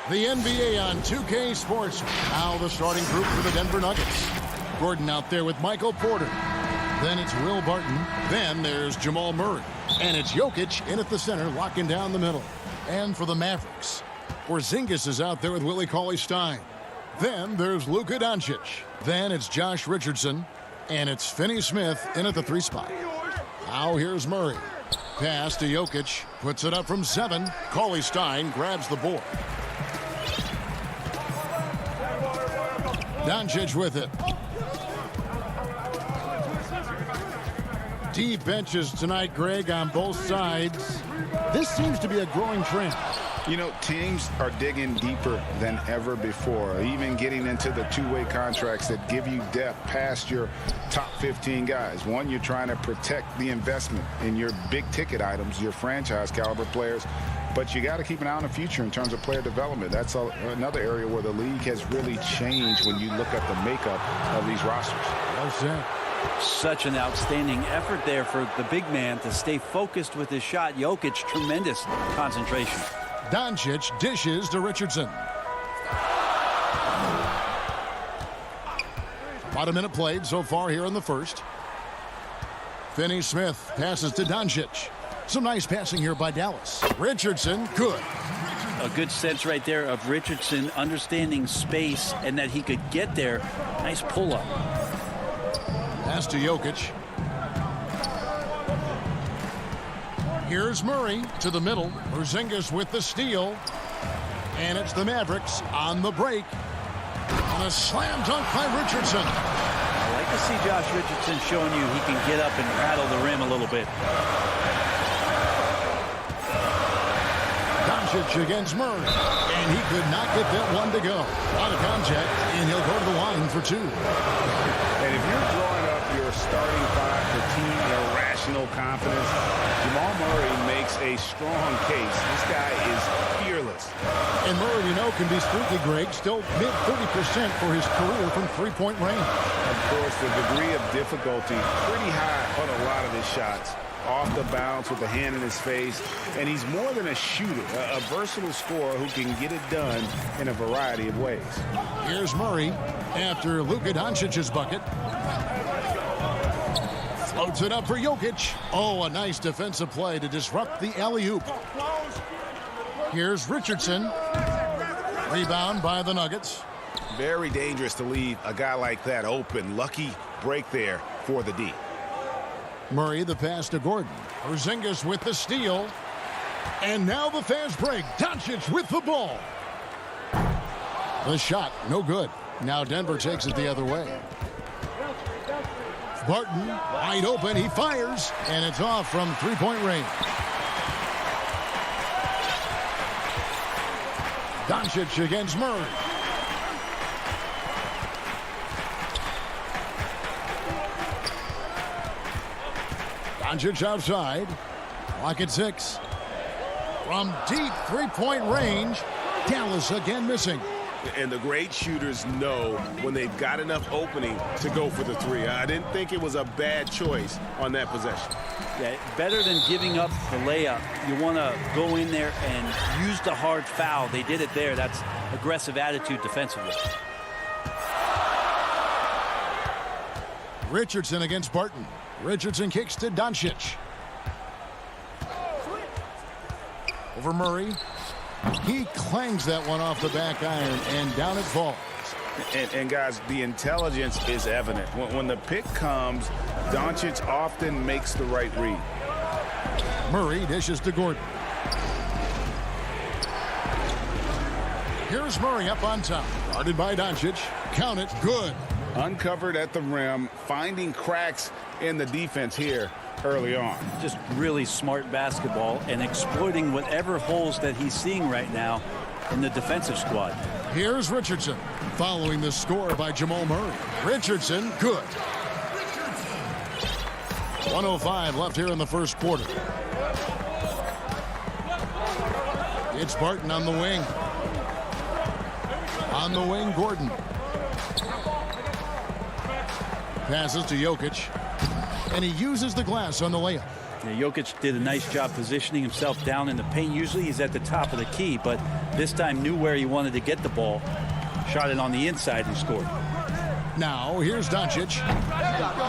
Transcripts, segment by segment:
The NBA on 2K Sports. Now the starting group for the Denver Nuggets. Gordon out there with Michael Porter. Then it's Will Barton. Then there's Jamal Murray. And it's Jokic in at the center, locking down the middle. And for the Mavericks, Porzingis is out there with Willie Cauley-Stein. Then there's Luka Doncic. Then it's Josh Richardson. And it's Finney-Smith in at the 3 spot. Now here's Murray. Pass to Jokic. Puts it up from 7. Cauley-Stein grabs the board. Doncic with it. Deep benches tonight, Greg, on both sides. This seems to be a growing trend. You know, teams are digging deeper than ever before, even getting into the two-way contracts that give you depth past your top 15 guys. One, you're trying to protect the investment in your big-ticket items, your franchise-caliber players. But you got to keep an eye on the future in terms of player development. That's another area where the league has really changed when you look at the makeup of these rosters. Well said. Such an outstanding effort there for the big man to stay focused with his shot. Jokic, tremendous concentration. Doncic dishes to Richardson. About a minute played so far here in the first. Finney-Smith passes to Doncic. Some nice passing here by Dallas. Richardson, good. A good sense right there of Richardson understanding space and that he could get there. Nice pull-up. Pass to Jokic. Here's Murray to the middle. Porzingis with the steal. And it's the Mavericks on the break. On a slam dunk by Richardson. I like to see Josh Richardson showing you he can get up and rattle the rim a little bit. Doncic against Murray. And he could not get that one to go. Out of contact, and he'll go to the line for 2. And if you're drawing up your starting 5 for team irrational confidence, Jamal Murray makes a strong case. This guy is fearless. And Murray, you know, can be streaky, Greg. Still mid-30% for his career from three-point range. Of course, the degree of difficulty pretty high on a lot of his shots. Off the bounce with the hand in his face. And he's more than a shooter, a versatile scorer who can get it done in a variety of ways. Here's Murray after Luka Doncic's bucket. Floats it up for Jokic. Oh, a nice defensive play to disrupt the alley-oop. Here's Richardson. Rebound by the Nuggets. Very dangerous to leave a guy like that open. Lucky break there for the D. Murray the pass to Gordon. Porzingis with the steal. And now the fast break. Doncic with the ball. The shot, no good. Now Denver takes it the other way. Barton, wide open, he fires, and it's off from three-point range. Doncic against Murray. Doncic outside. Clock at 6. From deep three-point range, Dallas again missing. And the great shooters know when they've got enough opening to go for the 3. I didn't think it was a bad choice on that possession. Yeah, better than giving up the layup. You want to go in there and use the hard foul. They did it there. That's aggressive attitude defensively. Richardson against Barton. Richardson kicks to Doncic. Over Murray. He clangs that one off the back iron, and down it falls. And guys, the intelligence is evident. When the pick comes, Doncic often makes the right read. Murray dishes to Gordon. Here's Murray up on top. Guarded by Doncic. Count it. Good. Uncovered at the rim, finding cracks in the defense here early on. Just really smart basketball and exploiting whatever holes that he's seeing right now in the defensive squad. Here's Richardson following the score by Jamal Murray. Richardson, good. 1:05 left here in the first quarter. It's Barton on the wing. On the wing, Gordon. Passes to Jokic. And he uses the glass on the layup. Yeah, Jokic did a nice job positioning himself down in the paint. Usually he's at the top of the key, but this time knew where he wanted to get the ball. Shot it on the inside and scored. Now, here's Doncic.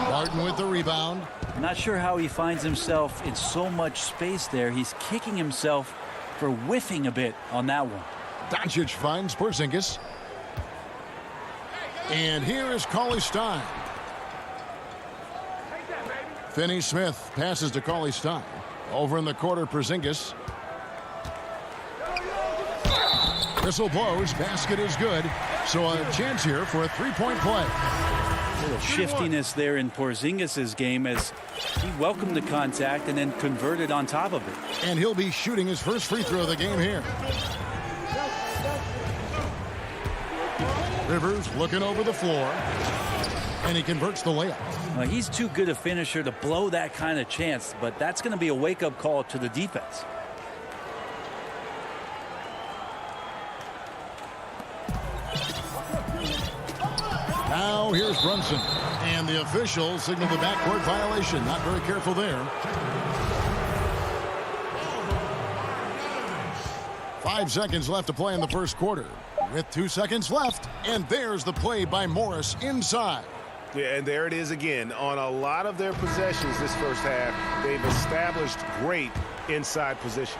Barton with the rebound. Not sure how he finds himself in so much space there. He's kicking himself for whiffing a bit on that one. Doncic finds Porzingis. And here is Cauley-Stein. Finney-Smith passes to Cauley-Stein. Over in the corner, Porzingis. Whistle blows. Basket is good. So a chance here for a three-point play. A little shiftiness there in Porzingis' game as he welcomed the contact and then converted on top of it. And he'll be shooting his first free throw of the game here. Rivers looking over the floor. And he converts the layup. Well, he's too good a finisher to blow that kind of chance, but that's going to be a wake-up call to the defense. Now here's Brunson. And the officials signal the backcourt violation. Not very careful there. 5 seconds left to play in the first quarter. With 2 seconds left. And there's the play by Morris inside. Yeah, and there it is again. On a lot of their possessions this first half, they've established great inside position.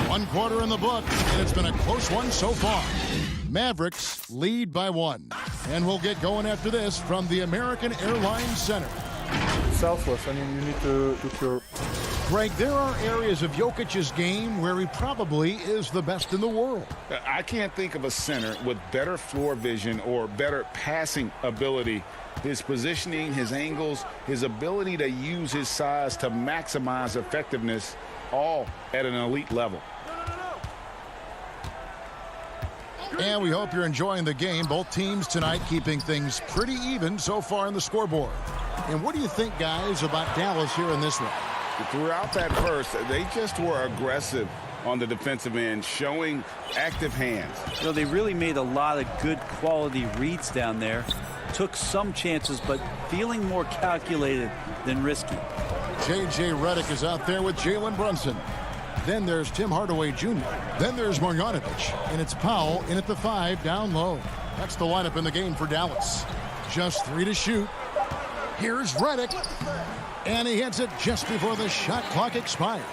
1 quarter in the book, and it's been a close one so far. Mavericks lead by 1. And we'll get going after this from the American Airlines Center. Selfless. I mean, you need to look your... Greg, there are areas of Jokic's game where he probably is the best in the world. I can't think of a center with better floor vision or better passing ability. His positioning, his angles, his ability to use his size to maximize effectiveness, all at an elite level. And we hope you're enjoying the game. Both teams tonight keeping things pretty even so far in the scoreboard. And what do you think, guys, about Dallas here in this one? Throughout that first, they just were aggressive on the defensive end, showing active hands. You know, they really made a lot of good quality reads down there. Took some chances, but feeling more calculated than risky. J.J. Redick is out there with Jalen Brunson. Then there's Tim Hardaway Jr. Then there's Marjanovic. And it's Powell in at the 5 down low. That's the lineup in the game for Dallas. Just 3 to shoot. Here's Redick. And he hits it just before the shot clock expires.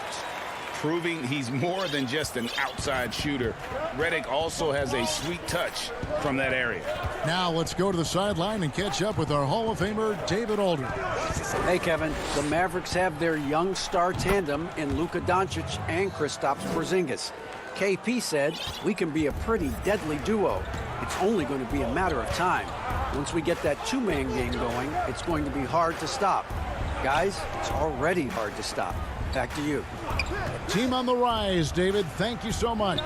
Proving he's more than just an outside shooter. Redick also has a sweet touch from that area. Now let's go to the sideline and catch up with our Hall of Famer, David Aldridge. Hey, Kevin. The Mavericks have their young star tandem in Luka Doncic and Kristaps Porzingis. KP said, we can be a pretty deadly duo. It's only going to be a matter of time. Once we get that two-man game going, it's going to be hard to stop. Guys, it's already hard to stop. Back to you. Team on the rise, David. Thank you so much.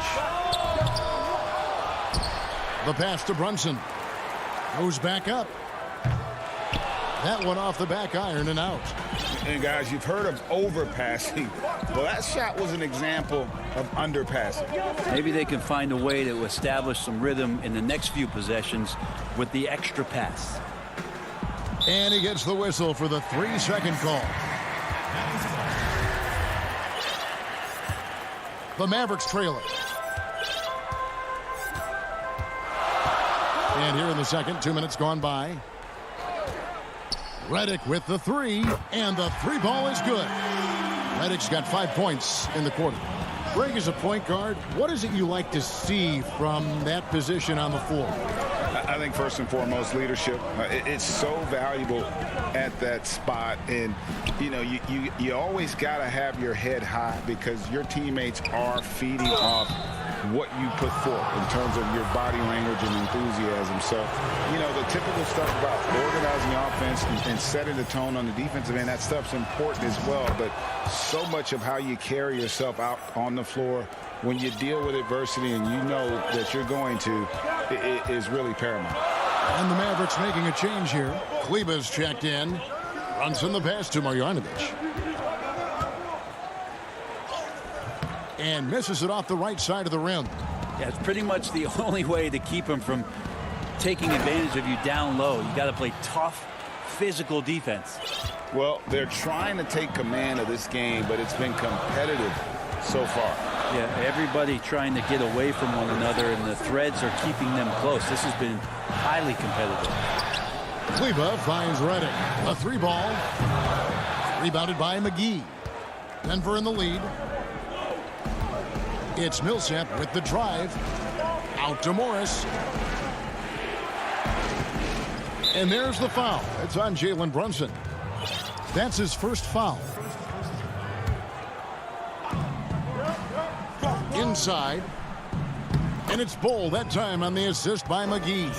The pass to Brunson. Goes back up. That one off the back iron and out. And guys, you've heard of overpassing. Well, that shot was an example of underpassing. Maybe they can find a way to establish some rhythm in the next few possessions with the extra pass. And he gets the whistle for the 3-second call. The Mavericks trail it. And here in the second, 2 minutes gone by. Redick with the 3, and the 3 ball is good. Redick's got 5 points in the quarter. Greg, is a point guard, what is it you like to see from that position on the floor? I think first and foremost, leadership. It's so valuable at that spot. And, you know, you always got to have your head high because your teammates are feeding off what you put forth in terms of your body language and enthusiasm. So, you know, the typical stuff about organizing the offense and setting the tone on the defensive end, that stuff's important as well. But so much of how you carry yourself out on the floor when you deal with adversity and you know that you're going to, it is really paramount. And the Mavericks making a change here. Kleba's checked in. Runs in the pass to Marjanovic. And misses it off the right side of the rim. Yeah, it's pretty much the only way to keep him from taking advantage of you down low. You got to play tough, physical defense. Well, they're trying to take command of this game, but it's been competitive so far. Yeah, everybody trying to get away from one another, and the threads are keeping them close. This has been highly competitive. Kleba finds Redick. A 3-ball. Rebounded by McGee. Denver in the lead. It's Millsap with the drive. Out to Morris. And there's the foul. It's on Jalen Brunson. That's his first foul. Inside. And it's Bull that time on the assist by McGee.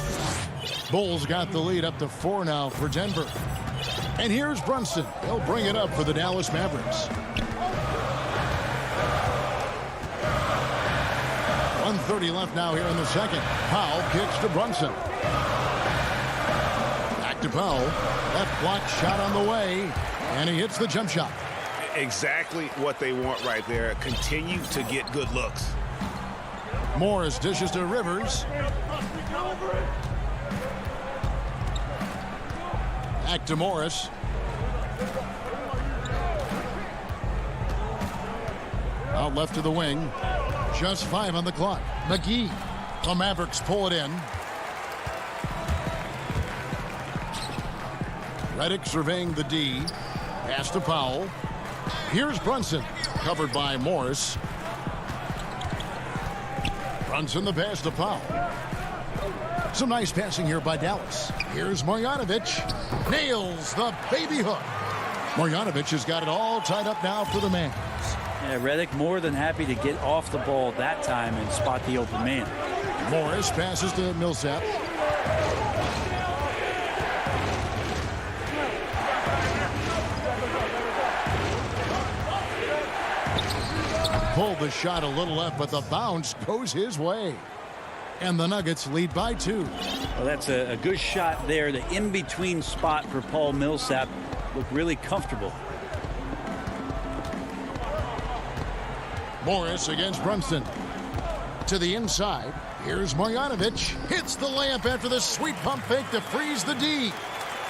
Bull's got the lead up to 4 now for Denver. And here's Brunson. He'll bring it up for the Dallas Mavericks. 1:30 left now here in the second. Powell kicks to Brunson. Back to Powell. Left block shot on the way. And he hits the jump shot. Exactly what they want right there. Continue to get good looks. Morris dishes to Rivers. Back to Morris. Out left to the wing. Just 5 on the clock. McGee. The Mavericks pull it in. Redick surveying the D. Pass to Powell. Here's Brunson. Covered by Morris. Brunson the pass to Powell. Some nice passing here by Dallas. Here's Marjanovic. Nails the baby hook. Marjanovic has got it all tied up now for the Mavs. Yeah, Redick more than happy to get off the ball that time and spot the open man. Morris passes to Millsap. Pulled the shot a little left, but the bounce goes his way. And the Nuggets lead by 2. Well, that's a good shot there. The in-between spot for Paul Millsap looked really comfortable. Morris against Brunson. To the inside. Here's Marjanovic. Hits the layup after the sweet pump fake to freeze the D.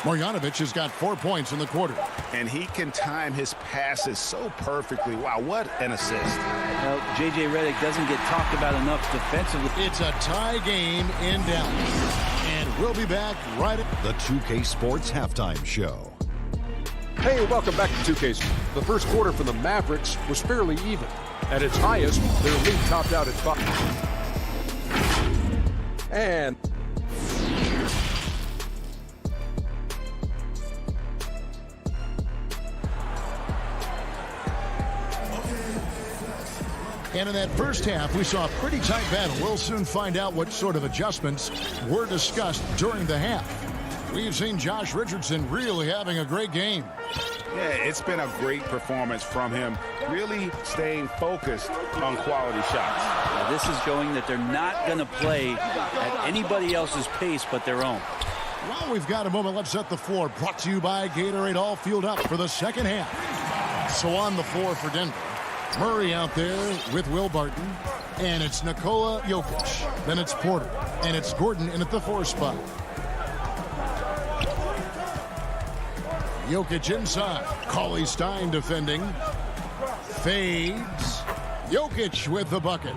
Marjanovic has got 4 points in the quarter. And he can time his passes so perfectly. Wow, what an assist. Well, J.J. Redick doesn't get talked about enough defensively. It's a tie game in Dallas. And we'll be back right at the 2K Sports Halftime Show. Hey, welcome back to 2K. The first quarter for the Mavericks was fairly even. At its highest, their lead topped out at 5. And in that first half, we saw a pretty tight battle. We'll soon find out what sort of adjustments were discussed during the half. We've seen Josh Richardson really having a great game. Yeah, it's been a great performance from him, really staying focused on quality shots. Now, this is showing that they're not going to play at anybody else's pace but their own. Well, we've got a moment. Let's set the floor. Brought to you by Gatorade. All fueled up for the second half. So on the floor for Denver. Murray out there with Will Barton. And it's Nikola Jokic. Then it's Porter. And it's Gordon in at the 4 spot. Jokic inside. Cauley Stein defending. Fades. Jokic with the bucket.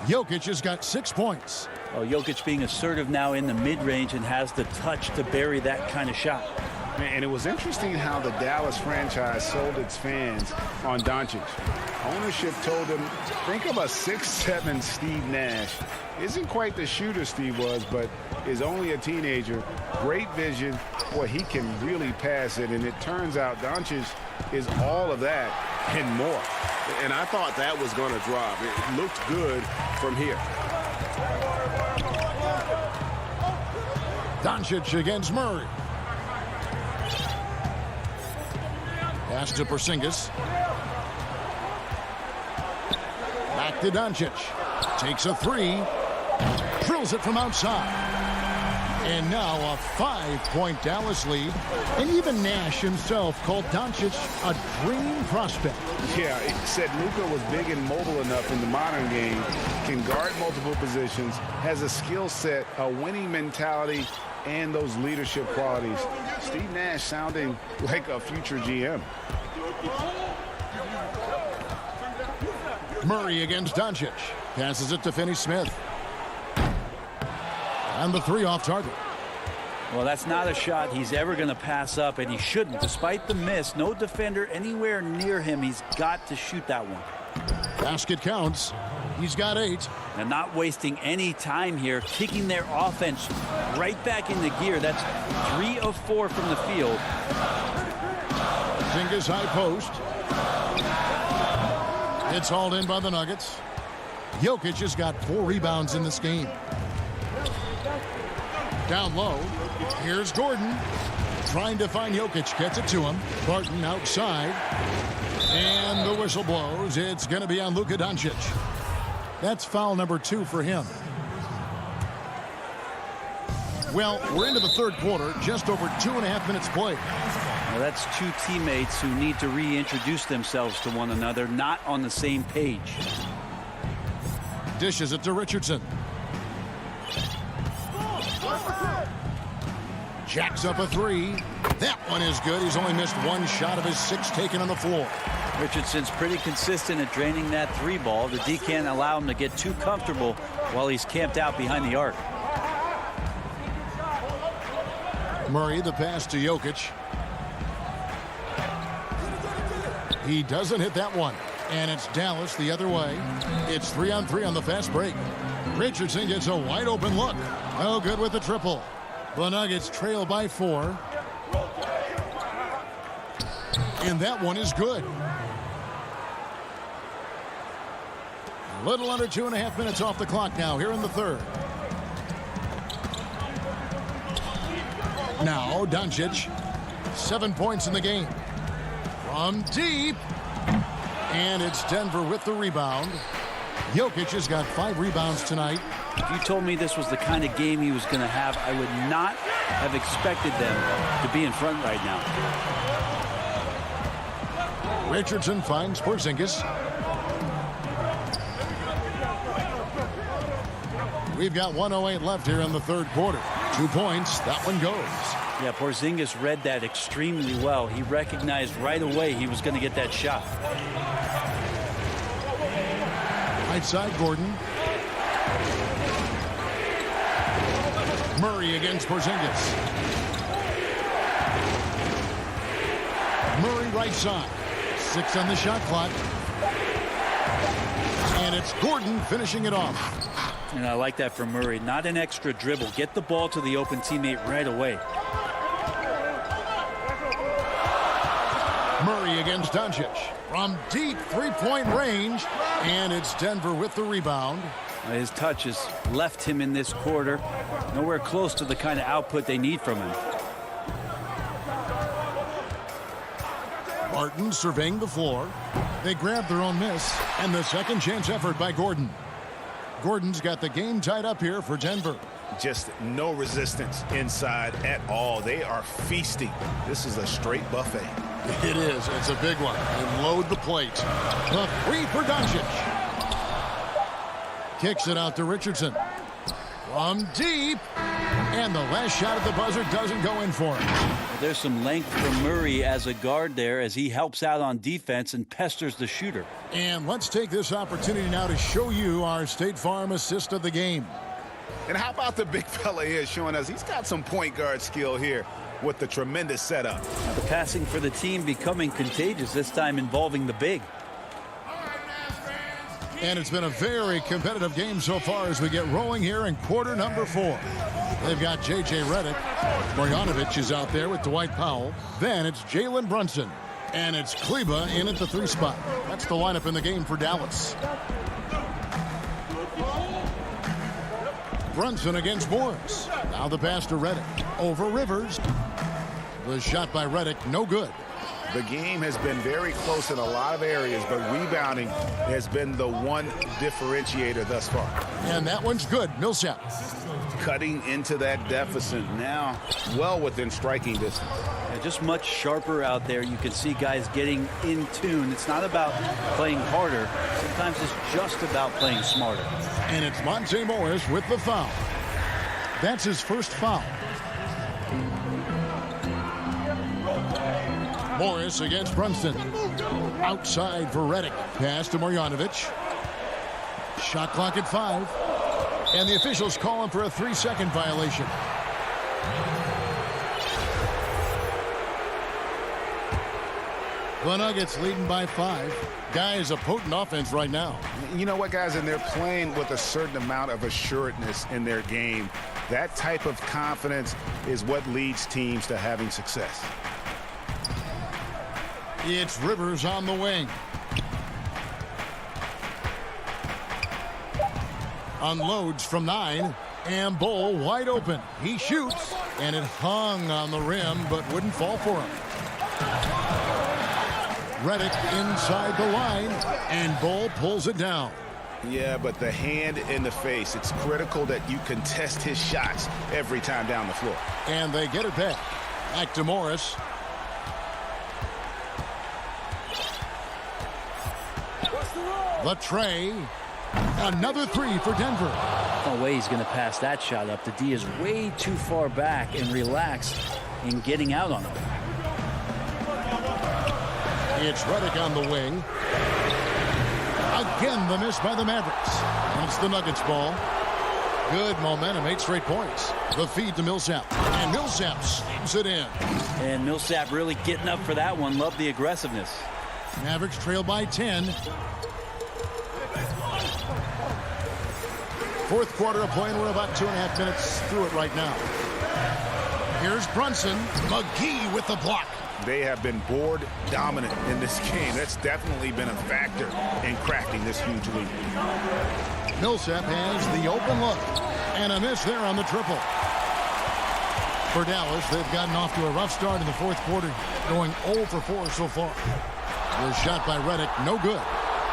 Jokic has got 6 points. Oh, Jokic being assertive now in the mid-range and has the touch to bury that kind of shot. And it was interesting how the Dallas franchise sold its fans on Doncic. Ownership told them, think of a 6'7" Steve Nash. Isn't quite the shooter Steve was, but is only a teenager. Great vision. Boy, he can really pass it. And it turns out Doncic is all of that and more. And I thought that was going to drop. It looked good from here. Doncic against Murray. Pass to Porzingis. Back to Doncic. Takes a three. Drills it from outside. And now a 5-point Dallas lead. And even Nash himself called Doncic a dream prospect. Yeah, he said Luka was big and mobile enough in the modern game, can guard multiple positions, has a skill set, a winning mentality, and those leadership qualities. Steve Nash sounding like a future GM. Murray against Doncic. Passes it to Finney-Smith. And the three off target. Well, that's not a shot he's ever going to pass up, and he shouldn't. Despite the miss, no defender anywhere near him. He's got to shoot that one. Basket counts. He's got 8. And not wasting any time here, kicking their offense right back into gear. That's 3 of 4 from the field. Porzingis high post. It's hauled in by the Nuggets. Jokic has got 4 rebounds in this game. Down low. Here's Gordon. Trying to find Jokic. Gets it to him. Barton outside. And the whistle blows. It's going to be on Luka Doncic. That's foul number 2 for him. Well, we're into the third quarter. Just over 2.5 minutes played. Well, that's 2 teammates who need to reintroduce themselves to one another, not on the same page. Dishes it to Richardson. Jacks up a 3. That one is good. He's only missed 1 shot of his 6 taken on the floor. Richardson's pretty consistent at draining that 3 ball. The D can't allow him to get too comfortable while he's camped out behind the arc. Murray, the pass to Jokic. He doesn't hit that one. And it's Dallas the other way. It's 3-on-3 on the fast break. Richardson gets a wide open look. Oh, good with the triple. The Nuggets trail by 4. And that one is good. A little under 2.5 minutes off the clock now here in the third. Now Doncic, 7 points in the game. From deep. And it's Denver with the rebound. Jokic has got 5 rebounds tonight. If you told me this was the kind of game he was going to have, I would not have expected them to be in front right now. Richardson finds Porzingis. We've got 1:08 left here in the third quarter. 2 points. That one goes. Yeah, Porzingis read that extremely well. He recognized right away he was going to get that shot. Right side, Gordon. Murray against Porzingis. Murray right side. 6 on the shot clock. And it's Gordon finishing it off. And I like that from Murray. Not an extra dribble. Get the ball to the open teammate right away. Murray against Doncic. From deep 3-point range. And it's Denver with the rebound. His touch has left him in this quarter. Nowhere close to the kind of output they need from him. Barton surveying the floor. They grab their own miss. And the second chance effort by Gordon. Gordon's got the game tied up here for Denver. Just no resistance inside at all. They are feasting. This is a straight buffet. It is. It's a big one. And load the plate. The 3 for Doncic. Kicks it out to Richardson. From deep. And the last shot at the buzzer doesn't go in for him. There's some length from Murray as a guard there as he helps out on defense and pesters the shooter. And let's take this opportunity now to show you our State Farm assist of the game. And how about the big fella here showing us he's got some point guard skill here with the tremendous setup. The passing for the team becoming contagious, this time involving the big. And it's been a very competitive game so far as we get rolling here in quarter number 4. They've got J.J. Redick. Bogdanovich is out there with Dwight Powell. Then it's Jalen Brunson. And it's Kleba in at the 3 spot. That's the lineup in the game for Dallas. Brunson against Morris. Now the pass to Reddick. Over Rivers. The shot by Reddick, no good. The game has been very close in a lot of areas, but rebounding has been the one differentiator thus far. And that one's good. Millsap. Cutting into that deficit now, well within striking distance. Yeah, just much sharper out there. You can see guys getting in tune. It's not about playing harder. Sometimes it's just about playing smarter. And it's Monte Morris with the foul. That's his first foul. Morris against Brunson. Outside for Reddick. Pass to Marjanovic. Shot clock at 5. And the officials call him for a 3-second violation. The Nuggets leading by 5. Guys, a potent offense right now. You know what, guys? And they're playing with a certain amount of assuredness in their game. That type of confidence is what leads teams to having success. It's Rivers on the wing. Unloads from 9. And Bull wide open. He shoots. And it hung on the rim, but wouldn't fall for him. Reddick inside the line. And Bull pulls it down. Yeah, but the hand in the face. It's critical that you contest his shots every time down the floor. And they get it back. Back to Morris. The tray. Another 3 for Denver. No way he's going to pass that shot up. The D is way too far back and relaxed in getting out on him. It's Reddick on the wing. Again, the miss by the Mavericks. That's the Nuggets ball. Good momentum, 8 straight points. The feed to Millsap. And Millsap slams it in. And Millsap really getting up for that one. Love the aggressiveness. Mavericks trail by 10. Fourth quarter of play, and we're about 2.5 minutes through it right now. Here's Brunson. McGee with the block. They have been board dominant in this game. That's definitely been a factor in crafting this huge lead. Millsap has the open look. And a miss there on the triple. For Dallas, they've gotten off to a rough start in the fourth quarter, going 0 for 4 so far. The shot by Reddick, no good.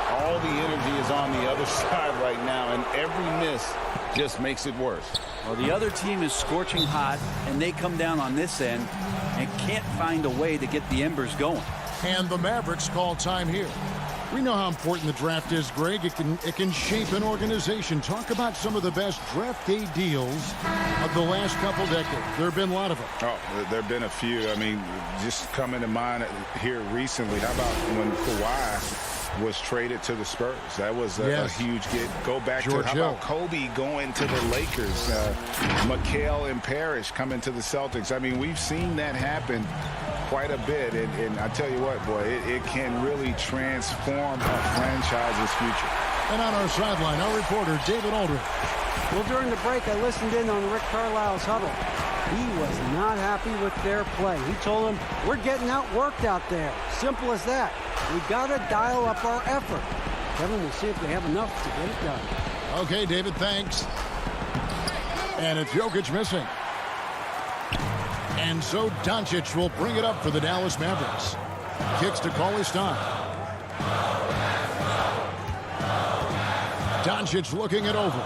All the energy is on the other side right now, and every miss just makes it worse. Well, the other team is scorching hot, and they come down on this end and can't find a way to get the embers going. And the Mavericks call time here. We know how important the draft is, Greg. It can shape an organization. Talk about some of the best draft day deals of the last couple decades. There have been a lot of them. Oh, there have been a few. I mean, just coming to mind here recently. How about when Kawhi was traded to the Spurs? That was a huge get. Go back George to how Hill. about Kobe going to the Lakers? McHale and Parrish coming to the Celtics. I mean, we've seen that happen quite a bit, and I tell you what, boy, it can really transform a franchise's future. And on our sideline, our reporter, David Aldridge. Well, during the break, I listened in on Rick Carlisle's huddle. He was not happy with their play. He told them, we're getting outworked out there. Simple as that. We got to dial up our effort. Kevin, we'll see if they have enough to get it done. Okay, David, thanks. And it's Jokic missing. And so Doncic will bring it up for the Dallas Mavericks. Kicks to Cauley-Stein. Doncic looking it over.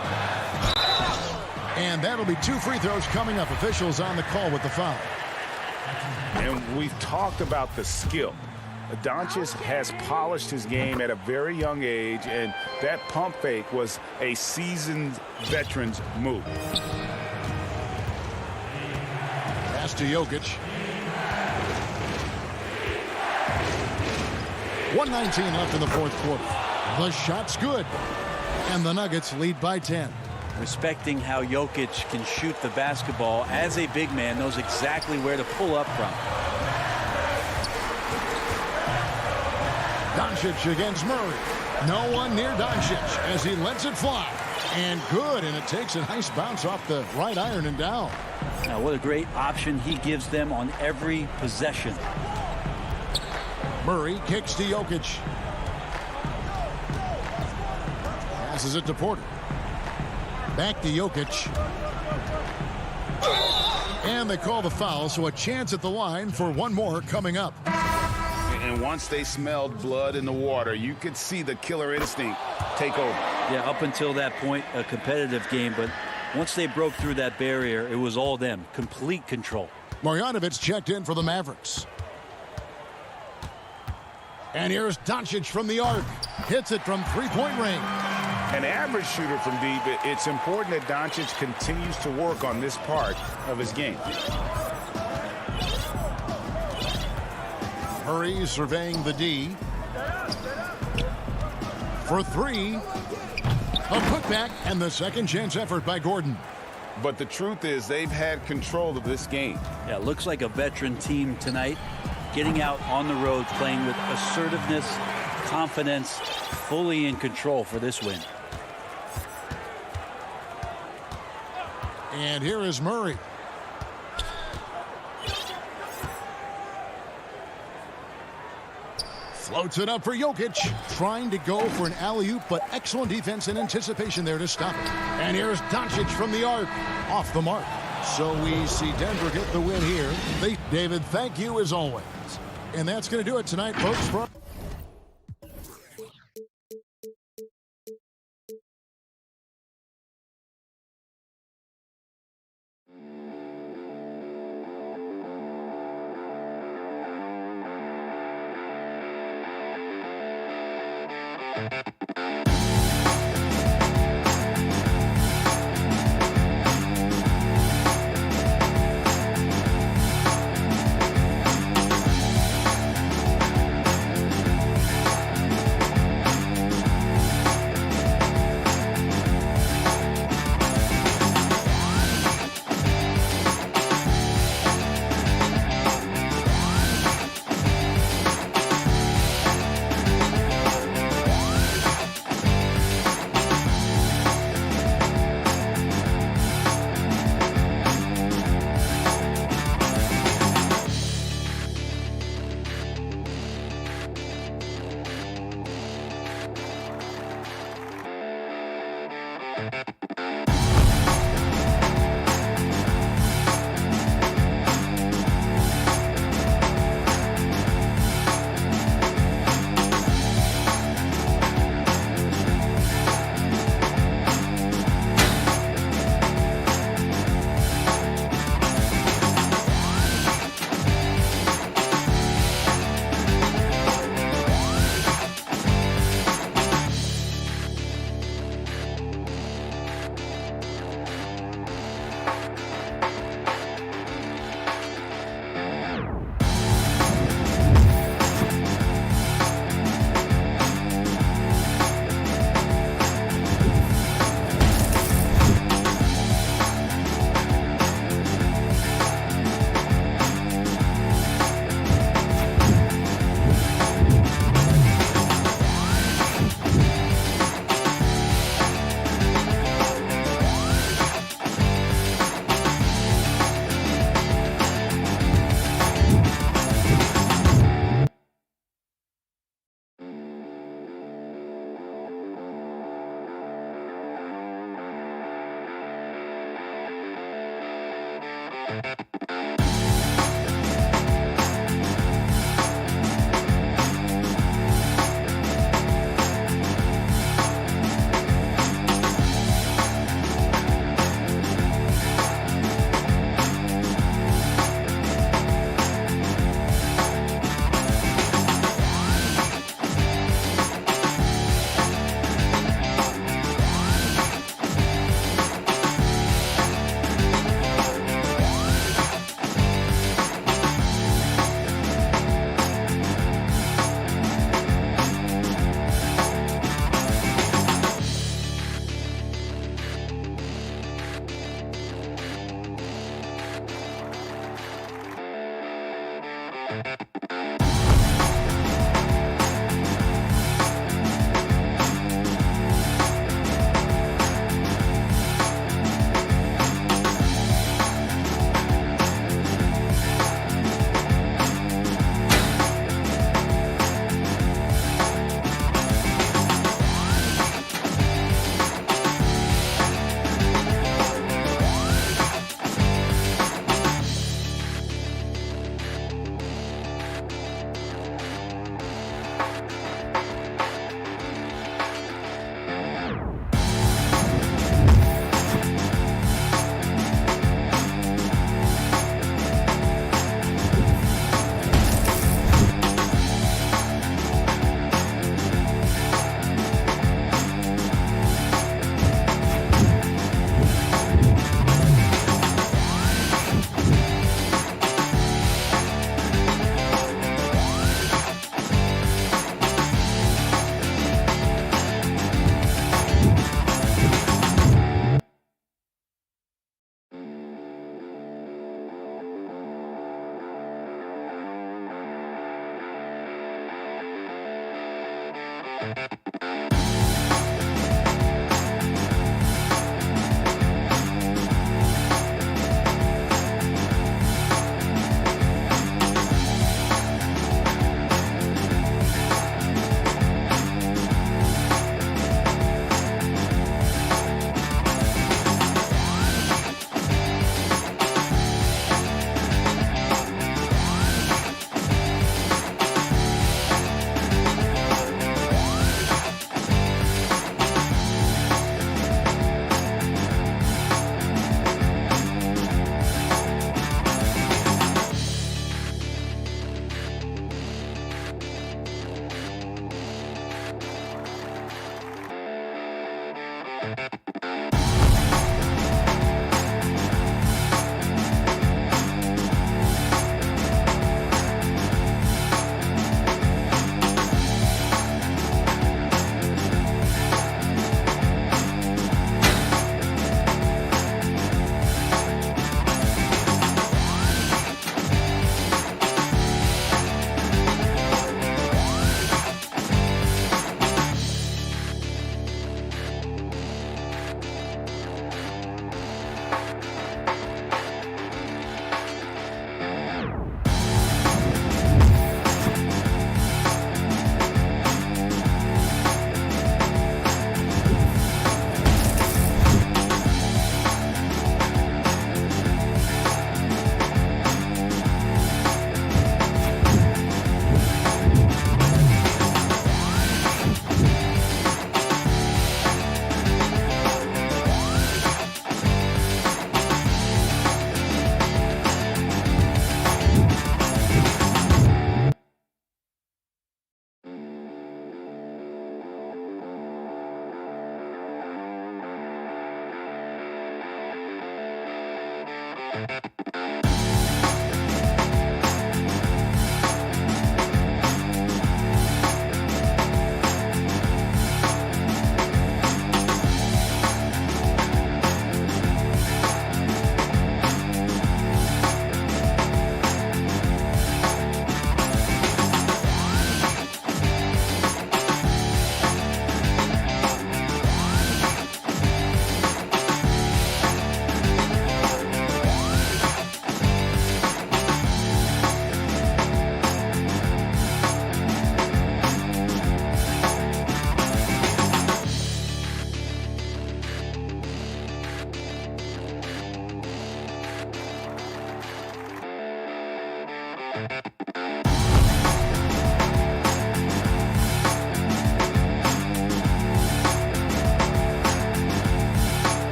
And that'll be 2 free throws coming up. Officials on the call with the foul. And we've talked about the skill. Doncic has polished his game at a very young age, and that pump fake was a seasoned veteran's move. Pass to Jokic. 1:19 left in the fourth quarter. The shot's good. And the Nuggets lead by 10. Respecting how Jokic can shoot the basketball as a big man, knows exactly where to pull up from. Doncic against Murray. No one near Doncic as he lets it fly. And good, and it takes a nice bounce off the right iron and down. Now, what a great option he gives them on every possession. Murray kicks to Jokic. Passes it to Porter. Back to Jokic. And they call the foul, so a chance at the line for one more coming up. And once they smelled blood in the water, you could see the killer instinct take over. Yeah, up until that point, a competitive game, but once they broke through that barrier, it was all them. Complete control. Marjanovic checked in for the Mavericks. And here's Doncic from the arc. Hits it from three-point range. An average shooter from deep, it's important that Doncic continues to work on this part of his game. Murray surveying the D. For three. A putback and the second chance effort by Gordon. But the truth is they've had control of this game. Yeah, looks like a veteran team tonight. Getting out on the road, playing with assertiveness, confidence, fully in control for this win. And here is Murray. Floats it up for Jokic. Trying to go for an alley-oop, but excellent defense and anticipation there to stop it. And here's Doncic from the arc. Off the mark. So we see Denver get the win here. David, thank you as always. And that's going to do it tonight, folks.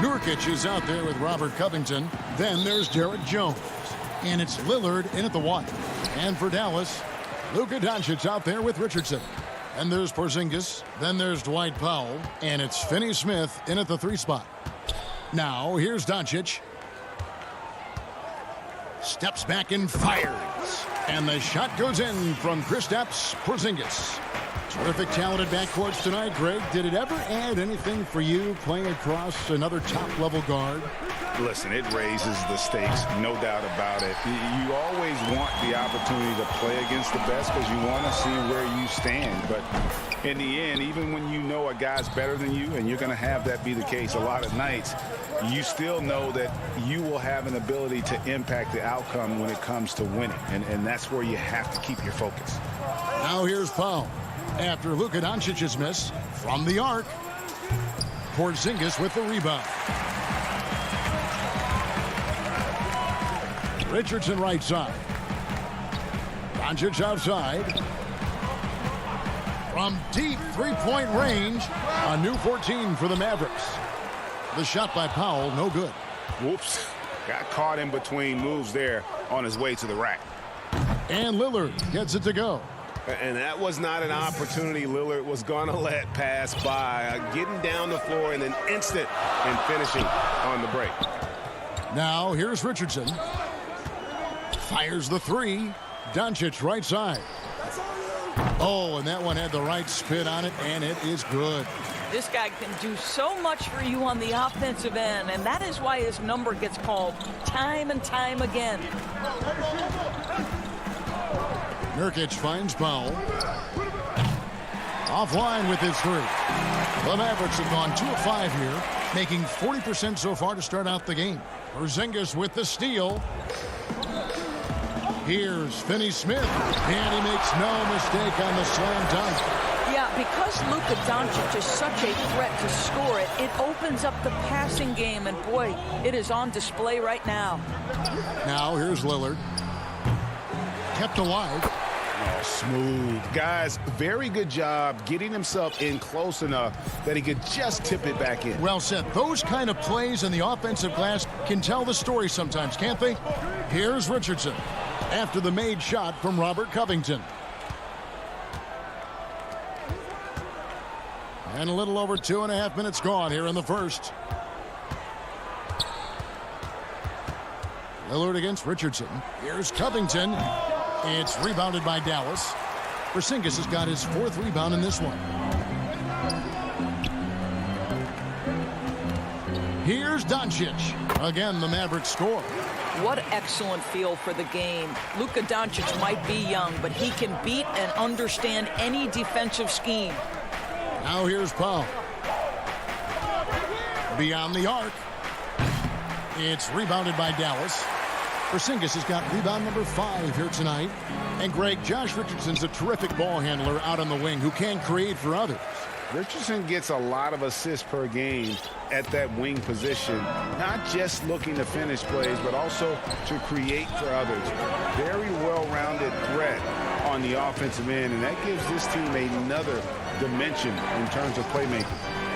Nurkic is out there with Robert Covington. Then there's Derek Jones. And it's Lillard in at the 1. And for Dallas, Luka Doncic out there with Richardson. And there's Porzingis. Then there's Dwight Powell. And it's Finney-Smith in at the 3 spot. Now, here's Doncic. Steps back and fires. And the shot goes in from Kristaps Porzingis. Terrific talented backcourts tonight, Greg. Did it ever add anything for you playing across another top-level guard? Listen, it raises the stakes, no doubt about it. You always want the opportunity to play against the best because you want to see where you stand. But in the end, even when you know a guy's better than you, and you're going to have that be the case a lot of nights, you still know that you will have an ability to impact the outcome when it comes to winning. And that's where you have to keep your focus. Now here's Powell. After Luka Doncic's miss from the arc, Porzingis with the rebound. Richardson right side. Doncic outside. From deep three-point range, a new 14 for the Mavericks. The shot by Powell, no good. Whoops. Got caught in between moves there on his way to the rack. And Lillard gets it to go. And that was not an opportunity Lillard was going to let pass by. Getting down the floor in an instant and finishing on the break. Now here's Richardson. Fires the 3. Doncic right side. Oh, and that one had the right spin on it, and it is good. This guy can do so much for you on the offensive end, and that is why his number gets called time and time again. Nurkic finds Powell. Offline with his 3. The Mavericks have gone 2 of 5 here, making 40% so far to start out the game. Porzingis with the steal. Here's Finney-Smith, and he makes no mistake on the slam dunk. Yeah, because Luka Doncic is such a threat to score it, it opens up the passing game, and boy, it is on display right now. Now here's Lillard. Kept alive. Oh, smooth. Guys, very good job getting himself in close enough that he could just tip it back in. Well said. Those kind of plays in the offensive glass can tell the story sometimes, can't they? Here's Richardson after the made shot from Robert Covington. And a little over 2.5 minutes gone here in the first. Lillard against Richardson. Here's Covington. It's rebounded by Dallas. Porzingis has got his 4th rebound in this one. Here's Doncic. Again, the Mavericks score. What excellent feel for the game. Luka Doncic might be young, but he can beat and understand any defensive scheme. Now here's Powell. Beyond the arc. It's rebounded by Dallas. Porzingis has got rebound number 5 here tonight. And Greg, Josh Richardson's a terrific ball handler out on the wing who can create for others. Richardson gets a lot of assists per game at that wing position, not just looking to finish plays, but also to create for others. Very well-rounded threat on the offensive end, and that gives this team another dimension in terms of playmaking.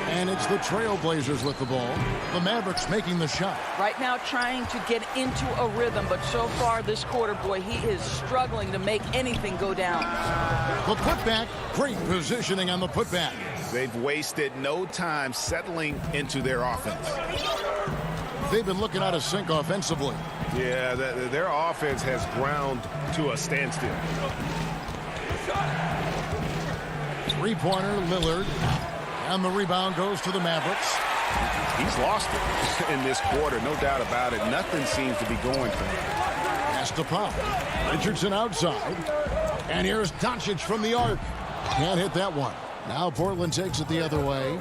And it's the Trailblazers with the ball. The Mavericks making the shot. Right now trying to get into a rhythm, but so far this quarter, boy, he is struggling to make anything go down. The putback, great positioning on the putback. They've wasted no time settling into their offense. They've been looking out of sync offensively. Yeah, their offense has ground to a standstill. Three-pointer, Lillard. And the rebound goes to the Mavericks. He's lost it in this quarter, no doubt about it. Nothing seems to be going for him. Pass to Powell. Richardson outside. And here's Doncic from the arc. Can't hit that one. Now Portland takes it the other way.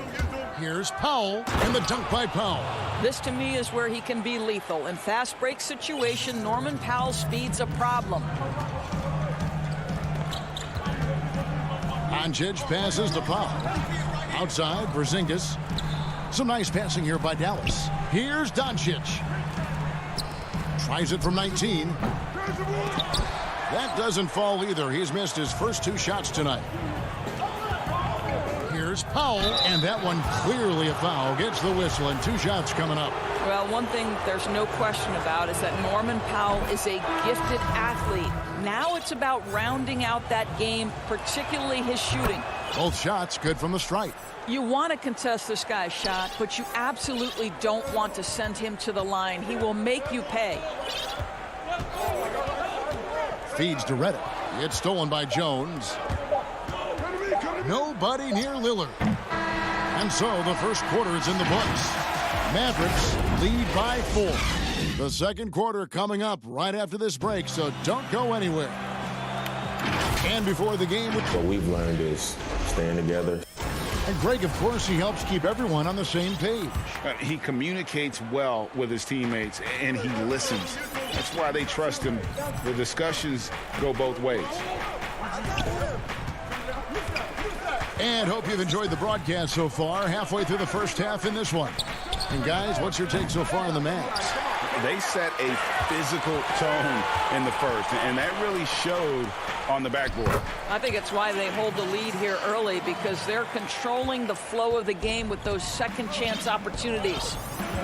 Here's Powell, and the dunk by Powell. This, to me, is where he can be lethal. In fast break situation, Norman Powell's speed's a problem. Doncic passes to Powell. Outside, Porzingis. Some nice passing here by Dallas. Here's Doncic. Tries it from 19. That doesn't fall either. He's missed his first 2 shots tonight. Here's Here's Powell, and that one clearly a foul. Gets the whistle, and 2 shots coming up. Well, one thing there's no question about is that Norman Powell is a gifted athlete. Now it's about rounding out that game, particularly his shooting. Both shots good from the stripe. You want to contest this guy's shot, but you absolutely don't want to send him to the line. He will make you pay. Feeds to Redick. It's stolen by Jones. Nobody near Lillard. And so the first quarter is in the books. Mavericks lead by 4. The second quarter coming up right after this break, so don't go anywhere. And before the game... What we've learned is staying together. And Greg, of course, he helps keep everyone on the same page. He communicates well with his teammates, and he listens. That's why they trust him. The discussions go both ways. And hope you've enjoyed the broadcast so far. Halfway through the first half in this one. And guys, what's your take so far on the Mavs? They set a physical tone in the first, and that really showed on the backboard. I think it's why they hold the lead here early, because they're controlling the flow of the game with those second chance opportunities.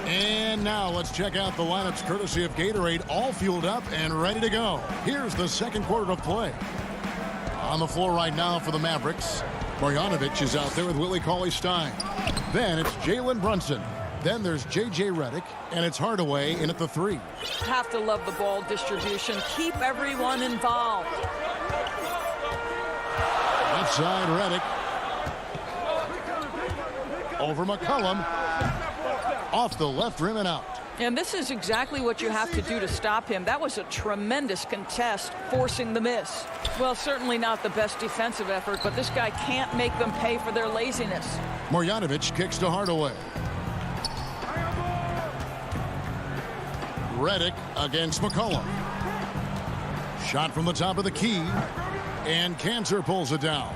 And now let's check out the lineups courtesy of Gatorade, all fueled up and ready to go. Here's the second quarter of play. On the floor right now for the Mavericks, Marjanovic is out there with Willie Cauley-Stein. Then it's Jalen Brunson. Then there's J.J. Redick, and it's Hardaway in at the 3. Have to love the ball distribution. Keep everyone involved. Left side, Redick. Over McCollum. Off the left rim and out. And this is exactly what you have to do to stop him. That was a tremendous contest, forcing the miss. Well, certainly not the best defensive effort, but this guy can't make them pay for their laziness. Marjanovic kicks to Hardaway. Redick against McCollum. Shot from the top of the key, and Cantor pulls it down.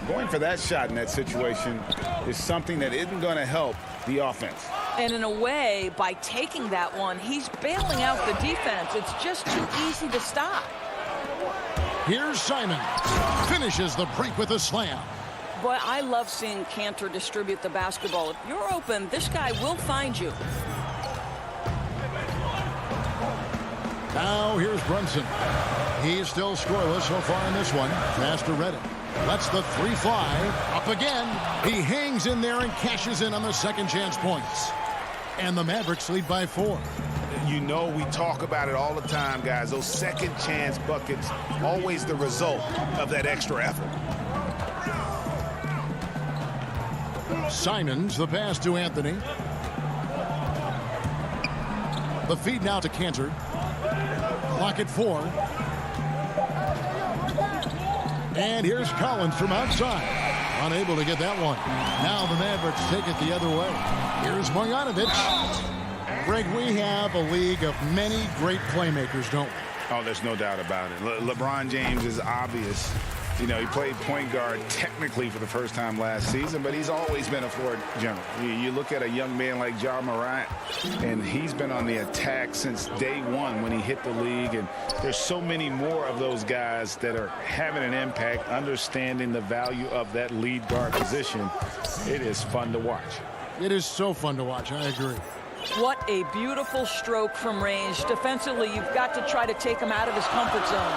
Going for that shot in that situation is something that isn't going to help the offense. And in a way, by taking that one, he's bailing out the defense. It's just too easy to stop. Here's Simon. Finishes the break with a slam. Boy, I love seeing Cantor distribute the basketball. If you're open, this guy will find you. Now here's Brunson. He's still scoreless so far in this one. Pass to Redick. Lets the 3 fly. Up again. He hangs in there and cashes in on the second chance points. And the Mavericks lead by 4. You know, we talk about it all the time, guys. Those second chance buckets, always the result of that extra effort. Simons, the pass to Anthony. The feed now to Cantor. Clock at 4. And here's Collins from outside. Unable to get that one. Now the Mavericks take it the other way. Here's Marjanovic. Greg, we have a league of many great playmakers, don't we? Oh, there's no doubt about it. LeBron James is obvious. You know, he played point guard technically for the first time last season, but he's always been a floor general. You look at a young man like Ja Morant, and he's been on the attack since day one when he hit the league. And there's so many more of those guys that are having an impact, understanding the value of that lead guard position. It is fun to watch. It is so fun to watch. I agree. What a beautiful stroke from range. Defensively, you've got to try to take him out of his comfort zone.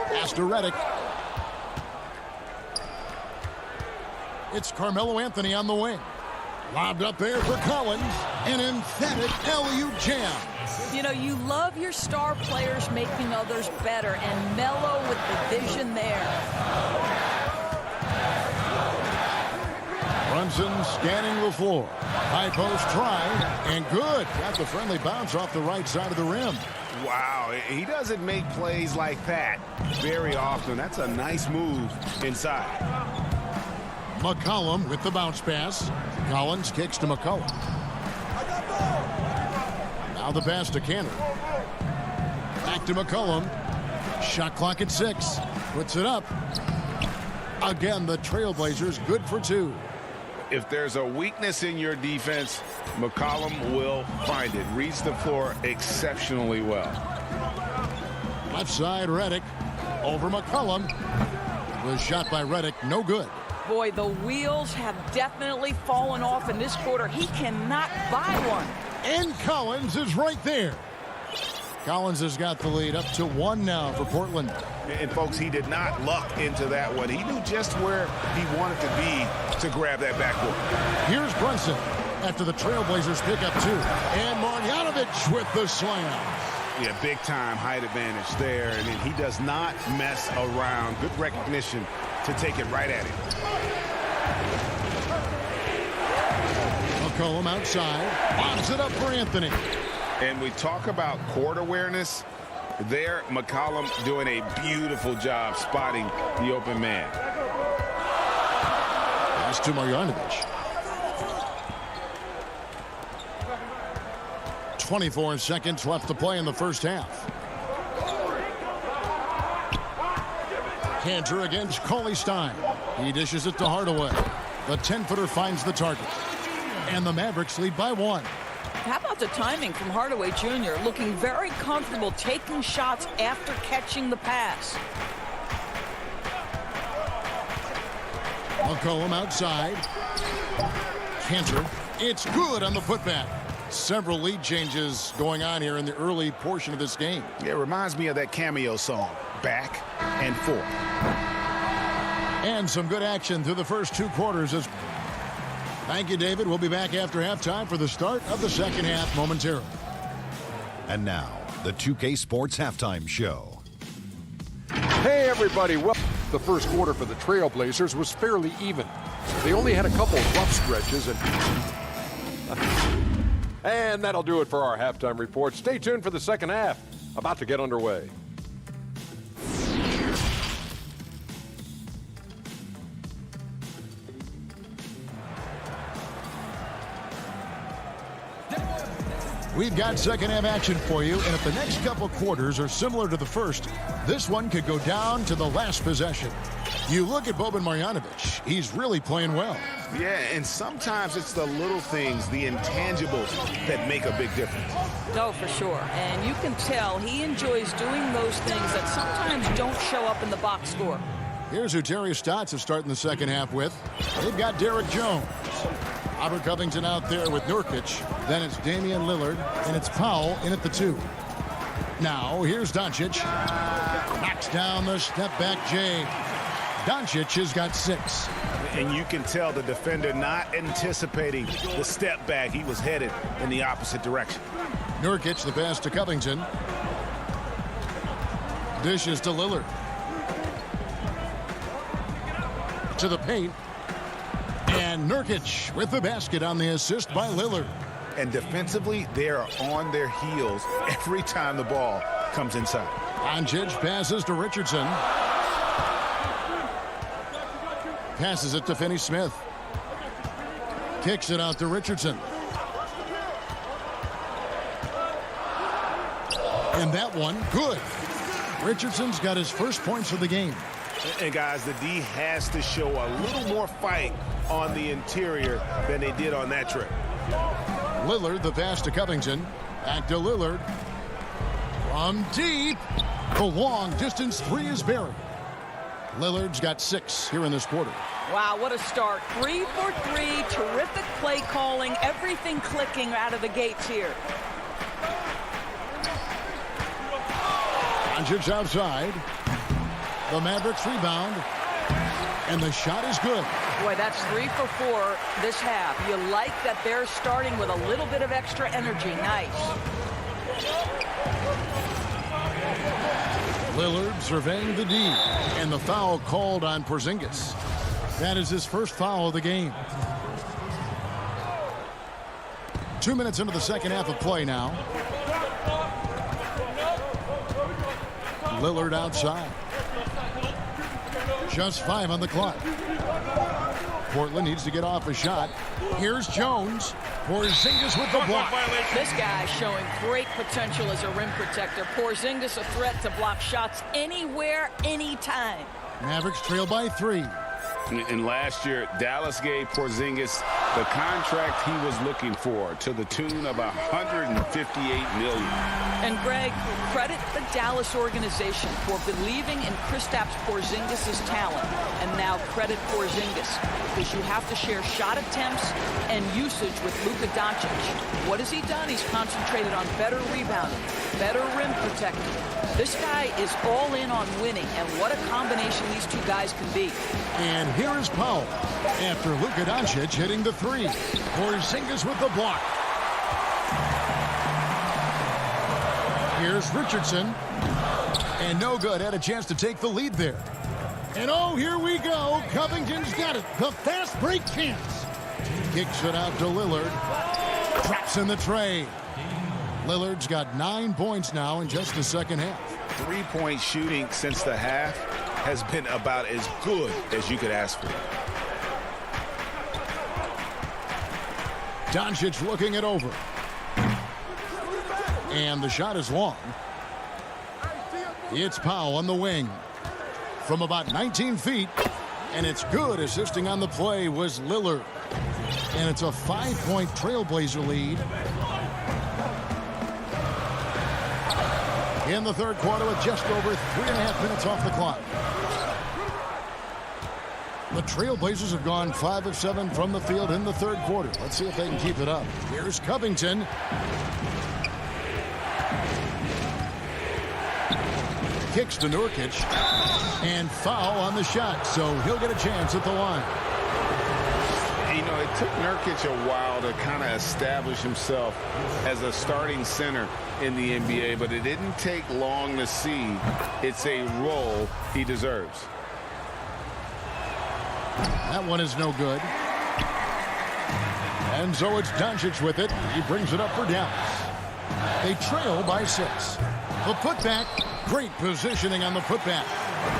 Pass to Redick. It's Carmelo Anthony on the wing. Lobbed up there for Collins. An emphatic LU jam. You know, you love your star players making others better, and Melo with the vision there. Brunson scanning the floor. High post try, and good. Got the friendly bounce off the right side of the rim. Wow, he doesn't make plays like that very often. That's a nice move inside. McCollum with the bounce pass. Collins kicks to McCollum. Now the pass to Cantor. Back to McCollum. Shot clock at 6. Puts it up. Again, the Trailblazers good for 2. If there's a weakness in your defense, McCollum will find it. Reads the floor exceptionally well. Left side, Redick. Over McCollum. Was shot by Redick. No good. Boy, the wheels have definitely fallen off in this quarter. He cannot buy one. And Collins is right there. Collins has got the lead up to 1 now for Portland. And folks, he did not luck into that one. He knew just where he wanted to be to grab that backboard. Here's Brunson after the Trailblazers pick up 2. And Marjanovic with the slam. Yeah, big time height advantage there. I mean, he does not mess around. Good recognition to take it right at him. McCollum outside. Lobs it up for Anthony. And we talk about court awareness. There, McCollum doing a beautiful job spotting the open man. Pass to Marjanovic. 24 seconds left to play in the first half. Cantor against Cauley Stein. He dishes it to Hardaway. The 10-footer finds the target. And the Mavericks lead by 1. How about the timing from Hardaway Jr. looking very comfortable taking shots after catching the pass. McCollum outside. Cantor. It's good on the putback. Several lead changes going on here in the early portion of this game. Yeah, it reminds me of that Cameo song, Back and Forth. And some good action through the first 2 quarters. Thank you, David. We'll be back after halftime for the start of the second half momentarily. And now, the 2K Sports Halftime Show. Hey, everybody. Well, the first quarter for the Trailblazers was fairly even. They only had a couple of rough stretches and that'll do it for our halftime report. Stay tuned for the second half. About to get underway. We've got second half action for you, and if the next couple quarters are similar to the first, this one could go down to the last possession. You look at Boban Marjanovic, he's really playing well. Yeah, and sometimes it's the little things, the intangibles, that make a big difference. No, for sure. And you can tell he enjoys doing those things that sometimes don't show up in the box score. Here's who Terry Stotts is starting the second half with. They've got Derek Jones. Robert Covington out there with Nurkic. Then it's Damian Lillard, and it's Powell in at the 2. Now, here's Doncic. Knocks down the step-back J. Doncic has got 6. And you can tell the defender not anticipating the step back. He was headed in the opposite direction. Nurkic, the pass to Covington. Dishes to Lillard. To the paint. And Nurkic with the basket on the assist by Lillard. And defensively, they are on their heels every time the ball comes inside. Doncic passes to Richardson. Passes it to Finney-Smith. Kicks it out to Richardson. And that one, good. Richardson's got his first points of the game. And guys, the D has to show a little more fight on the interior than they did on that trip. Lillard, the pass to Covington. Back to Lillard. From deep. The long distance 3 is buried. Lillard's got 6 here in this quarter. Wow, what a start. 3 for 3. Terrific play calling. Everything clicking out of the gates here. Doncic outside. The Mavericks rebound. And the shot is good. Boy, that's 3 for 4 this half. You like that they're starting with a little bit of extra energy. Nice. Lillard surveying the D. And the foul called on Porzingis. That is his first foul of the game. 2 minutes into the second half of play now. Lillard outside. Just 5 on the clock. Portland needs to get off a shot. Here's Jones. Porzingis with the block. This guy showing great potential as a rim protector. Porzingis a threat to block shots anywhere, anytime. Mavericks trail by 3. And last year, Dallas gave Porzingis the contract he was looking for, to the tune of $158 million. And Greg, credit the Dallas organization for believing in Kristaps Porzingis' talent. And now credit Porzingis, because you have to share shot attempts and usage with Luka Doncic. What has he done? He's concentrated on better rebounding, better rim protecting. This guy is all in on winning, and what a combination these two guys can be. And here is Powell after Luka Doncic hitting the three. Porzingis with the block. Here's Richardson. And no good. Had a chance to take the lead there. And oh, here we go. Covington's got it. The fast break chance. Kicks it out to Lillard. Traps in the tray. Lillard's got 9 points now in just the second half. Three-point shooting since the half has been about as good as you could ask for. Doncic looking it over. And the shot is long. It's Powell on the wing from about 19 feet. And it's good. Assisting on the play was Lillard. And it's a 5-point Trailblazer lead. In the third quarter with just over 3.5 minutes off the clock. The Trailblazers have gone 5 of 7 from the field in the third quarter. Let's see if they can keep it up. Here's Covington. Kicks to Nurkic. And foul on the shot, so he'll get a chance at the line. You know, it took Nurkic a while to kind of establish himself as a starting center in the NBA, but it didn't take long to see it's a role he deserves. That one is no good. And so it's Doncic with it. He brings it up for Dallas. They trail by 6. The putback. Great positioning on the putback.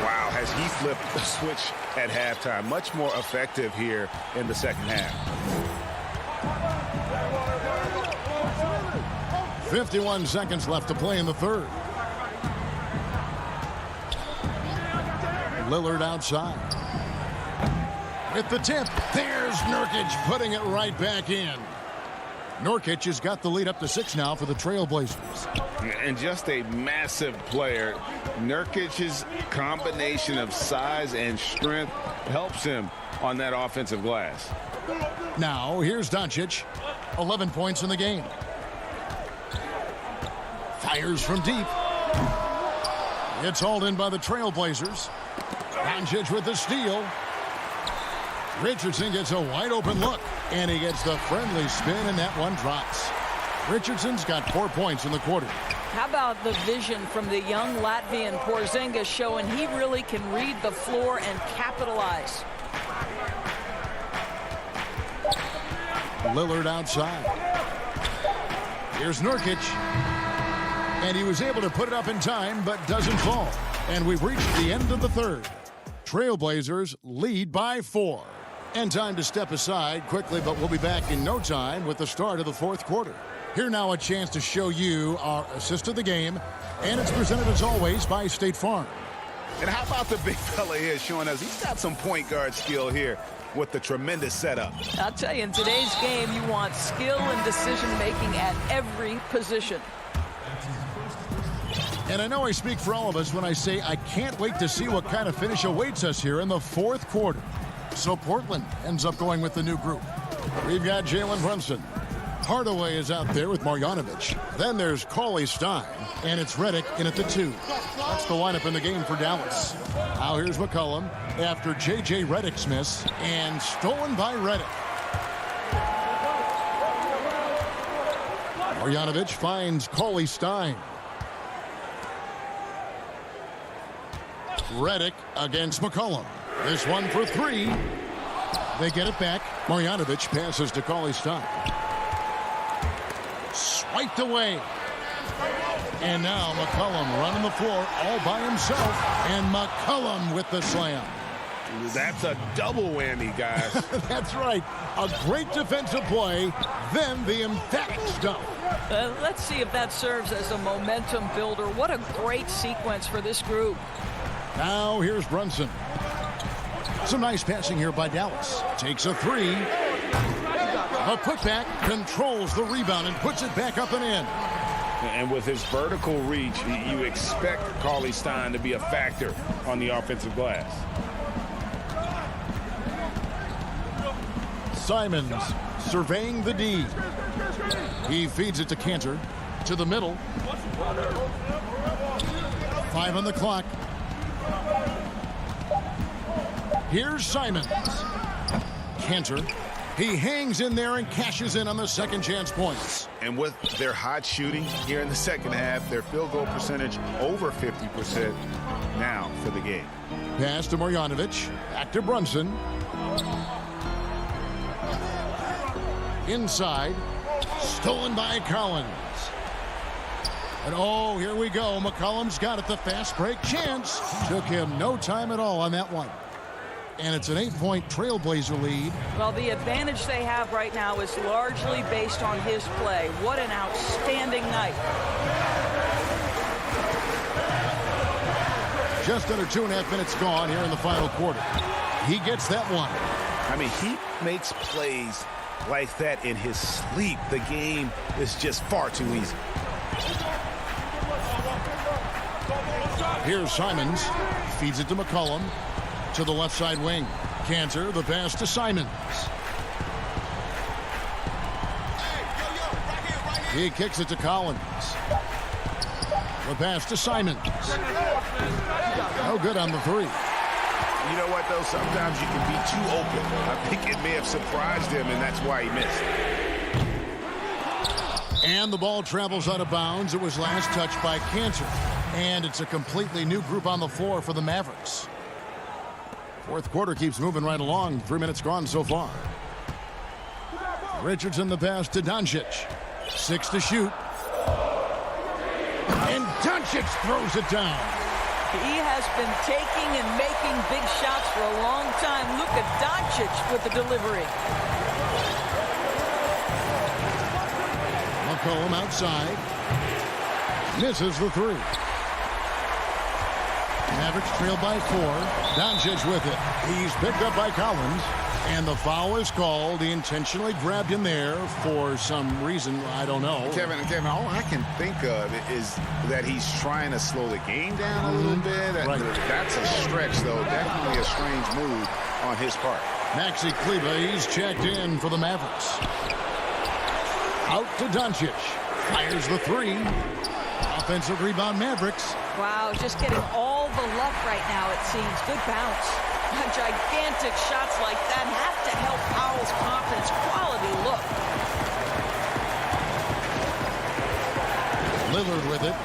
Wow, has he flipped the switch at halftime. Much more effective here in the second half. 51 seconds left to play in the third. Lillard outside. With the tip, there's Nurkic putting it right back in. Nurkic has got the lead up to 6 now for the Trailblazers. And just a massive player. Nurkic's combination of size and strength helps him on that offensive glass. Now, here's Doncic. 11 points in the game. Fires from deep. It's hauled in by the Trailblazers. Doncic with the steal. Richardson gets a wide open look. And he gets the friendly spin, and that one drops. Richardson's got 4 points in the quarter. How about the vision from the young Latvian Porzingis, showing he really can read the floor and capitalize. Lillard outside. Here's Nurkic. And he was able to put it up in time, but doesn't fall. And we've reached the end of the third. Trailblazers lead by 4. And time to step aside quickly, but we'll be back in no time with the start of the fourth quarter. Here now a chance to show you our assist of the game. And it's presented as always by State Farm. And how about the big fella here showing us he's got some point guard skill here with the tremendous setup. I'll tell you, in today's game, you want skill and decision-making at every position. And I know I speak for all of us when I say I can't wait to see what kind of finish awaits us here in the fourth quarter. So Portland ends up going with the new group. We've got Jalen Brunson. Hardaway is out there with Marjanovic. Then there's Cauley Stein, and it's Redick in at the 2. That's the lineup in the game for Dallas. Now here's McCollum after J.J. Redick's miss, and stolen by Redick. Marjanovic finds Cauley Stein. Redick against McCollum. This one for 3. They get it back. Marjanovic passes to Cauley Stein. Swiped away. And now McCollum running the floor all by himself. And McCollum with the slam. That's a double whammy, guys. That's right. A great defensive play, then the emphatic stuff. Let's see if that serves as a momentum builder. What a great sequence for this group. Now here's Brunson. Some nice passing here by Dallas. Takes a 3. A putback controls the rebound and puts it back up and in. And with his vertical reach, you expect Cauley Stein to be a factor on the offensive glass. Simons surveying the D. He feeds it to Cantor. To the middle. 5 on the clock. Here's Simons. Cantor. He hangs in there and cashes in on the second chance points. And with their hot shooting here in the second half, their field goal percentage over 50% now for the game. Pass to Marjanovic. Back to Brunson. Inside. Stolen by Collins. And oh, here we go. McCollum's got it. The fast break chance. Took him no time at all on that one. And it's an 8-point Trailblazer lead. Well, the advantage they have right now is largely based on his play. What an outstanding night. Just under 2.5 minutes gone here in the final quarter. He gets that one. I mean, he makes plays like that in his sleep. The game is just far too easy. Here's Simons. Feeds it to McCollum. To the left side wing. Cantor, the pass to Simons. He kicks it to Collins. The pass to Simons. No good on the three. You know what, though? Sometimes you can be too open. I think it may have surprised him, and that's why he missed. And the ball travels out of bounds. It was last touched by Cantor. And it's a completely new group on the floor for the Mavericks. Fourth quarter keeps moving right along. 3 minutes gone so far. Richardson the pass to Doncic. 6 to shoot. And Doncic throws it down. He has been taking and making big shots for a long time. Luka Doncic with the delivery. McCollum outside. Misses the three. Mavericks trail by 4. Doncic with it. He's picked up by Collins. And the foul is called. He intentionally grabbed him there for some reason. I don't know. Kevin, all I can think of is that he's trying to slow the game down a little bit. Right. That's a stretch, though. Definitely a strange move on his part. Maxi Kleber, he's checked in for the Mavericks. Out to Doncic. Fires the three. Offensive rebound, Mavericks. Wow, just getting all the luck right now, it seems. Good bounce. Gigantic shots like that have to help Powell's confidence. Quality look. Lillard with it.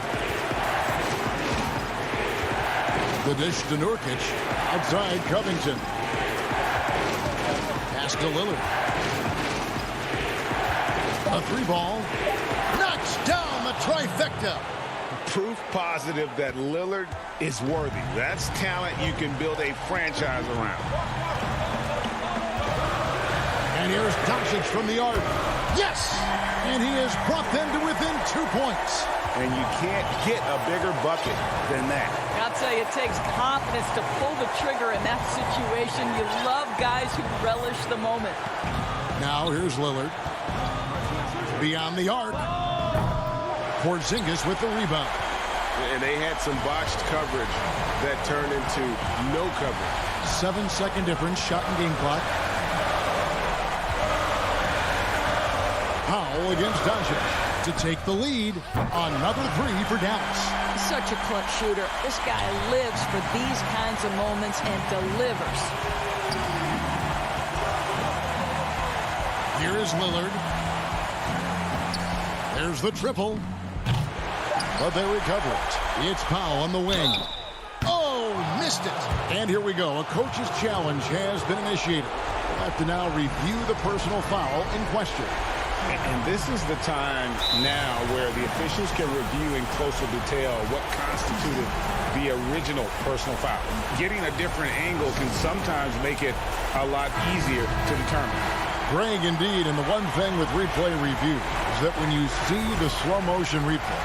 The dish to Nurkic. Outside Covington. Pass to Lillard. A three ball. Knocks down the trifecta. Proof positive that Lillard is worthy. That's talent you can build a franchise around. And here's Doncic from the arc. Yes! And he has brought them to within 2 points. And you can't get a bigger bucket than that. I'll tell you, it takes confidence to pull the trigger in that situation. You love guys who relish the moment. Now here's Lillard. Beyond the arc. Porzingis with the rebound. And they had some botched coverage that turned into no coverage. 7-second difference, shot and game clock. Powell against Doncic to take the lead on another three for Dallas. Such a clutch shooter. This guy lives for these kinds of moments and delivers. Here is Lillard. There's the triple. But they recover it. It's Powell on the wing. Oh, missed it. And here we go. A coach's challenge has been initiated. We'll have to now review the personal foul in question. And this is the time now where the officials can review in closer detail what constituted the original personal foul. Getting a different angle can sometimes make it a lot easier to determine. Greg, indeed, and the one thing with replay review is that when you see the slow motion replay,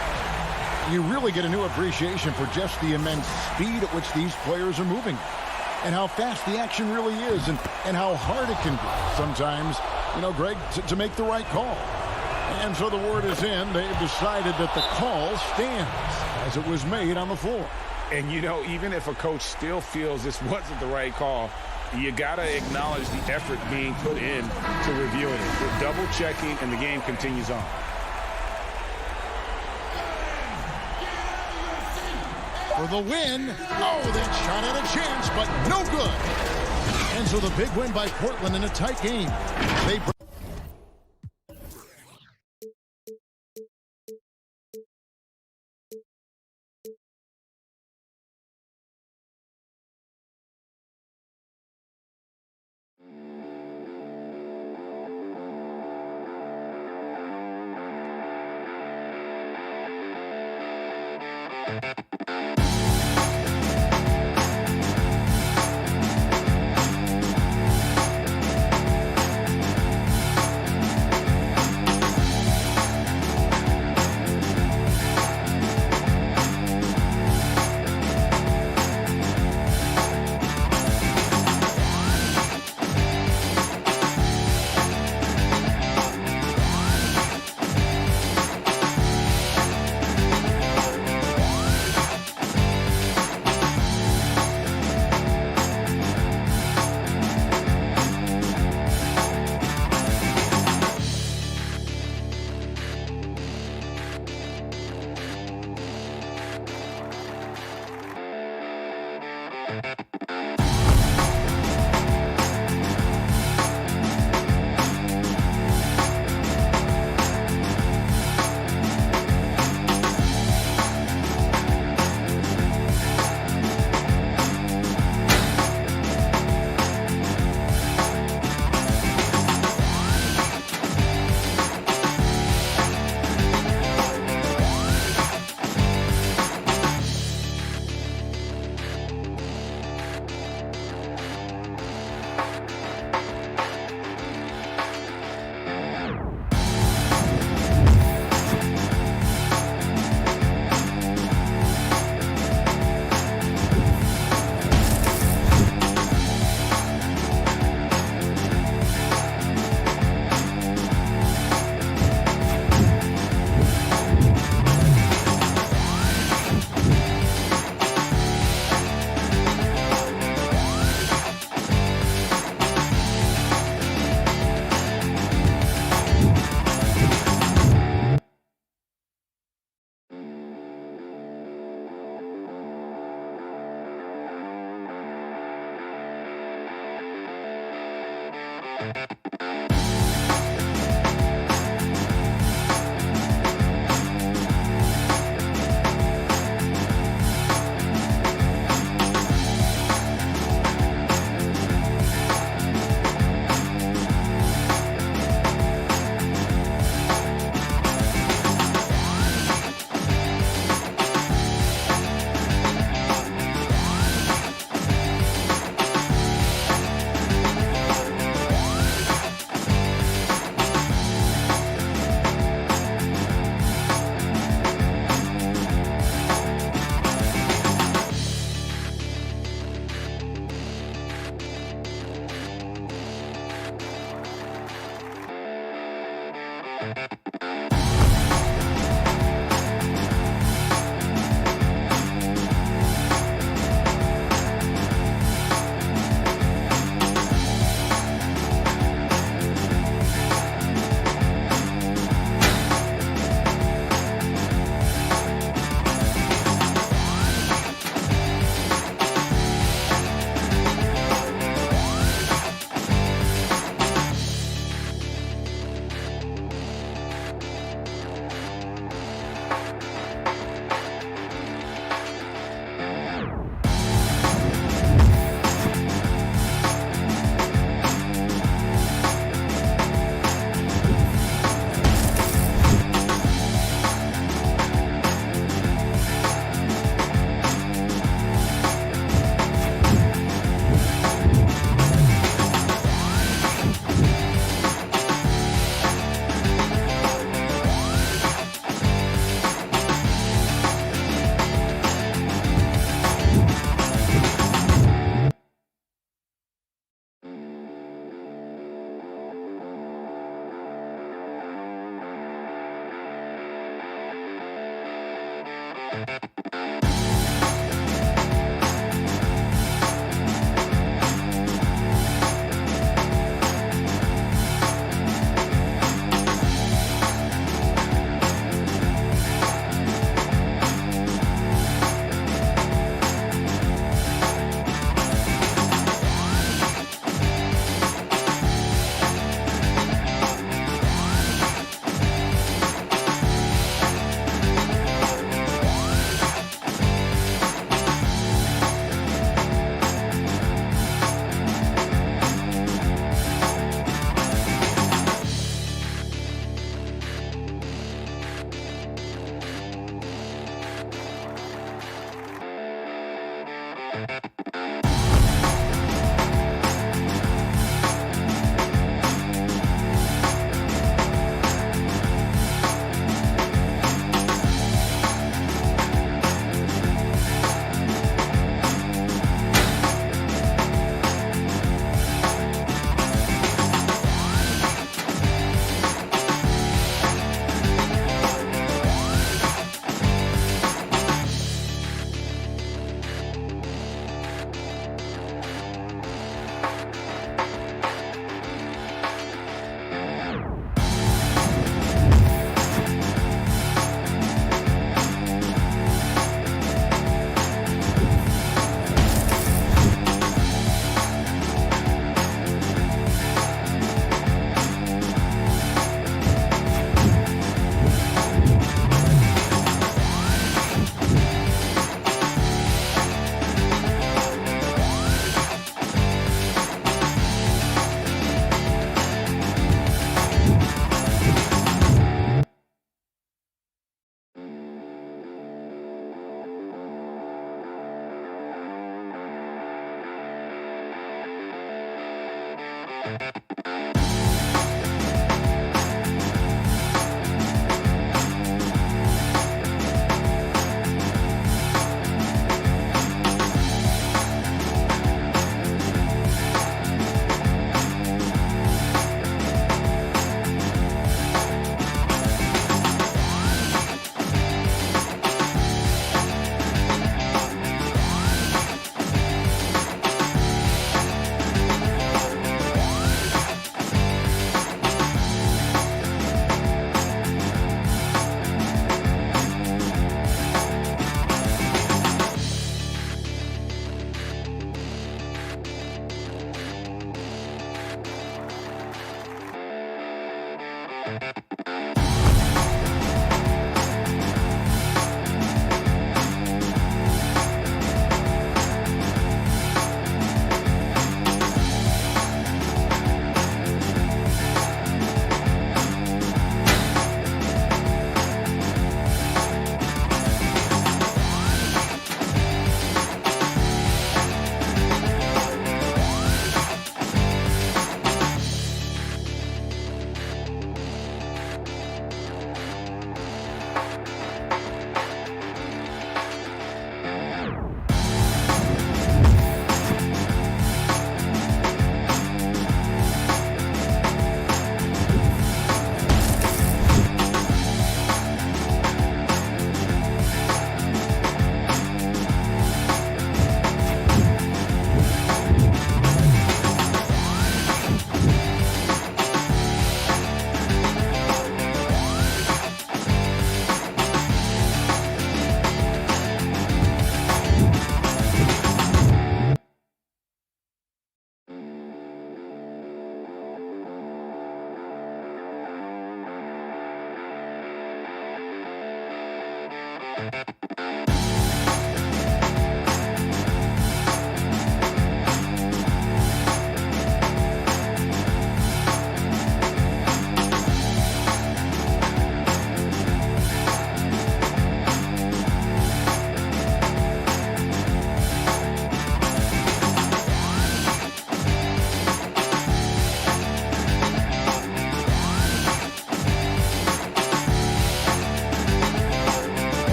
you really get a new appreciation for just the immense speed at which these players are moving and how fast the action really is and how hard it can be sometimes Greg, to make the right call. And so the word is in. They've decided that the call stands as it was made on the floor. And, even if a coach still feels this wasn't the right call, you got to acknowledge the effort being put in to reviewing it. They're double-checking, and the game continues on. For the win. Oh, that shot had a chance, but no good. And so the big win by Portland in a tight game. They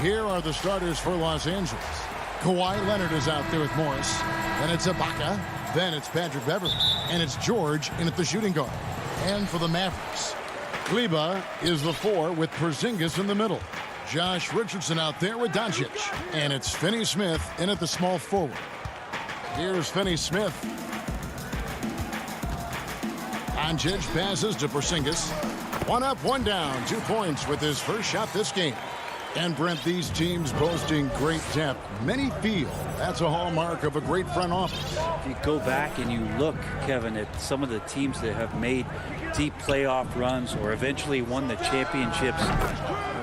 Here are the starters for Los Angeles. Kawhi Leonard is out there with Morris. Then it's Ibaka. Then it's Patrick Beverley. And it's George in at the shooting guard. And for the Mavericks, Kleber is the 4 with Porzingis in the middle. Josh Richardson out there with Doncic. And it's Finney-Smith in at the small forward. Here's Finney-Smith. Doncic passes to Porzingis. 1 up, 1 down. 2 points with his first shot this game. And Brent, these teams boasting great depth. Many feel that's a hallmark of a great front office. If you go back and you look, Kevin, at some of the teams that have made deep playoff runs or eventually won the championships,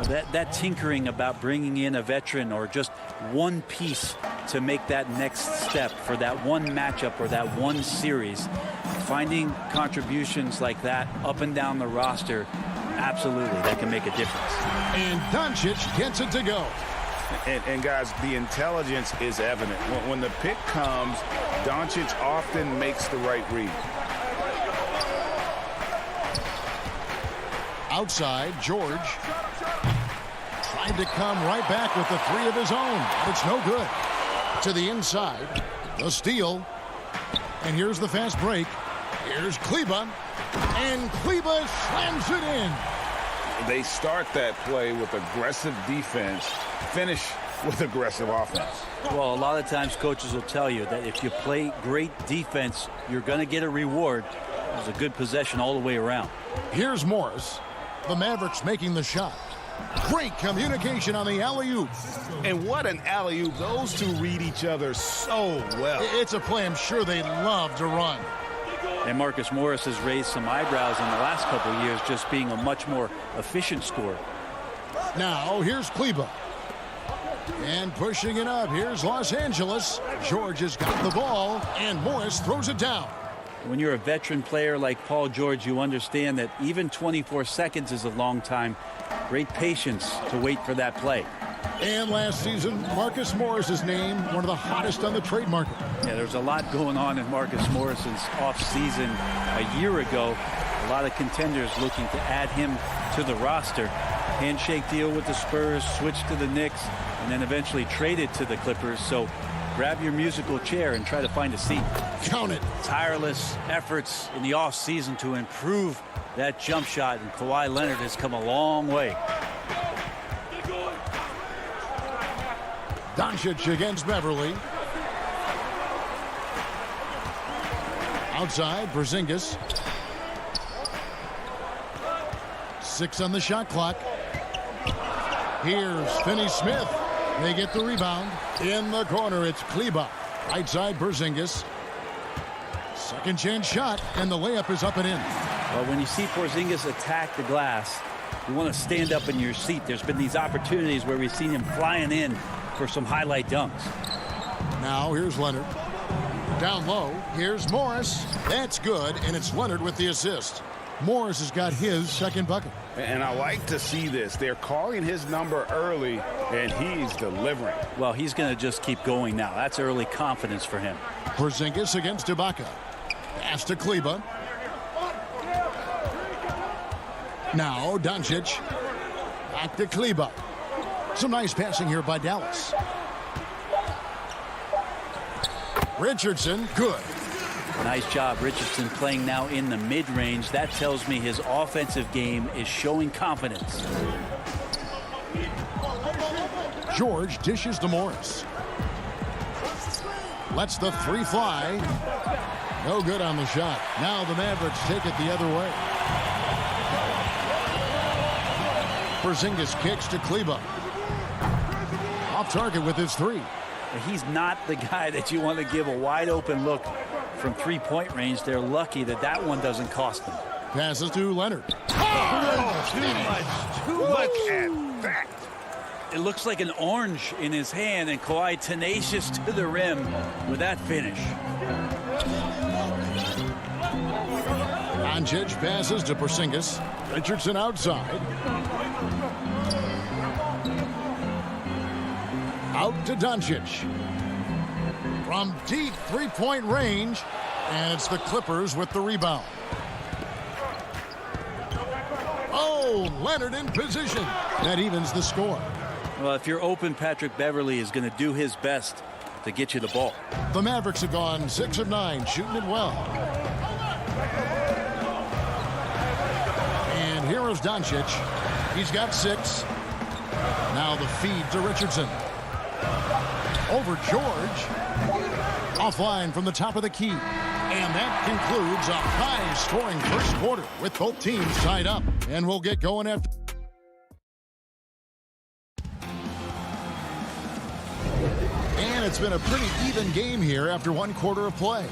that tinkering about bringing in a veteran or just one piece to make that next step for that one matchup or that one series, finding contributions like that up and down the roster, absolutely, that can make a difference. And Doncic gets it to go. And guys, the intelligence is evident. When the pick comes, Doncic often makes the right read. Outside, George tried to come right back with the 3 of his own. It's no good. To the inside, the steal. And here's the fast break. Here's Kleber. And Kleber slams it in. They start that play with aggressive defense, finish with aggressive offense. Well, a lot of times coaches will tell you that if you play great defense, you're going to get a reward. It was a good possession all the way around. Here's Morris. The Mavericks making the shot. Great communication on the alley-oop. And what an alley-oop. Those two read each other so well. It's a play I'm sure they love to run. And Marcus Morris has raised some eyebrows in the last couple of years, just being a much more efficient scorer. Now, here's Kleber. And pushing it up, here's Los Angeles. George has got the ball, and Morris throws it down. When you're a veteran player like Paul George, you understand that even 24 seconds is a long time. Great patience to wait for that play. And last season, Marcus Morris's name, one of the hottest on the trade market. Yeah, there's a lot going on in Marcus Morris's offseason a year ago. A lot of contenders looking to add him to the roster. Handshake deal with the Spurs, switched to the Knicks, and then eventually traded to the Clippers. So grab your musical chair and try to find a seat. Count it. Tireless efforts in the offseason to improve that jump shot, and Kawhi Leonard has come a long way. Doncic against Beverley. Outside, Porzingis. 6 on the shot clock. Here's Finney-Smith. They get the rebound. In the corner, it's Kleber. Right side, Porzingis. Second chance shot, and the layup is up and in. Well, when you see Porzingis attack the glass, you want to stand up in your seat. There's been these opportunities where we've seen him flying in for some highlight dunks. Now here's Leonard. Down low, here's Morris. That's good, and it's Leonard with the assist. Morris has got his second bucket. And I like to see this. They're calling his number early, and he's delivering. Well, he's going to just keep going now. That's early confidence for him. Porzingis against Ibaka. Pass to Kleba. Now Doncic. Back to Kleba. Some nice passing here by Dallas. Richardson, good. Nice job, Richardson, playing now in the mid-range. That tells me his offensive game is showing confidence. George dishes to Morris. Lets the three fly. No good on the shot. Now the Mavericks take it the other way. Porzingis kicks to Kleba. Off target with his three. He's not the guy that you want to give a wide open look from three-point range. They're lucky that that one doesn't cost them. Passes to Leonard. Look at that. It looks like an orange in his hand, and Kawhi tenacious to the rim with that finish. Doncic passes to Porzingis. Richardson outside. Out to Doncic. From deep three-point range, and it's the Clippers with the rebound. Oh, Leonard in position. That evens the score. Well, if you're open, Patrick Beverly is going to do his best to get you the ball. The Mavericks have gone 6 of 9, shooting it well. And here is Doncic. He's got 6. Now the feed to Richardson. Over George. Offline from the top of the key. And that concludes a high-scoring first quarter with both teams tied up. And we'll get going after. And it's been a pretty even game here after one quarter of play.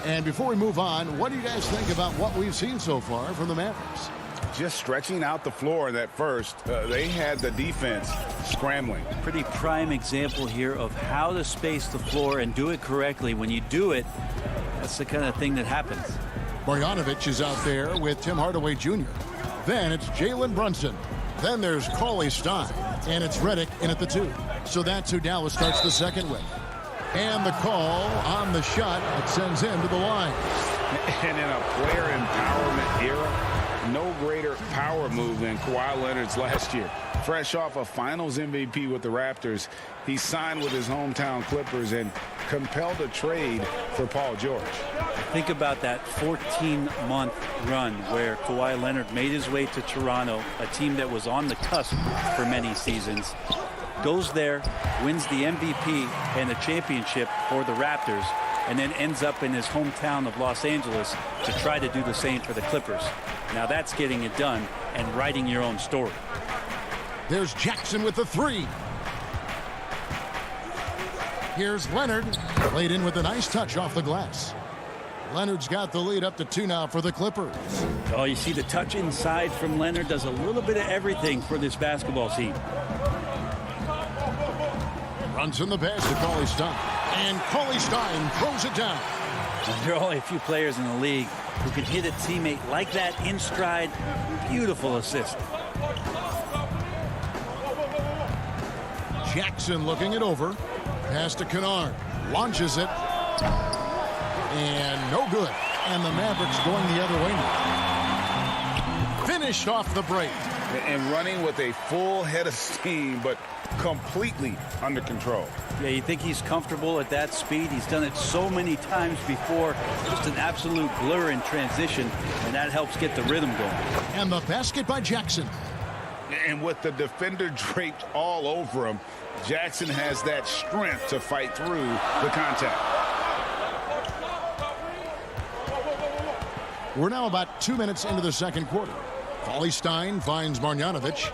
And before we move on, what do you guys think about what we've seen so far from the Mavericks? Just stretching out the floor in that first. They had the defense scrambling. Pretty prime example here of how to space the floor and do it correctly. When you do it, that's the kind of thing that happens. Marjanovic is out there with Tim Hardaway Jr. Then it's Jalen Brunson. Then there's Cauley Stein. And it's Redick in at the 2. So that's who Dallas starts the second with. And the call on the shot that sends him to the line. And in a player empowerment era, no greater power move than Kawhi Leonard's last year. Fresh off a finals MVP with the Raptors, he signed with his hometown Clippers and compelled a trade for Paul George. Think about that 14-month run where Kawhi Leonard made his way to Toronto, a team that was on the cusp for many seasons. Goes there, wins the MVP and a championship for the Raptors, and then ends up in his hometown of Los Angeles to try to do the same for the Clippers. Now that's getting it done and writing your own story. There's Jackson with the 3. Here's Leonard. Played in with a nice touch off the glass. Leonard's got the lead up to 2 now for the Clippers. Oh, you see the touch inside from Leonard does a little bit of everything for this basketball team. Runs in the pass to Cauley Stein. And Cauley Stein throws it down. There are only a few players in the league who can hit a teammate like that in stride. Beautiful assist. Jackson looking it over. Pass to Kennard. Launches it. And no good. And the Mavericks going the other way now. Finished off the break. And running with a full head of steam, but completely under control. Yeah, you think he's comfortable at that speed? He's done it so many times before. Just an absolute blur in transition, and that helps get the rhythm going. And the basket by Jackson. And with the defender draped all over him, Jackson has that strength to fight through the contact. We're now about 2 minutes into the second quarter. Cauley Stein finds Marjanovic.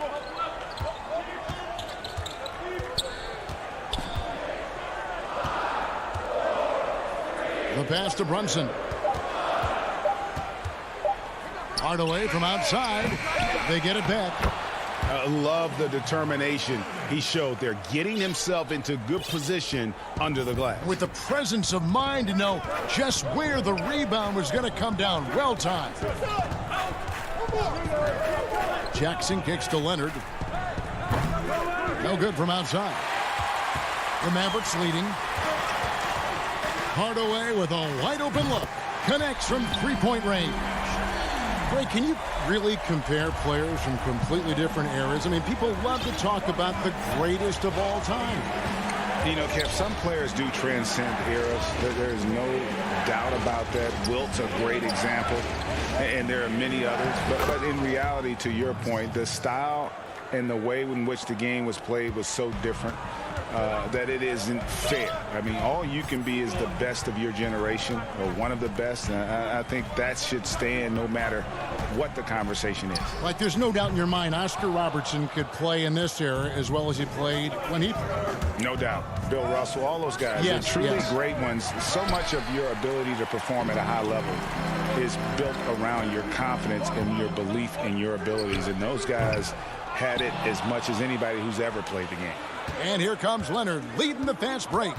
The pass to Brunson. Hardaway from outside. They get it back. I love the determination he showed there, getting himself into good position under the glass. With the presence of mind to know just where the rebound was going to come down. Well timed. Jackson kicks to Leonard. No good from outside. The Mavericks leading. Hardaway with a wide open look. Connects from three-point range. Greg, can you really compare players from completely different eras? I mean, people love to talk about the greatest of all time. You know, Kev, some players do transcend eras. There's no doubt about that. Wilt's a great example, and there are many others. But in reality, to your point, the style and the way in which the game was played was so different that it isn't fair. I mean, all you can be is the best of your generation, or one of the best. And I think that should stand no matter what the conversation is. Like, there's no doubt in your mind Oscar Robertson could play in this era as well as he played when he played. No doubt. Bill Russell, all those guys, yes, they're truly yes. great ones. So much of your ability to perform at a high level is built around your confidence and your belief in your abilities. And those guys had it as much as anybody who's ever played the game. And here comes Leonard leading the fast break.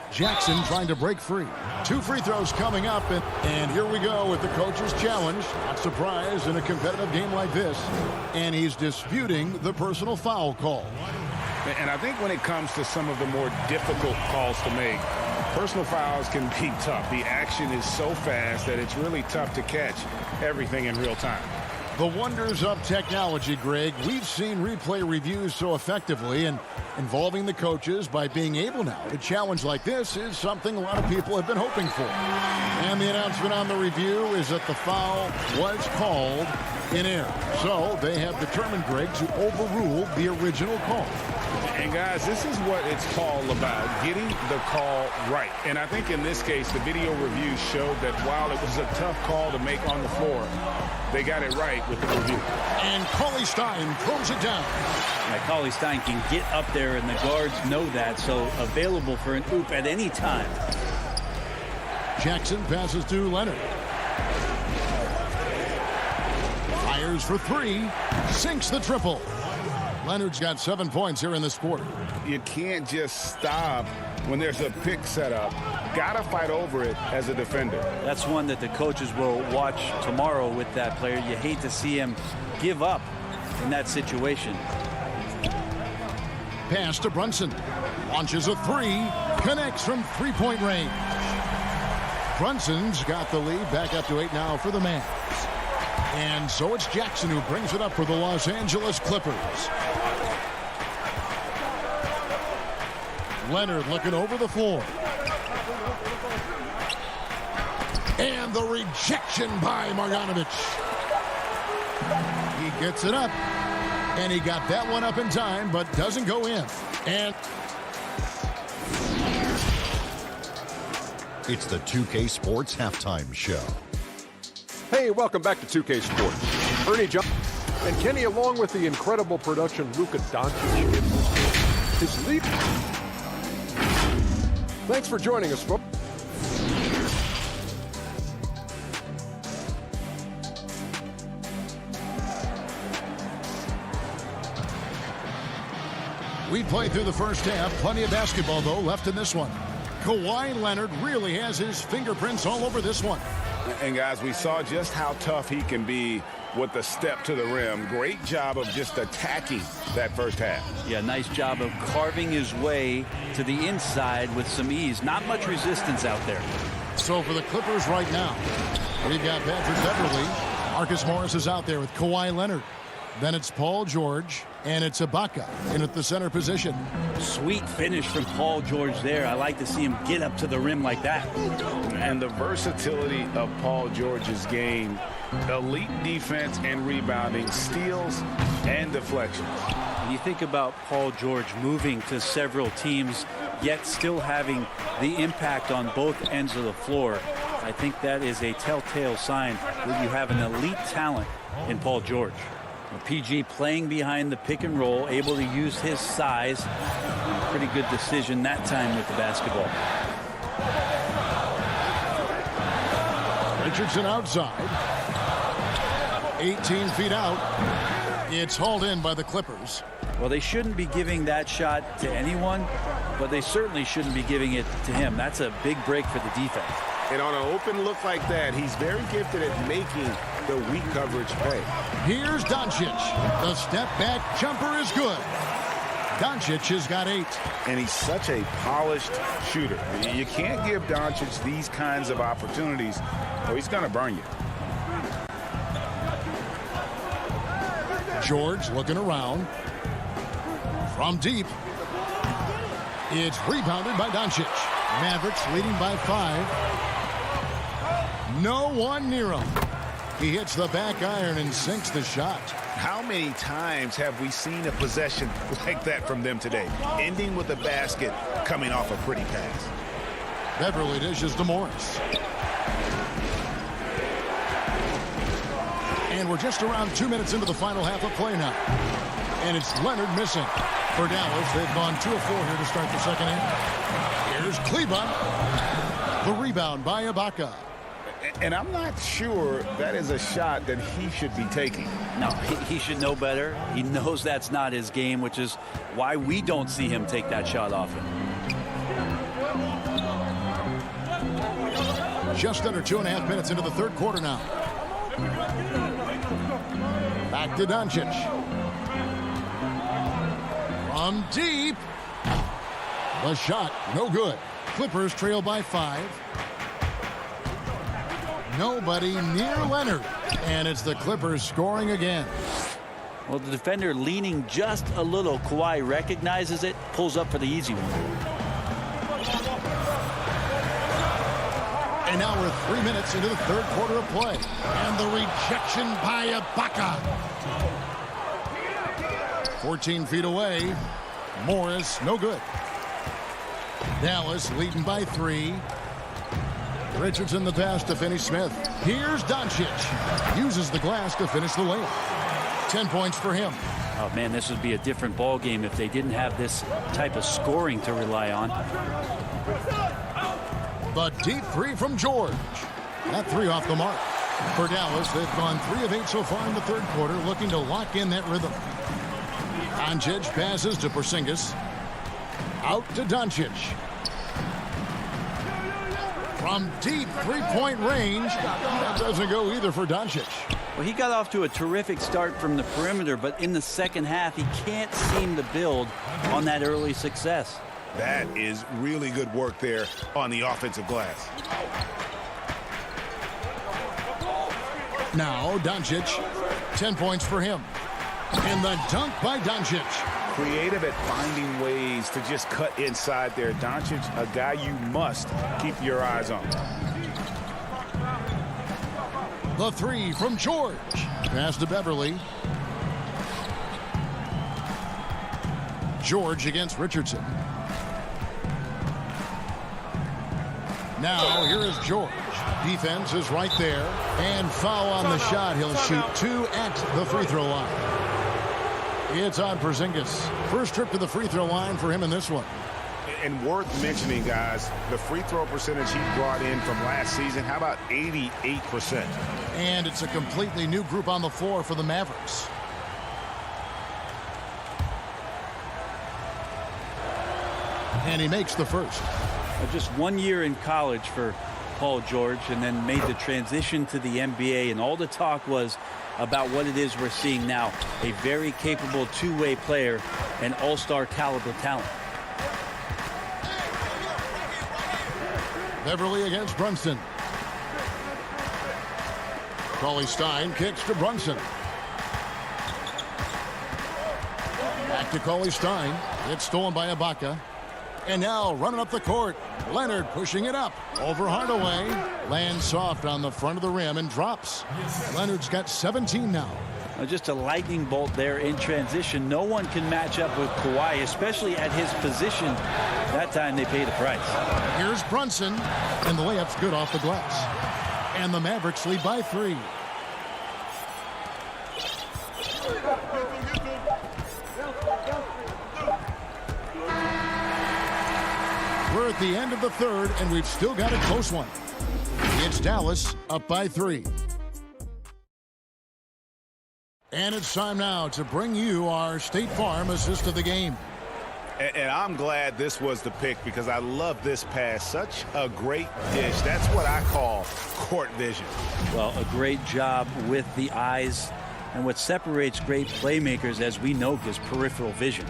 Jackson trying to break free. 2 free throws coming up. And here we go with the coach's challenge. Not surprised in a competitive game like this. And he's disputing the personal foul call. And I think when it comes to some of the more difficult calls to make, personal fouls can be tough. The action is so fast that it's really tough to catch everything in real time. The wonders of technology, Greg. We've seen replay reviews so effectively, and involving the coaches by being able now to challenge like this is something a lot of people have been hoping for. And the announcement on the review is that the foul was called in error. So they have determined, Greg, to overrule the original call. And guys, this is what it's all about, getting the call right. And I think in this case, the video review showed that while it was a tough call to make on the floor, they got it right with the review. And Cauley Stein throws it down. Yeah, Cauley Stein can get up there, and the guards know that, so available for an oop at any time. Jackson passes to Leonard. Fires for 3. Sinks the triple. Leonard's got 7 points here in this quarter. You can't just stop when there's a pick set up. Gotta fight over it as a defender. That's one that the coaches will watch tomorrow with that player. You hate to see him give up in that situation. Pass to Brunson. Launches a 3. Connects from three-point range. Brunson's got the lead. Back up to 8 now for the Mavs. And so it's Jackson who brings it up for the Los Angeles Clippers. Leonard looking over the floor. And the rejection by Marjanovic. He gets it up. And he got that one up in time, but doesn't go in. And it's the 2K Sports Halftime Show. Hey, welcome back to 2K Sports. Ernie Johnson and Kenny, along with the incredible production Luka Doncic his lead. Thanks for joining us, folks. We played through the first half. Plenty of basketball, though, left in this one. Kawhi Leonard really has his fingerprints all over this one. And, guys, we saw just how tough he can be with the step to the rim. Great job of just attacking that first half. Yeah, nice job of carving his way to the inside with some ease. Not much resistance out there. So for the Clippers right now, we've got Patrick Beverley. Marcus Morris is out there with Kawhi Leonard. Then it's Paul George, and it's Ibaka in at the center position. Sweet finish from Paul George there. I like to see him get up to the rim like that. And the versatility of Paul George's game, elite defense and rebounding, steals and deflections. When you think about Paul George moving to several teams, yet still having the impact on both ends of the floor, I think that is a telltale sign that you have an elite talent in Paul George. PG playing behind the pick and roll, able to use his size. Pretty good decision that time with the basketball. Richardson outside. 18 feet out. It's hauled in by the Clippers. Well, they shouldn't be giving that shot to anyone, but they certainly shouldn't be giving it to him. That's a big break for the defense. And on an open look like that, he's very gifted at making the weak coverage pay. Here's Doncic. The step-back jumper is good. Doncic has got 8. And he's such a polished shooter. You can't give Doncic these kinds of opportunities, or he's going to burn you. George looking around. From deep. It's rebounded by Doncic. Mavericks leading by 5. No one near him. He hits the back iron and sinks the shot. How many times have we seen a possession like that from them today? Ending with a basket coming off a pretty pass. Beverly dishes to Morris. And we're just around 2 minutes into the final half of play now. And it's Leonard missing. For Dallas, they've gone 2 of 4 here to start the second half. Here's Kleber. The rebound by Ibaka. And I'm not sure that is a shot that he should be taking. No, he should know better. He knows that's not his game, which is why we don't see him take that shot often. Just under 2.5 minutes into the third quarter now. Back to Doncic. From deep. The shot, no good. Clippers trail by 5. Nobody near Leonard. And it's the Clippers scoring again. Well, the defender leaning just a little. Kawhi recognizes it, pulls up for the easy one. And now we're 3 minutes into the third quarter of play. And the rejection by Ibaka. 14 feet away. Morris, no good. Dallas leading by 3. Richardson the pass to Finney Smith. Here's Doncic. Uses the glass to finish the layup. 10 points for him. Oh, man, this would be a different ball game if they didn't have this type of scoring to rely on. The deep 3 from George. That 3 off the mark. For Dallas, they've gone 3 of 8 so far in the third quarter, looking to lock in that rhythm. Doncic passes to Porzingis. Out to Doncic. From deep three-point range, that doesn't go either for Doncic. Well, he got off to a terrific start from the perimeter, but in the second half, he can't seem to build on that early success. That is really good work there on the offensive glass. Now Doncic, 10 points for him. And the dunk by Doncic. Creative at finding ways to just cut inside there. Doncic, a guy you must keep your eyes on. The 3 from George. Pass to Beverly. George against Richardson. Now here is George. Defense is right there. And foul on the shot. He'll shoot 2 at the free throw line. It's on Porzingis. First trip to the free throw line for him in this one. And worth mentioning, guys, the free throw percentage he brought in from last season, how about 88%? And it's a completely new group on the floor for the Mavericks. And he makes the first. Just 1 year in college for Paul George, and then made the transition to the NBA, and all the talk was about what it is we're seeing now. A very capable two-way player and all-star caliber talent. Beverly against Brunson. Cauley-Stein kicks to Brunson. Back to Cauley-Stein. It's stolen by Ibaka. And now running up the court. Leonard pushing it up. Over Hardaway. Lands soft on the front of the rim and drops. Leonard's got 17 now. Just a lightning bolt there in transition. No one can match up with Kawhi, especially at his position. That time they pay the price. Here's Brunson. And the layup's good off the glass. And the Mavericks lead by 3. We're at the end of the third, and we've still got a close one. It's Dallas up by 3. And it's time now to bring you our State Farm assist of the game. And I'm glad this was the pick because I love this pass. Such a great dish. That's what I call court vision. Well, a great job with the eyes. And what separates great playmakers, as we know, is peripheral vision.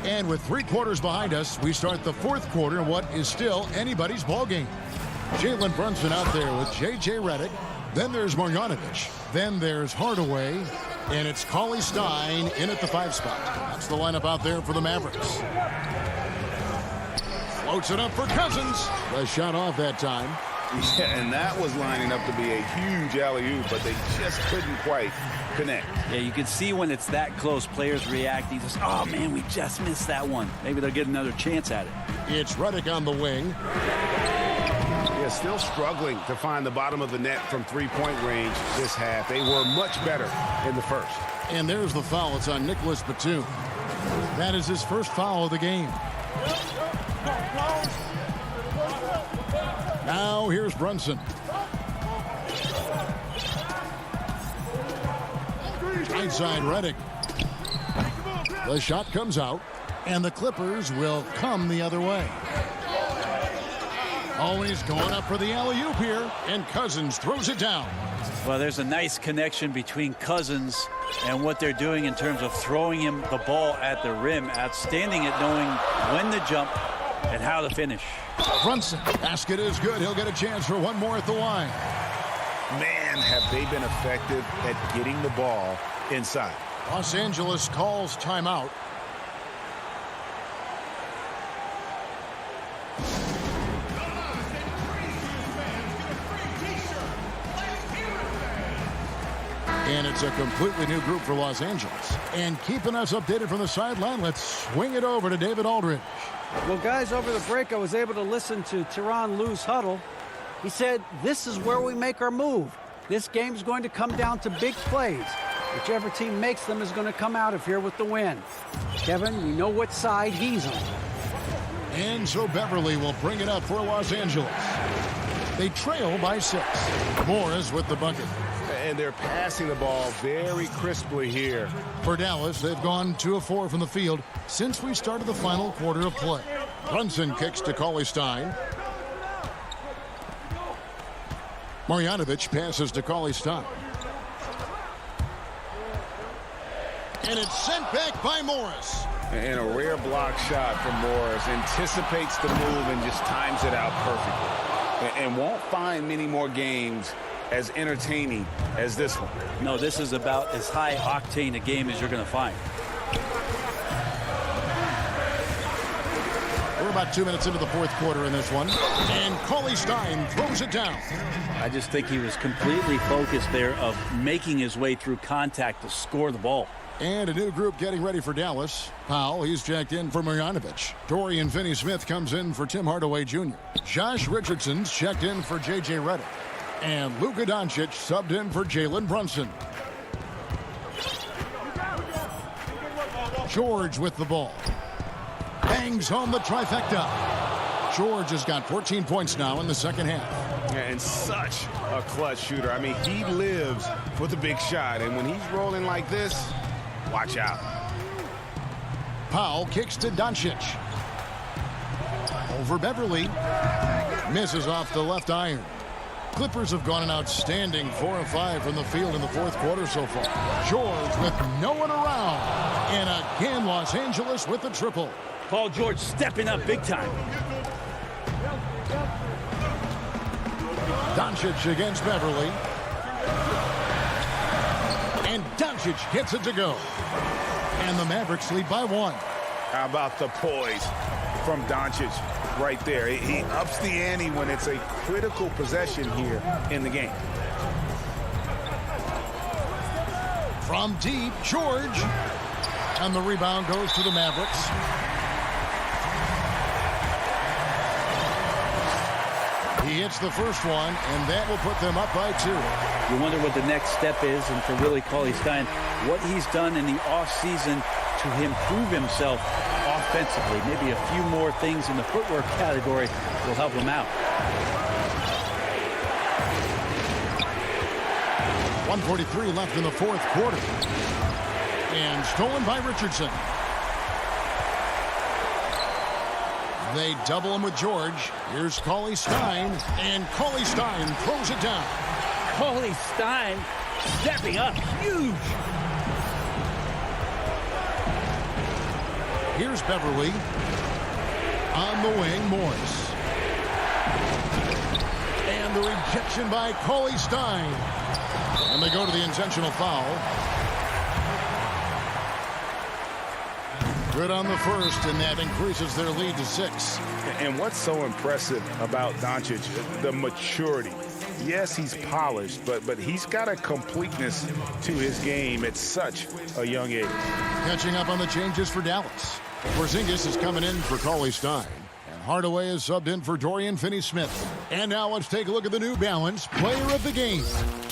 And with 3 quarters behind us, we start the 4th quarter in what is still anybody's ball game. Jalen Brunson out there with J.J. Redick. Then there's Marjanovic. Then there's Hardaway. And it's Cauley Stein in at the 5 spot. That's the lineup out there for the Mavericks. Floats it up for Cousins. The shot off that time. Yeah, and that was lining up to be a huge alley-oop, but they just couldn't quite connect. Yeah, you can see when it's that close, players reacting. Just, oh, man, we just missed that one. Maybe they'll get another chance at it. It's Redick on the wing. Yeah, still struggling to find the bottom of the net from 3-point range this half. They were much better in the first. And there's the foul. It's on Nicholas Batum. That is his first foul of the game. Now here's Brunson. Right side Redick. The shot comes out, and the Clippers will come the other way. Always going up for the alley-oop here, and Cousins throws it down. Well, there's a nice connection between Cousins and what they're doing in terms of throwing him the ball at the rim. Outstanding at knowing when to jump and how to finish. Brunson, basket is good. He'll get a chance for one more at the line. Man, have they been effective at getting the ball inside. Los Angeles calls timeout. And it's a completely new group for Los Angeles. And keeping us updated from the sideline, let's swing it over to David Aldridge. Well, guys, over the break, I was able to listen to Tyronn Lue's huddle. He said, this is where we make our move. This game's going to come down to big plays. Whichever team makes them is going to come out of here with the win. Kevin, we know what side he's on. And so Beverly will bring it up for Los Angeles. They trail by 6. Morris with the bucket. And they're passing the ball very crisply here. For Dallas, they've gone 2 of 4 from the field since we started the final quarter of play. Brunson kicks to Cauley Stein. Marjanovic passes to Cauley Stein. And it's sent back by Morris. And a rare block shot from Morris. Anticipates the move and just times it out perfectly. And won't find many more games as entertaining as this one. No, this is about as high octane a game as you're going to find. We're about 2 minutes into the 4th quarter in this one. And Cauley Stein throws it down. I just think he was completely focused there of making his way through contact to score the ball. And a new group getting ready for Dallas. Powell, he's checked in for Marjanovic. Dorian Finney-Smith comes in for Tim Hardaway Jr. Josh Richardson's checked in for J.J. Redick. And Luka Doncic subbed in for Jalen Brunson. George with the ball. Bangs home the trifecta. George has got 14 points now in the second half. And such a clutch shooter. I mean, he lives for the big shot. And when he's rolling like this, watch out. Powell kicks to Doncic. Over Beverly. Misses off the left iron. Clippers have gone an outstanding 4 of 5 from the field in the 4th quarter so far. George with no one around. And again, Los Angeles with the triple. Paul George stepping up big time. Doncic against Beverly. And Doncic gets it to go. And the Mavericks lead by 1. How about the poise from Doncic right there? He ups the ante when it's a critical possession here in the game. From deep, George. And the rebound goes to the Mavericks. He hits the first one, and that will put them up by 2. You wonder what the next step is, and for really Cauley Stein, what he's done in the offseason to improve himself offensively. Maybe a few more things in the footwork category will help him out. 1:43 left in the 4th quarter. And stolen by Richardson. They double him with George. Here's Cauley Stein, and Cauley Stein throws it down. Cauley Stein stepping up huge. Here's Beverly. On the wing, Morris. And the rejection by Cauley Stein. And they go to the intentional foul. Good on the first, and that increases their lead to 6. And what's so impressive about Doncic, the maturity. Yes, he's polished, but he's got a completeness to his game at such a young age. Catching up on the changes for Dallas. Porzingis is coming in for Cauley Stein. And Hardaway is subbed in for Dorian Finney-Smith. And now let's take a look at the New Balance player of the game,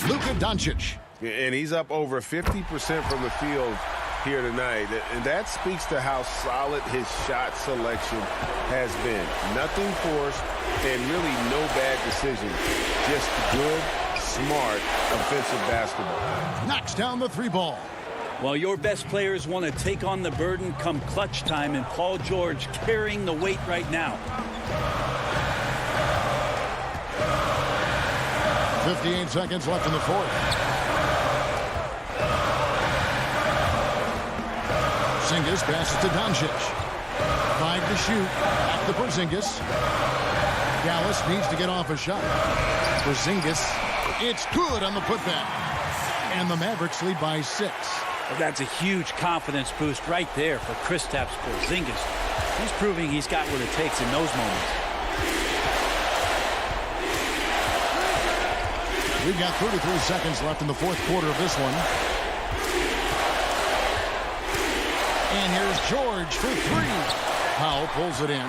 Luka Doncic. And he's up over 50% from the field here tonight, and that speaks to how solid his shot selection has been. Nothing forced and really no bad decision. Just good, smart, offensive basketball. Knocks down the 3 ball. Well, your best players want to take on the burden come clutch time, and Paul George carrying the weight right now. 58 seconds left in the fourth. Porzingis passes to Doncic. 5 to shoot. Back to Porzingis. Dallas needs to get off a shot. Porzingis. It's good on the putback. And the Mavericks lead by 6. Well, that's a huge confidence boost right there for Kristaps Porzingis. He's proving he's got what it takes in those moments. We've got 33 seconds left in the fourth quarter of this one. And here's George for 3. Powell pulls it in.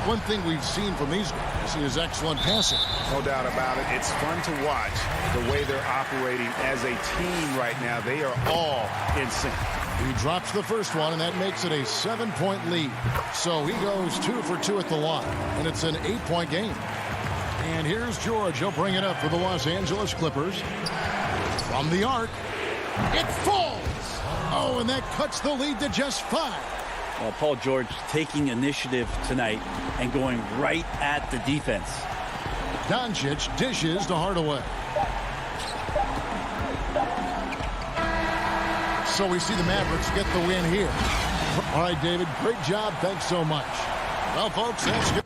One thing we've seen from these guys is excellent passing. No doubt about it. It's fun to watch the way they're operating as a team right now. They are all in sync. He drops the first one, and that makes it a 7-point lead. So he goes 2 for 2 at the line, and it's an 8-point game. And here's George. He'll bring it up for the Los Angeles Clippers. From the arc, it falls. Oh, and that cuts the lead to just 5. Well, Paul George taking initiative tonight and going right at the defense. Doncic dishes to Hardaway. So we see the Mavericks get the win here. All right, David, great job. Thanks so much. Well, folks, that's good.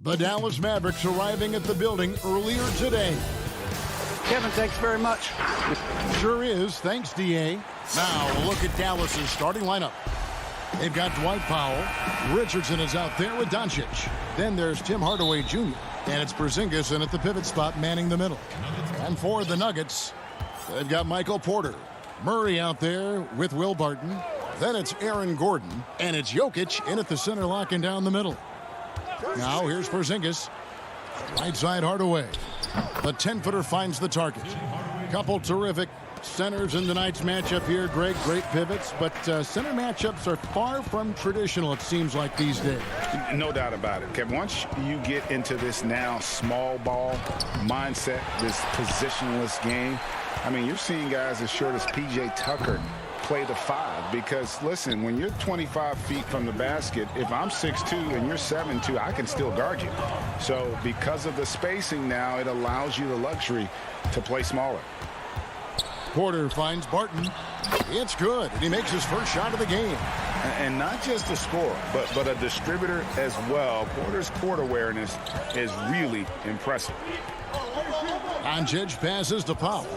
The Dallas Mavericks arriving at the building earlier today. Kevin, thanks very much. Sure is. Thanks, D.A. Now, a look at Dallas's starting lineup. They've got Dwight Powell. Richardson is out there with Doncic. Then there's Tim Hardaway Jr. And it's Porzingis in at the pivot spot, manning the middle. And for the Nuggets, they've got Michael Porter. Murray out there with Will Barton. Then it's Aaron Gordon. And it's Jokic in at the center, locking down the middle. Now here's Porzingis. Right side Hardaway. The 10-footer finds the target. Couple terrific centers in tonight's matchup here. Great pivots, but center matchups are far from traditional, it seems like, these days. No doubt about it, Kevin. Once you get into this now small ball mindset, this positionless game, I mean, you're seeing guys as short as P.J. Tucker play the 5, because listen, when you're 25 feet from the basket, if I'm 6'2 and you're 7'2, I can still guard you. So because of the spacing now, it allows you the luxury to play smaller. Porter finds Barton. It's good, and he makes his first shot of the game. And not just a scorer, but a distributor as well. Porter's court awareness is really impressive. Doncic passes to Powell.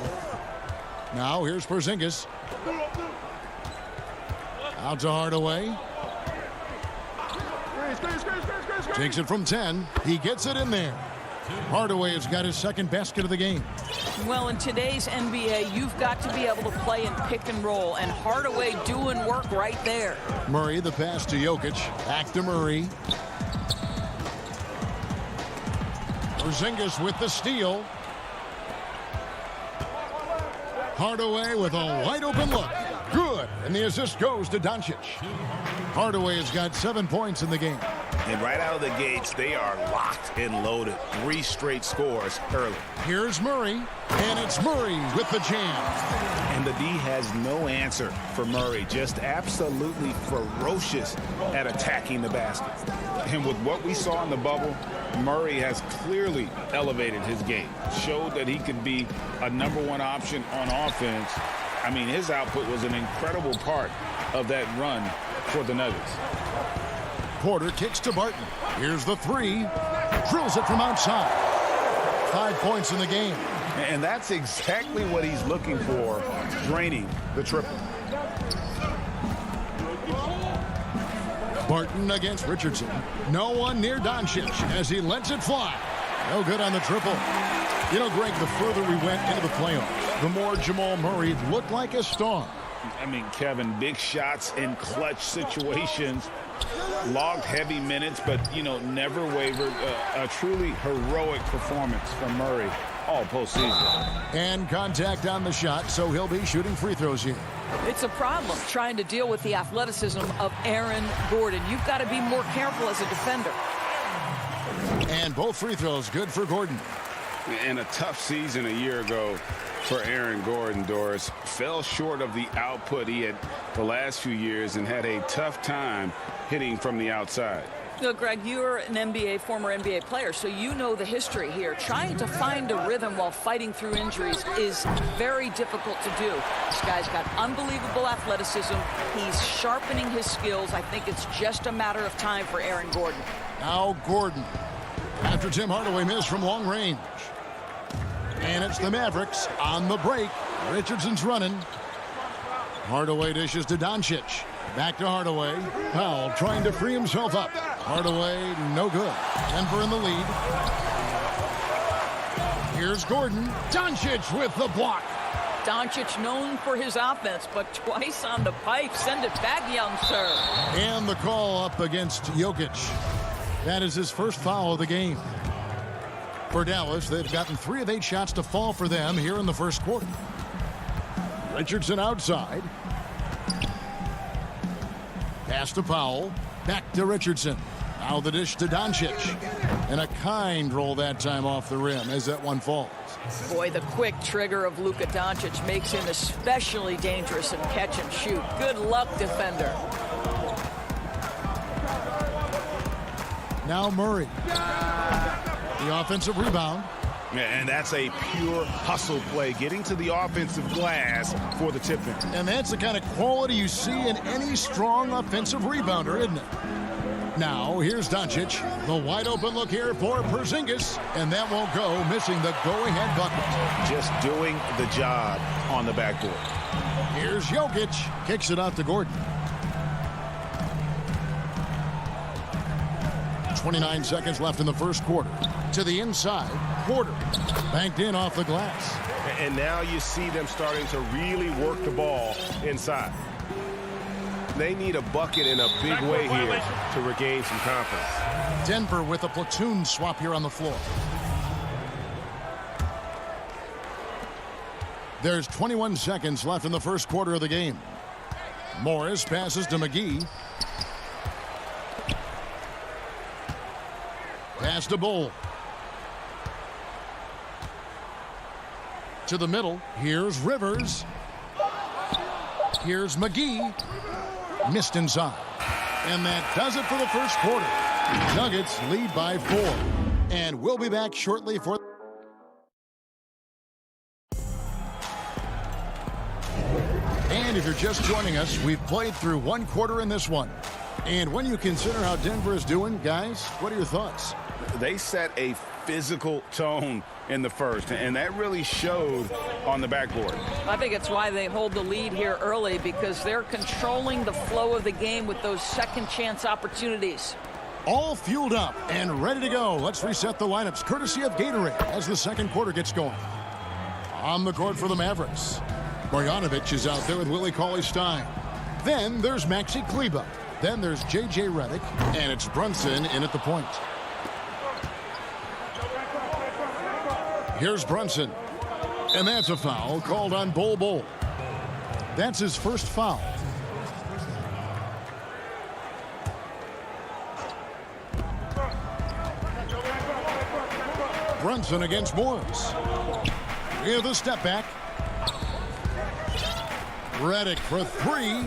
Now here's Porzingis. Out to Hardaway. Takes it from 10. He gets it in there. Hardaway has got his second basket of the game. Well, in today's NBA, you've got to be able to play in pick and roll, and Hardaway doing work right there. Murray, the pass to Jokic. Back to Murray. Porzingis with the steal. Hardaway with a wide open look. Good. And the assist goes to Doncic. Hardaway has got 7 points in the game. And right out of the gates, they are locked and loaded. 3 straight scores early. Here's Murray. And it's Murray with the jam. And the D has no answer for Murray. Just absolutely ferocious at attacking the basket. And with what we saw in the bubble, Murray has clearly elevated his game. Showed that he could be a #1 option on offense. I mean, his output was an incredible part of that run for the Nuggets. Porter kicks to Barton. Here's the 3. Drills it from outside. 5 points in the game. And that's exactly what he's looking for, draining the triple. Barton against Richardson. No one near Doncic as he lets it fly. No good on the triple. You know, Greg, the further we went into the playoffs, the more Jamal Murray looked like a star. I mean, Kevin, big shots in clutch situations. Logged heavy minutes, but, you know, never wavered. A truly heroic performance from Murray all postseason. And contact on the shot, so he'll be shooting free throws here. It's a problem trying to deal with the athleticism of Aaron Gordon. You've got to be more careful as a defender. And both free throws good for Gordon. And a tough season a year ago for Aaron Gordon, Doris. Fell short of the output he had the last few years and had a tough time hitting from the outside. Look, Greg, you're an former NBA player, so you know the history here. Trying to find a rhythm while fighting through injuries is very difficult to do. This guy's got unbelievable athleticism. He's sharpening his skills. I think it's just a matter of time for Aaron Gordon. Now Gordon, after Tim Hardaway missed from long range. And it's the Mavericks on the break. Richardson's running. Hardaway dishes to Doncic. Back to Hardaway. Powell trying to free himself up. Hardaway, no good. Denver in the lead. Here's Gordon. Doncic with the block. Doncic known for his offense, but twice on the pipe. Send it back, young sir. And the call up against Jokic. That is his first foul of the game. For Dallas, they've gotten 3 of 8 shots to fall for them here in the first quarter. Richardson outside. Pass to Powell. Back to Richardson. Now the dish to Doncic. And a kind roll that time off the rim as that one falls. Boy, the quick trigger of Luka Doncic makes him especially dangerous in catch and shoot. Good luck, defender. Now Murray. The offensive rebound. And that's a pure hustle play, getting to the offensive glass for the tip-in. And that's the kind of quality you see in any strong offensive rebounder, isn't it? Now, here's Doncic. The wide open look here for Porzingis. And that won't go, missing the go-ahead bucket. Just doing the job on the backboard. Here's Jokic. Kicks it out to Gordon. 29 seconds left in the first quarter. To the inside. Porter. Banked in off the glass. And now you see them starting to really work the ball inside. They need a bucket in a big way here to regain some confidence. Denver with a platoon swap here on the floor. There's 21 seconds left in the first quarter of the game. Morris passes to McGee. Pass to Bull. To the middle. Here's Rivers. Here's McGee. Missed inside. And that does it for the first quarter. Nuggets lead by 4. And we'll be back shortly for... And if you're just joining us, we've played through 1 quarter in this one. And when you consider how Denver is doing, guys, what are your thoughts? They set a physical tone in the first, and that really showed on the backboard. I think it's why they hold the lead here early, because they're controlling the flow of the game with those second chance opportunities. All fueled up and ready to go. Let's reset the lineups courtesy of Gatorade as the second quarter gets going. On the court for the Mavericks, Marjanovic is out there with Willie Cauley-Stein. Then there's Maxi Kleber. Then there's J.J. Redick, and it's Brunson in at the point. Here's Brunson. And that's a foul called on Bol. That's his first foul. Brunson against Morris. With a step back. Redick for 3.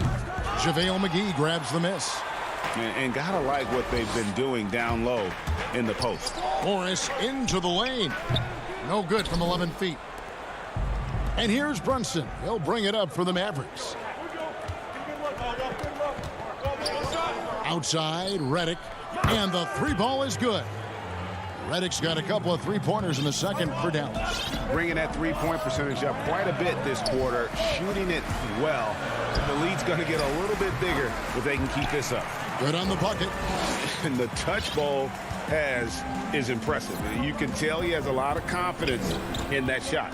JaVale McGee grabs the miss. And gotta like what they've been doing down low in the post. Morris into the lane. No good from 11 feet. And here's Brunson. He'll bring it up for the Mavericks. Outside, Redick. And the 3 ball is good. Redick's got a couple of 3-pointers in the second for Dallas. Bringing that 3-point percentage up quite a bit this quarter. Shooting it well. The lead's going to get a little bit bigger if they can keep this up. Good on the bucket. And the touch ball is impressive. You can tell he has a lot of confidence in that shot.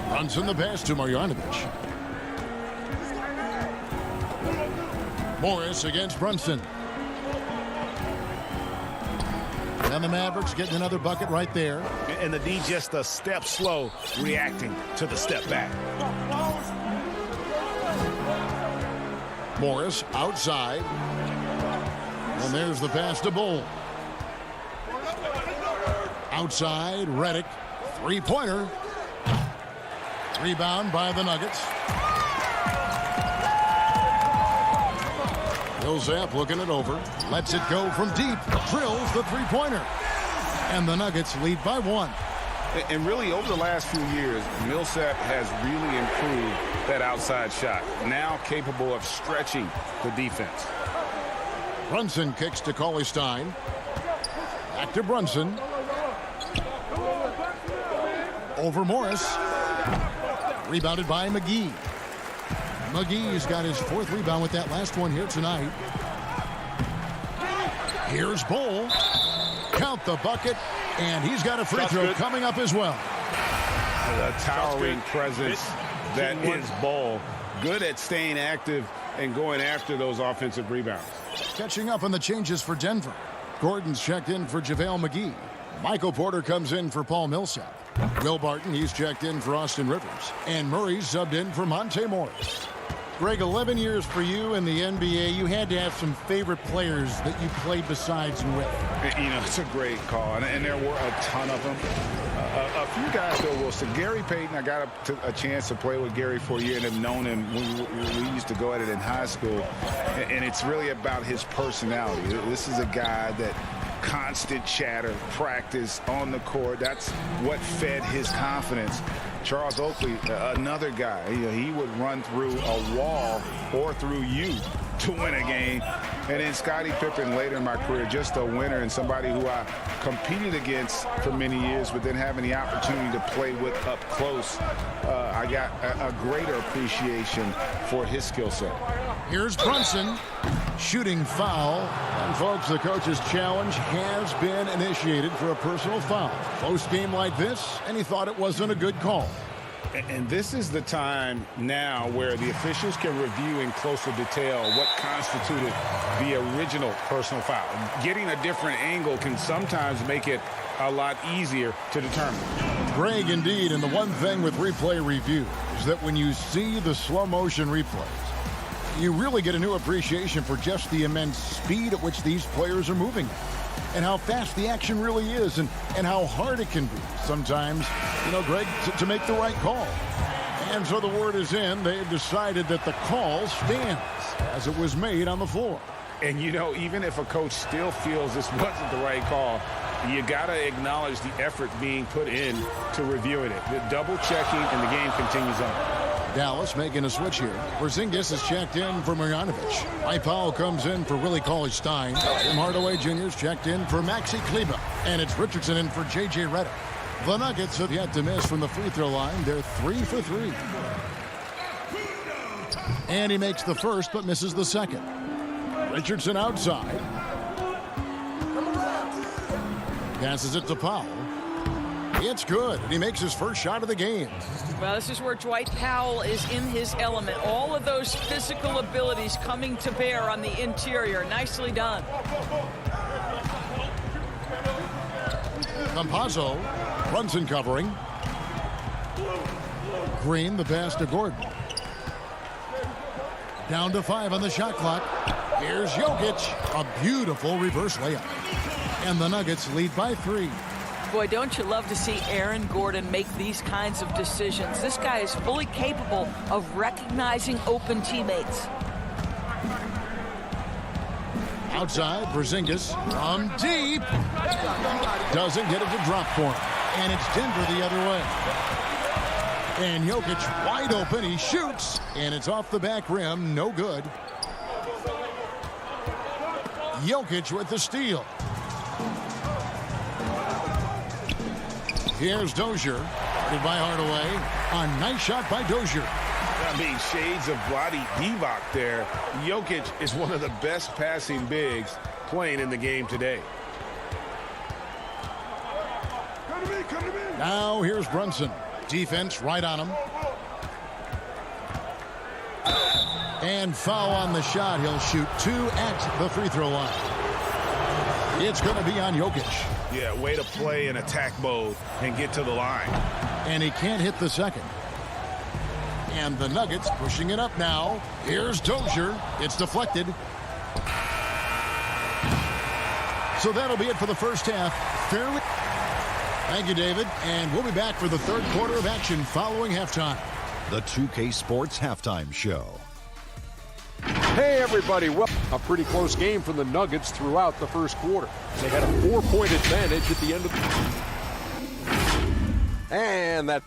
Brunson the pass to Marjanovic. Morris against Brunson. And the Mavericks getting another bucket right there. And the D just a step slow reacting to the step back. Morris outside. And there's the pass to Bull. Outside, Redick. Three-pointer. Rebound by the Nuggets. Millsap looking it over. Lets it go from deep. Drills the three-pointer. And the Nuggets lead by 1. And really, over the last few years, Millsap has really improved that outside shot. Now capable of stretching the defense. Brunson kicks to Cauley-Stein. Back to Brunson. Over Morris. Rebounded by McGee. McGee's got his 4th rebound with that last one here tonight. Here's Bull. Count the bucket. And he's got a free throw coming up as well. A towering presence that is Bull. Good at staying active and going after those offensive rebounds. Catching up on the changes for Denver. Gordon's checked in for JaVale McGee. Michael Porter comes in for Paul Millsap. Will Barton, he's checked in for Austin Rivers. And Murray's subbed in for Monte Morris. Greg, 11 years for you in the NBA. You had to have some favorite players that you played besides and with. You know, it's a great call, and there were a ton of them. A few guys, though, Wilson. Gary Payton, I got a chance to play with Gary for a year and have known him. We used to go at it in high school, and it's really about his personality. This is a guy that constant chatter, practice on the court. That's what fed his confidence. Charles Oakley, another guy, he would run through a wall or through you to win a game. And then Scottie Pippen later in my career, just a winner and somebody who I competed against for many years, but then having the opportunity to play with up close, I got a greater appreciation for his skill set. Here's Brunson, shooting foul. And folks, the coach's challenge has been initiated for a personal foul. Close game like this, and he thought it wasn't a good call. And this is the time now where the officials can review in closer detail what constituted the original personal foul. Getting a different angle can sometimes make it a lot easier to determine. Greg, indeed, and the one thing with replay review is that when you see the slow motion replays, you really get a new appreciation for just the immense speed at which these players are moving and how fast the action really is and how hard it can be sometimes, Greg, to make the right call. And so the word is in. They've decided that the call stands as it was made on the floor. And, even if a coach still feels this wasn't the right call, you got to acknowledge the effort being put in to reviewing it. The double checking, and the game continues on. Dallas making a switch here. Porzingis is checked in for Marjanovic. Mike Powell comes in for Willie Cauley-Stein. Tim Hardaway Jr. is checked in for Maxi Kleber. And it's Richardson in for J.J. Redick. The Nuggets have yet to miss from the free throw line. They're 3 for 3. And he makes the first but misses the second. Richardson outside. Passes it to Powell. It's good, and he makes his first shot of the game. Well, this is where Dwight Powell is in his element. All of those physical abilities coming to bear on the interior. Nicely done. Campazzo, Brunson covering. Green, the pass to Gordon. Down to 5 on the shot clock. Here's Jokic, a beautiful reverse layup. And the Nuggets lead by 3. Boy, don't you love to see Aaron Gordon make these kinds of decisions. This guy is fully capable of recognizing open teammates. Outside, Porzingis from deep. Doesn't get it to drop for him. And it's Denver the other way. And Jokic wide open. He shoots. And it's off the back rim. No good. Jokic with the steal. Here's Dozier. Guarded by Hardaway. A nice shot by Dozier. I mean, shades of Vlade Divac there. Jokic is one of the best passing bigs playing in the game today. Now here's Brunson. Defense right on him. And foul on the shot. He'll shoot 2 at the free throw line. It's going to be on Jokic. Yeah, way to play in attack mode and get to the line. And he can't hit the second. And the Nuggets pushing it up now. Here's Dozier. It's deflected. So that'll be it for the first half. Fairly. Thank you, David. And we'll be back for the third quarter of action following halftime. The 2K Sports Halftime Show. Hey, everybody. Well, a pretty close game for the Nuggets throughout the first quarter. They had a 4-point advantage at the end of the... And that...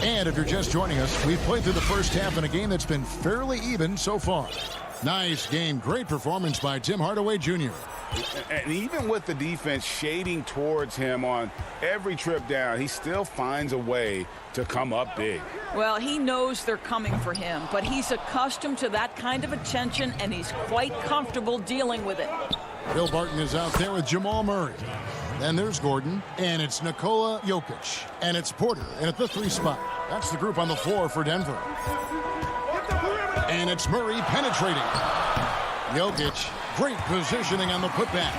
And if you're just joining us, we've played through the first half in a game that's been fairly even so far. Nice game. Great performance by Tim Hardaway Jr. And even with the defense shading towards him on every trip down, he still finds a way to come up big. Well, he knows they're coming for him, but he's accustomed to that kind of attention, and he's quite comfortable dealing with it. Will Barton is out there with Jamal Murray. Then there's Gordon, and it's Nikola Jokic, and it's Porter, and at the 3 spot. That's the group on the floor for Denver. And it's Murray penetrating. Jokic, great positioning on the putback.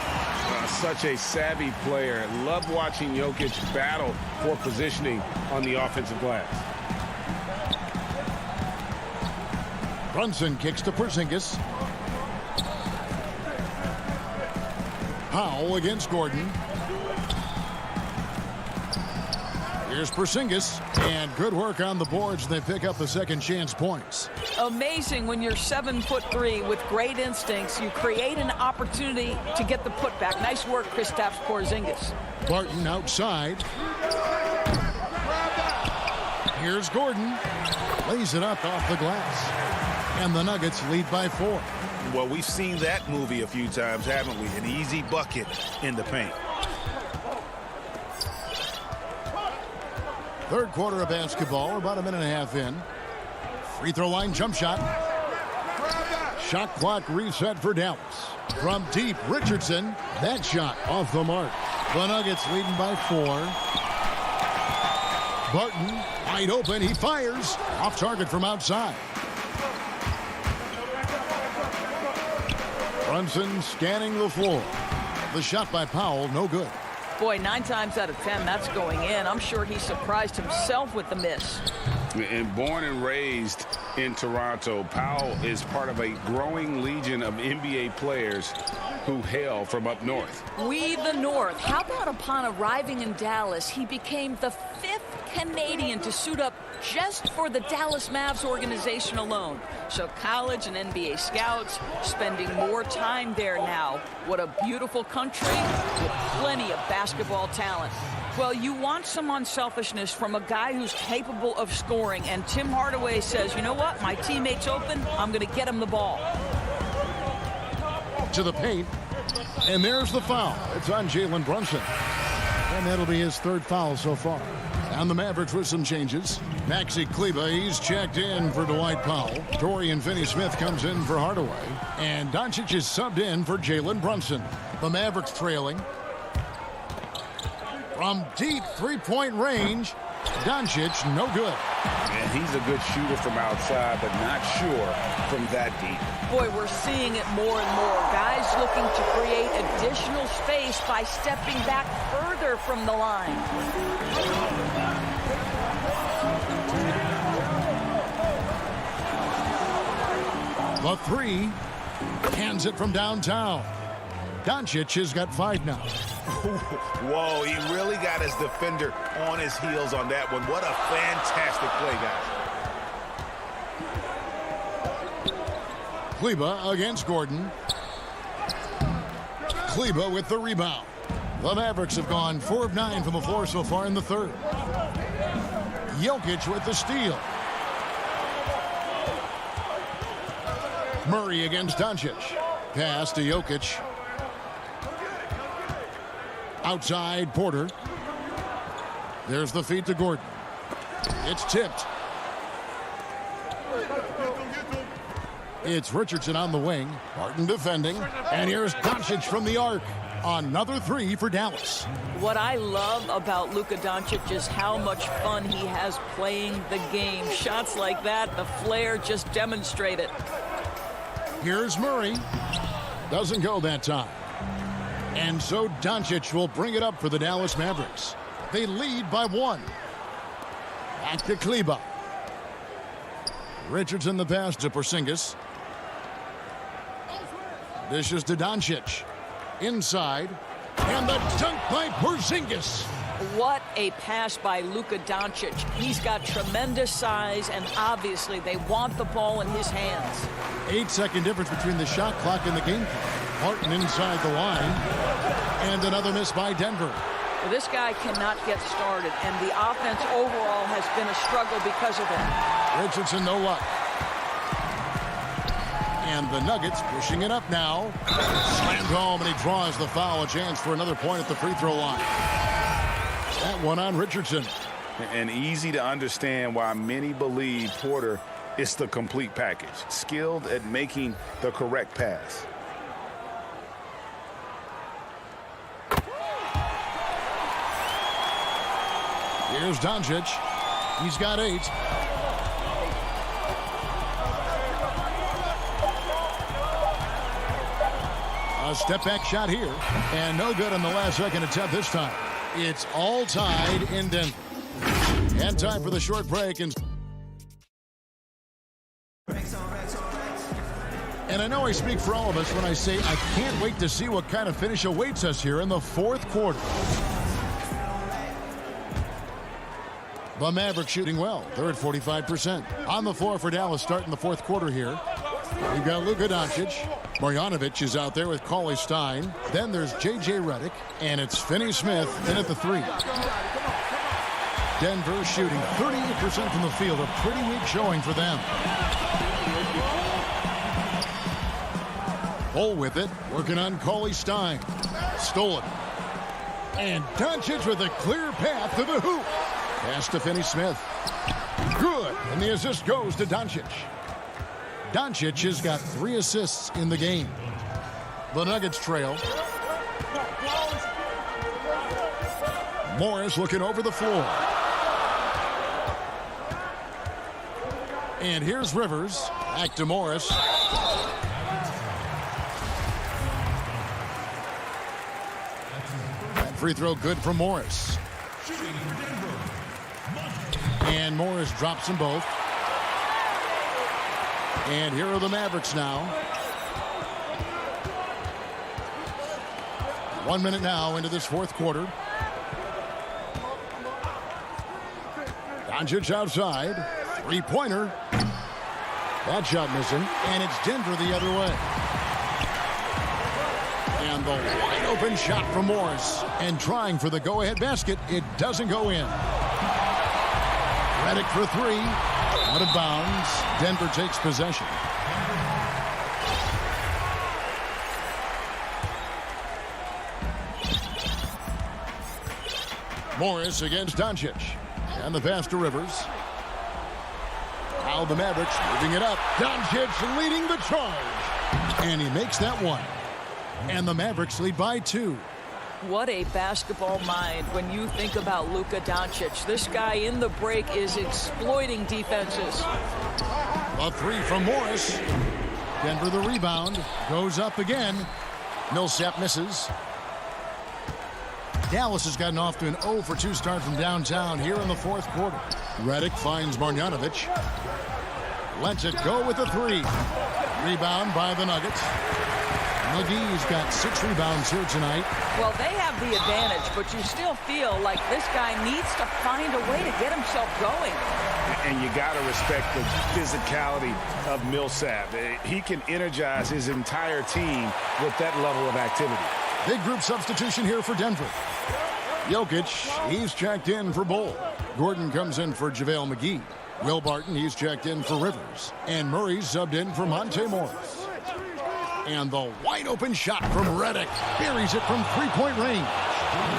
Such a savvy player. Love watching Jokic battle for positioning on the offensive glass. Brunson kicks to Porzingis. Powell against Gordon. Here's Porzingis, and good work on the boards. They pick up the second chance points. Amazing when you're 7'3" with great instincts. You create an opportunity to get the putback. Nice work, Kristaps Porzingis. Barton outside. Here's Gordon. Lays it up off the glass. And the Nuggets lead by 4. Well, we've seen that movie a few times, haven't we? An easy bucket in the paint. Third quarter of basketball, about a minute and a half in. Free throw line jump shot. Shot clock reset for Dallas. From deep, Richardson. That shot off the mark. The Nuggets leading by 4. Barton, wide open. He fires. Off target from outside. Brunson scanning the floor. The shot by Powell, no good. Boy, 9 times out of 10, that's going in. I'm sure he surprised himself with the miss. And born and raised in Toronto, Powell is part of a growing legion of NBA players who hail from up north. We the North. How about upon arriving in Dallas, he became the 5th Canadian to suit up just for the Dallas Mavs organization alone. So college and NBA scouts spending more time there now. What a beautiful country with plenty of basketball talent. Well, you want some unselfishness from a guy who's capable of scoring. And Tim Hardaway says, you know what? My teammate's open. I'm going to get him the ball. To the paint. And there's the foul. It's on Jalen Brunson. And that'll be his 3rd foul so far. And the Mavericks with some changes. Maxi Kleber, he's checked in for Dwight Powell. Dorian Finney-Smith comes in for Hardaway. And Doncic is subbed in for Jalen Brunson. The Mavericks trailing. From deep 3-point range, Doncic, no good. And he's a good shooter from outside, but not sure from that deep. Boy, we're seeing it more and more. Guys looking to create additional space by stepping back further from the line. The 3, hands it from downtown. Doncic has got 5 now. Whoa, he really got his defender on his heels on that one. What a fantastic play, guys. Kleber against Gordon. Kleber with the rebound. The Mavericks have gone 4 of 9 from the floor so far in the 3rd. Jokic with the steal. Murray against Doncic. pass to Jokic. Outside Porter. There's the feed to Gordon. It's tipped. It's Richardson on the wing. Barton defending. And here's Doncic from the arc. Another three for Dallas. What I love about Luka Doncic is how much fun he has playing the game. Shots like that, the flair just demonstrate it. Here's Murray. Doesn't go that time. And so Doncic will bring it up for the Dallas Mavericks. They lead by 1. Back to Kleba. Richardson the pass to Porzingis. Dishes to Doncic. Inside. And the dunk by Porzingis. What a pass by Luka Doncic. He's got tremendous size, and obviously they want the ball in his hands. 8-second difference between the shot clock and the game clock. Barton inside the line. And another miss by Denver. Well, this guy cannot get started, and the offense overall has been a struggle because of it. Richardson, no luck. And the Nuggets pushing it up now. Slammed home, and he draws the foul. A chance for another point at the free throw line. That one on Richardson. And easy to understand why many believe Porter is the complete package. Skilled at making the correct pass. Here's Doncic. He's got 8. A step-back shot here. And no good on the last-second attempt this time. It's all tied in Denver. And time for the short break. And I know I speak for all of us when I say I can't wait to see what kind of finish awaits us here in the fourth quarter. The Mavericks shooting well. They're at 45%. On the floor for Dallas starting the fourth quarter here. We've got Luka Doncic. Marjanovic is out there with Cauley Stein. Then there's J.J. Redick. And it's Finney-Smith in at the 3. Denver shooting 38% from the field. A pretty weak showing for them. Bull with it. Working on Cauley Stein. Stolen. And Doncic with a clear path to the hoop. Pass to Finney-Smith. Good. And the assist goes to Doncic. Doncic has got 3 assists in the game. The Nuggets trail. Morris looking over the floor. And here's Rivers. Back to Morris. That free throw good for Morris. And Morris drops them both. And here are the Mavericks now. 1 minute now into this fourth quarter. Doncic outside. Three-pointer. That shot missing. And it's Denver the other way. And the wide open shot from Morris. And trying for the go-ahead basket. It doesn't go in. Redick for 3. Out of bounds. Denver takes possession. Morris against Doncic. And the pass to Rivers. Now the Mavericks moving it up. Doncic leading the charge. And he makes that one. And the Mavericks lead by 2. What a basketball mind when you think about Luka Doncic. This guy in the break is exploiting defenses. A 3 from Morris. Denver the rebound. Goes up again. Millsap misses. Dallas has gotten off to an 0 for 2 start from downtown here in the fourth quarter. Redick finds Marjanovic. Lets it go with a 3. Rebound by the Nuggets. McGee's got 6 rebounds here tonight. Well, they have the advantage, but you still feel like this guy needs to find a way to get himself going. And you got to respect the physicality of Millsap. He can energize his entire team with that level of activity. Big group substitution here for Denver. Jokic, he's checked in for Bull. Gordon comes in for JaVale McGee. Will Barton, he's checked in for Rivers. And Murray's subbed in for Monte Morris. And the wide open shot from Redick. Buries it from three-point range.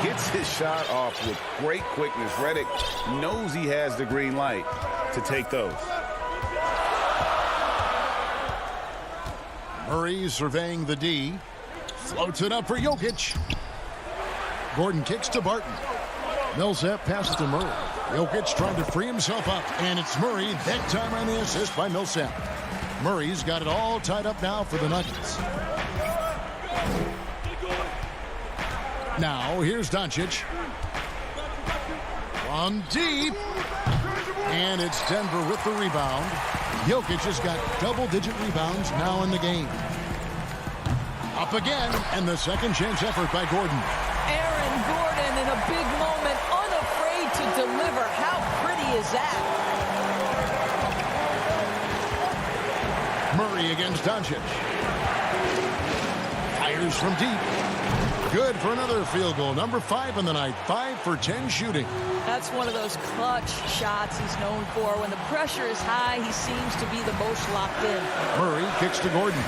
Gets his shot off with great quickness. Redick knows he has the green light to take those. Murray surveying the D. Floats it up for Jokic. Gordon kicks to Barton. Millsap passes to Murray. Jokic trying to free himself up. And it's Murray. That time on the assist by Millsap. Murray's got it all tied up now for the Nuggets. Now, here's Doncic. From deep. And it's Denver with the rebound. Jokic has got double-digit rebounds now in the game. Up again, and the second chance effort by Gordon. Aaron Gordon in a big moment, unafraid to deliver. How pretty is that? Murray against Doncic. Fires from deep. Good for another field goal. Number 5 in the night. 5 for 10 shooting. That's one of those clutch shots he's known for. When the pressure is high, he seems to be the most locked in. Murray kicks to Gordon.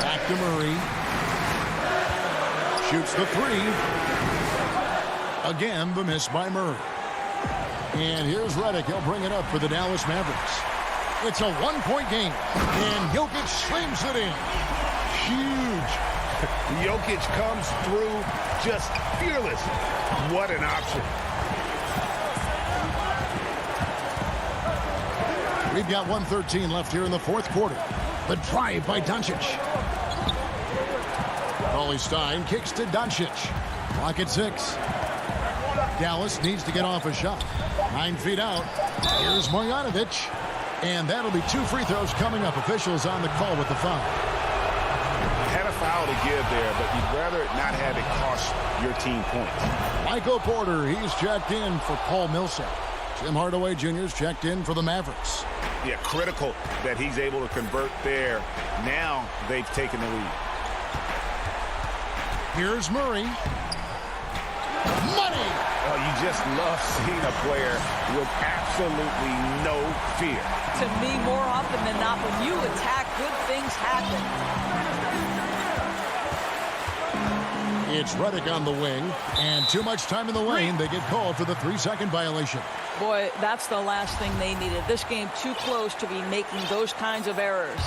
Back to Murray. Shoots the three. Again, the miss by Murray. And here's Redick. He'll bring it up for the Dallas Mavericks. It's a one-point game. And Jokic slams it in. Huge. Jokic comes through just fearless. What an option. We've got 1:13 left here in the fourth quarter. The drive by Doncic. Cauley Stein kicks to Doncic. Clock at 6. Dallas needs to get off a shot. 9 feet out. Here's Marjanovic. And that'll be 2 free throws coming up. Officials on the call with the foul. Had a foul to give there, but you'd rather not have it cost your team points. Michael Porter, he's checked in for Paul Millsap. Tim Hardaway Jr.'s checked in for the Mavericks. Yeah, critical that he's able to convert there. Now they've taken the lead. Here's Murray. Money! Oh, you just love seeing a player with absolutely no fear. To me, more often than not, when you attack, good things happen. It's Redick on the wing, and too much time in the lane. They get called for the 3-second violation. Boy, that's the last thing they needed. This game too close to be making those kinds of errors.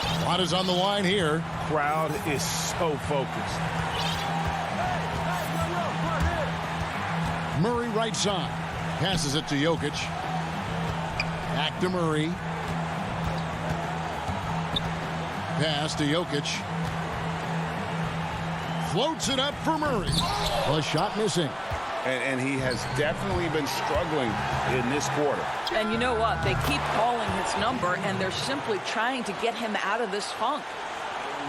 A lot is on the line here. Crowd is so focused. Murray right side. Passes it to Jokic. Back to Murray. Pass to Jokic. Floats it up for Murray. A shot missing. And he has definitely been struggling in this quarter. And you know what? They keep calling his number, and they're simply trying to get him out of this funk.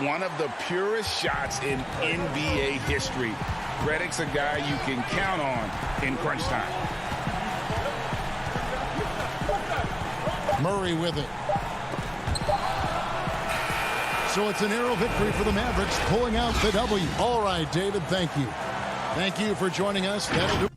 One of the purest shots in NBA history. Redick's a guy you can count on in crunch time. Murray with it. So it's a narrow victory for the Mavericks, pulling out the W. All right, David, thank you. Thank you for joining us. That'll do.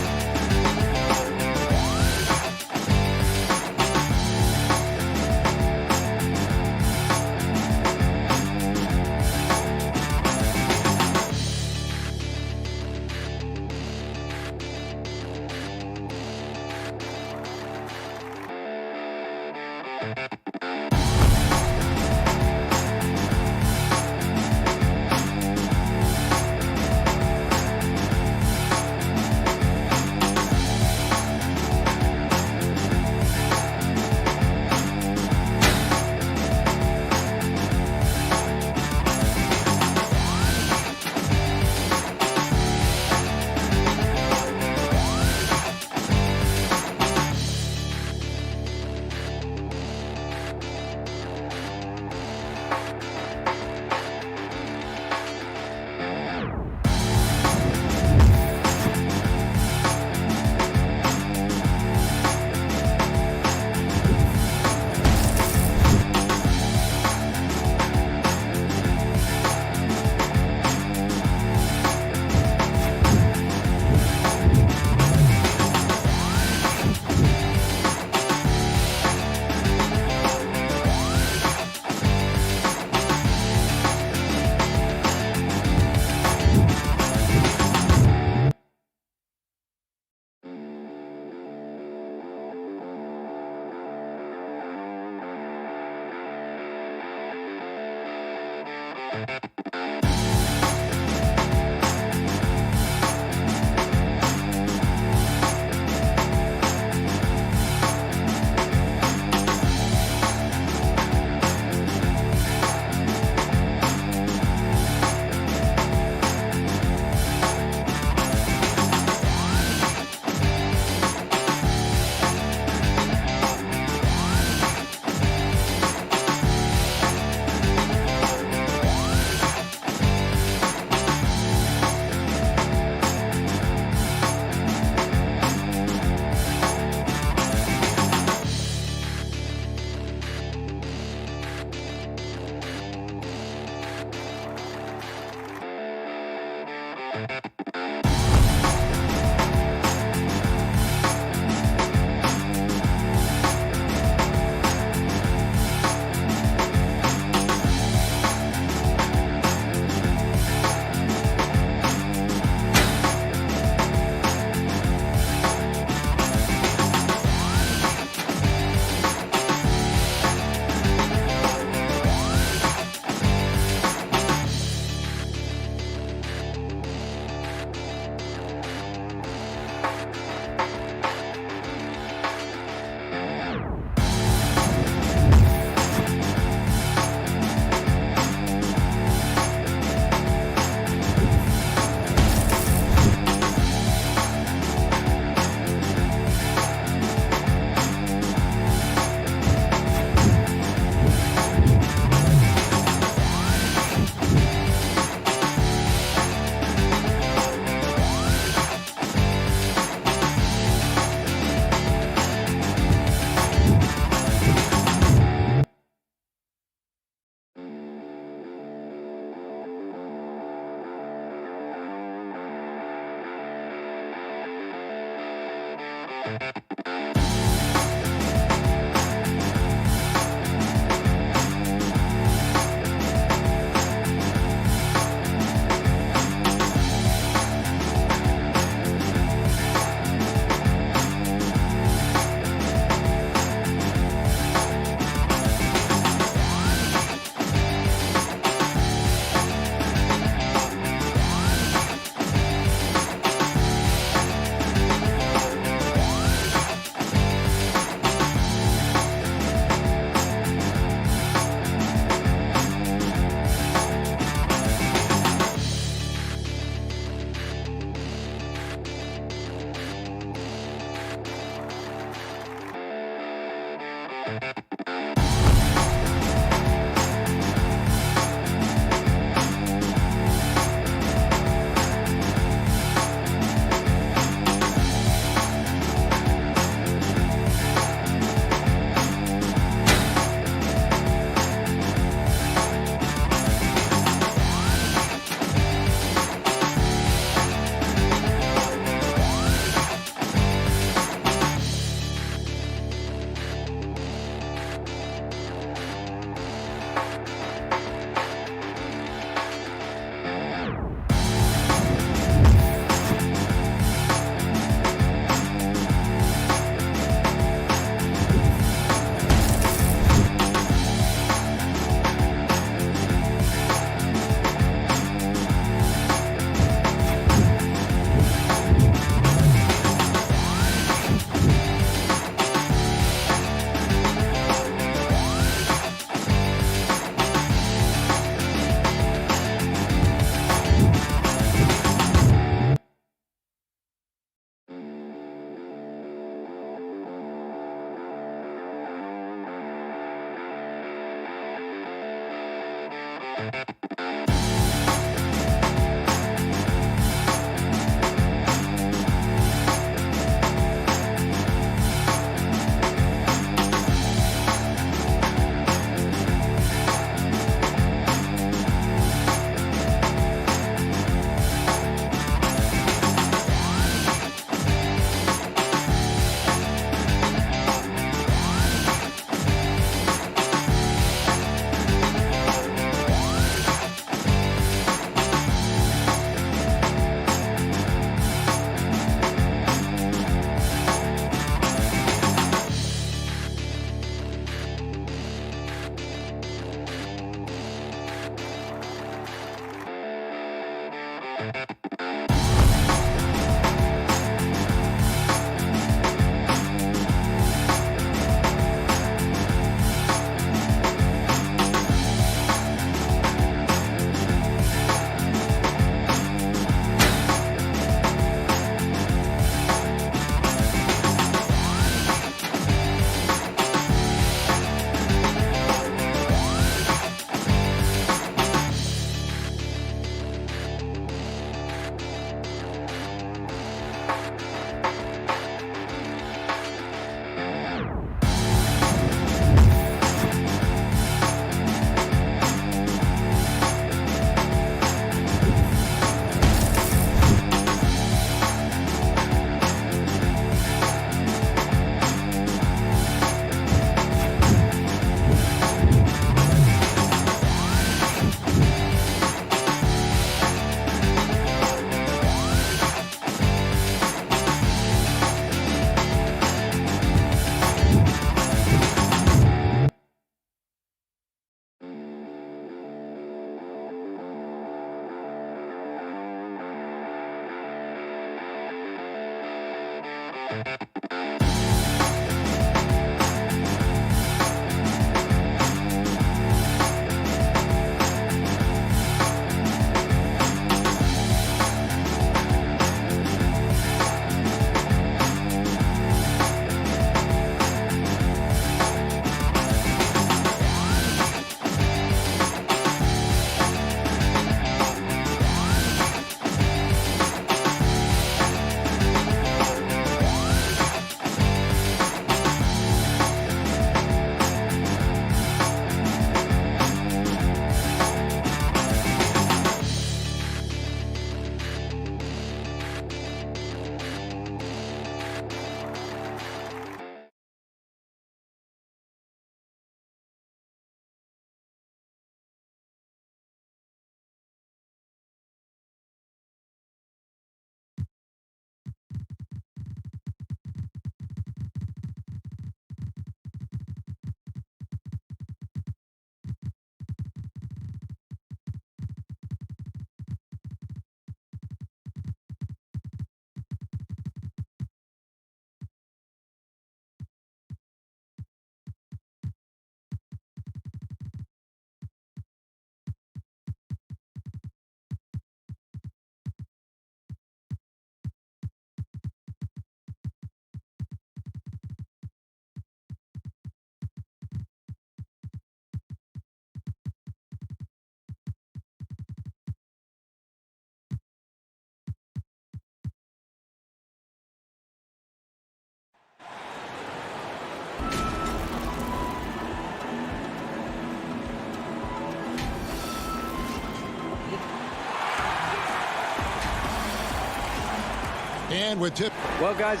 And with tip. Well, guys,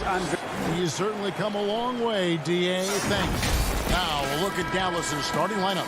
He's certainly come a long way, D.A. Thanks. Now, a look at Dallas's starting lineup.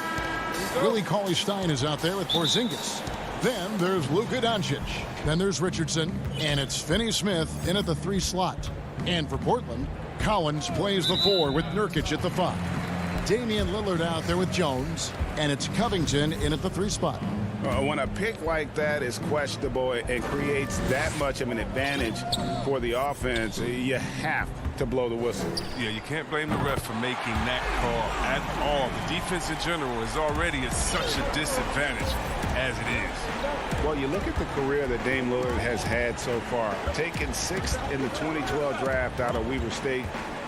Willie Cauley-Stein is out there with Porzingis. Then there's Luka Doncic. Then there's Richardson. And it's Finney-Smith in at the 3 slot. And for Portland, Collins plays the 4 with Nurkic at the 5. Damian Lillard out there with Jones. And it's Covington in at the 3 spot. When a pick like that is questionable and creates that much of an advantage for the offense, you have to blow the whistle. Yeah, you can't blame the ref for making that call at all. The defense in general is already at such a disadvantage as it is. Well, you look at the career that Dame Lillard has had so far. Taken 6th in the 2012 draft out of Weber State,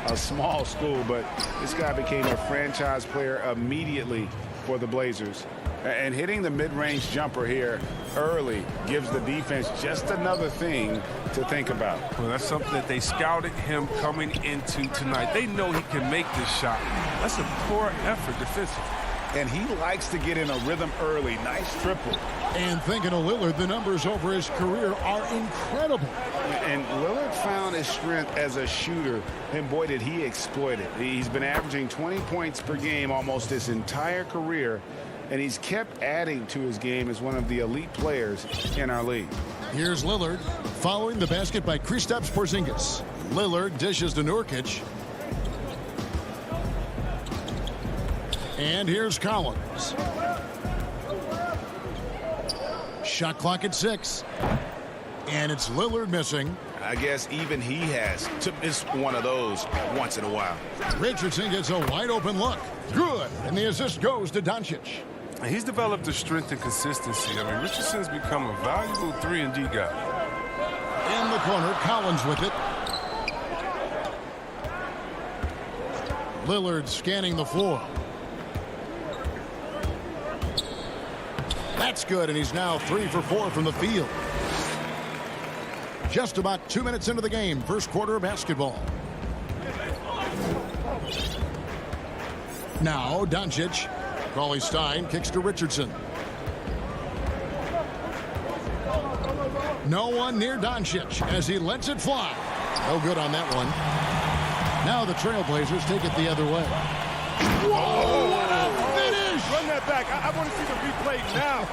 a small school, but this guy became a franchise player immediately for the Blazers. And hitting the mid-range jumper here early gives the defense just another thing to think about. Well, that's something that they scouted him coming into tonight. They know he can make this shot. That's a poor effort defensively. And he likes to get in a rhythm early. Nice triple. And thinking of Lillard, the numbers over his career are incredible. And Lillard found his strength as a shooter, and boy, did he exploit it. He's been averaging 20 points per game almost his entire career, and he's kept adding to his game as one of the elite players in our league. Here's Lillard following the basket by Kristaps Porzingis. Lillard dishes to Nurkic. And here's Collins. Shot clock at 6. And it's Lillard missing. I guess even he has to miss one of those once in a while. Richardson gets a wide open look. Good. And the assist goes to Doncic. And he's developed a strength and consistency. I mean, Richardson's become a valuable 3-and-D guy. In the corner, Collins with it. Lillard scanning the floor. That's good, and he's now 3 for 4 from the field. Just about 2 minutes into the game, first quarter of basketball. Now, Doncic. Cauley Stein kicks to Richardson. No one near Doncic as he lets it fly. No good on that one. Now the Trailblazers take it the other way. Whoa! What a finish! Run that back. I want to see the replay now.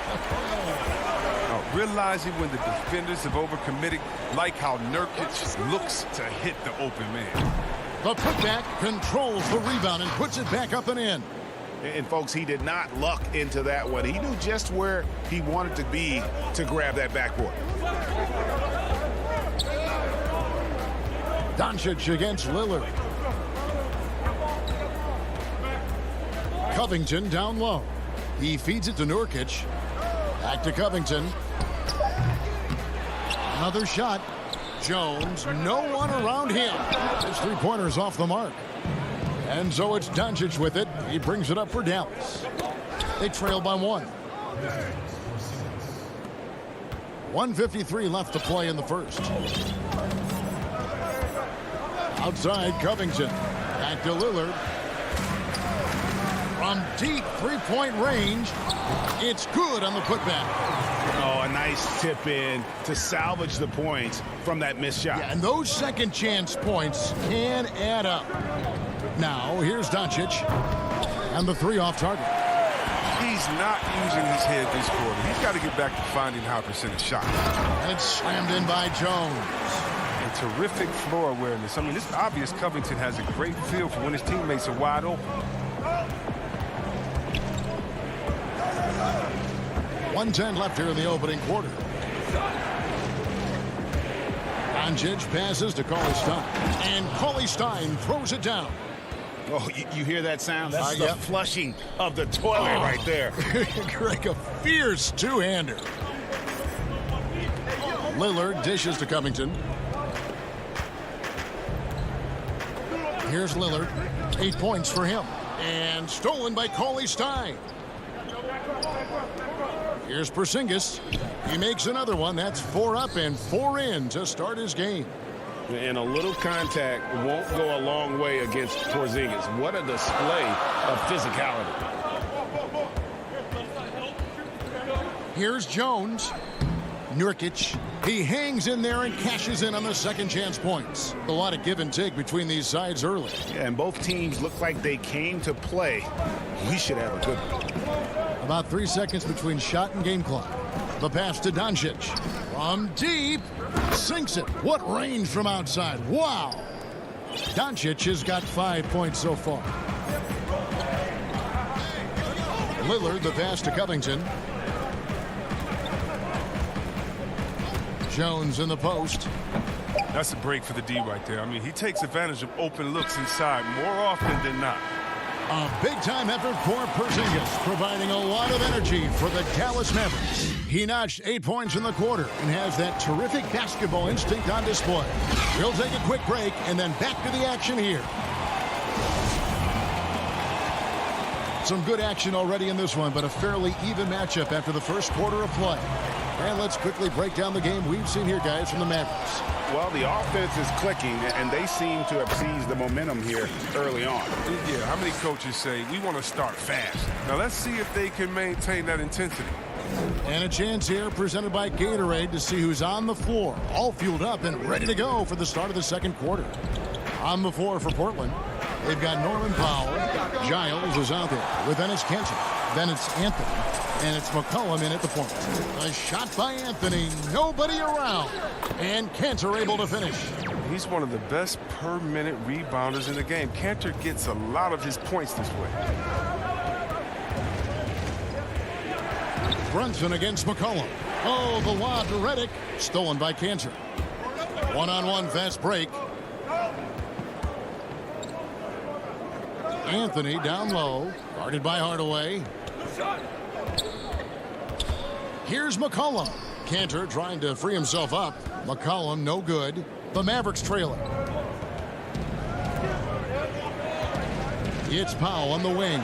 Realizing when the defenders have overcommitted, like how Nurkic looks to hit the open man. The putback controls the rebound and puts it back up and in. And folks, he did not luck into that one. He knew just where he wanted to be to grab that backboard. Doncic against Lillard. Covington down low. He feeds it to Nurkic. Back to Covington. Another shot. Jones, no one around him. His three-pointer's off the mark. And so it's Doncic with it. He brings it up for Dallas. They trail by 1. 1:53 left to play in the first. Outside, Covington. Back to Lillard. From deep three-point range, it's good on the putback. Oh, a nice tip in to salvage the points from that missed shot. Yeah, and those second chance points can add up. Now, here's Doncic. And the 3 off target. He's not using his head this quarter. He's got to get back to finding high percentage shots. And it's slammed in by Jones. And terrific floor awareness. I mean, it's obvious Covington has a great feel for when his teammates are wide open. 1:10 left here in the opening quarter. Doncic passes to Cauley Stein. And Cauley Stein throws it down. Oh, you hear that sound? That's the flushing of the toilet right there. Greg, a fierce two-hander. Lillard dishes to Covington. Here's Lillard. 8 points for him. And stolen by Cauley Stein. Here's Porzingis. He makes another one. That's 4 up and 4 in to start his game. And a little contact won't go a long way against Porzingis. What a display of physicality. Here's Jones. Nurkic. He hangs in there and cashes in on the second chance points. A lot of give and take between these sides early. Yeah, and both teams look like they came to play. We should have a good one. About 3 seconds between shot and game clock. The pass to Doncic. From deep. Sinks it. What range from outside. Wow. Doncic has got 5 points so far. Lillard, the pass to Covington. Jones in the post. That's a break for the D right there. I mean, he takes advantage of open looks inside more often than not. A big-time effort for Porzingis, providing a lot of energy for the Dallas Mavericks. He notched 8 points in the quarter and has that terrific basketball instinct on display. We'll take a quick break and then back to the action here. Some good action already in this one, but a fairly even matchup after the first quarter of play. And let's quickly break down the game we've seen here, guys, from the Mavericks. Well, the offense is clicking, and they seem to have seized the momentum here early on. Yeah, how many coaches say, we want to start fast? Now, let's see if they can maintain that intensity. And a chance here presented by Gatorade to see who's on the floor, all fueled up and ready to go for the start of the second quarter. On the floor for Portland, they've got Norman Powell. Giles is out there with Enes Kanter. Then it's Anthony. And it's McCollum in at the point. A shot by Anthony. Nobody around. And Kanter able to finish. He's one of the best per-minute rebounders in the game. Kanter gets a lot of his points this way. Brunson against McCollum. Oh, the lob to Redick. Stolen by Cantor. One-on-one fast break. Anthony down low. Guarded by Hardaway. Here's McCollum. Cantor trying to free himself up. McCollum no good. The Mavericks trailing. It's Powell on the wing.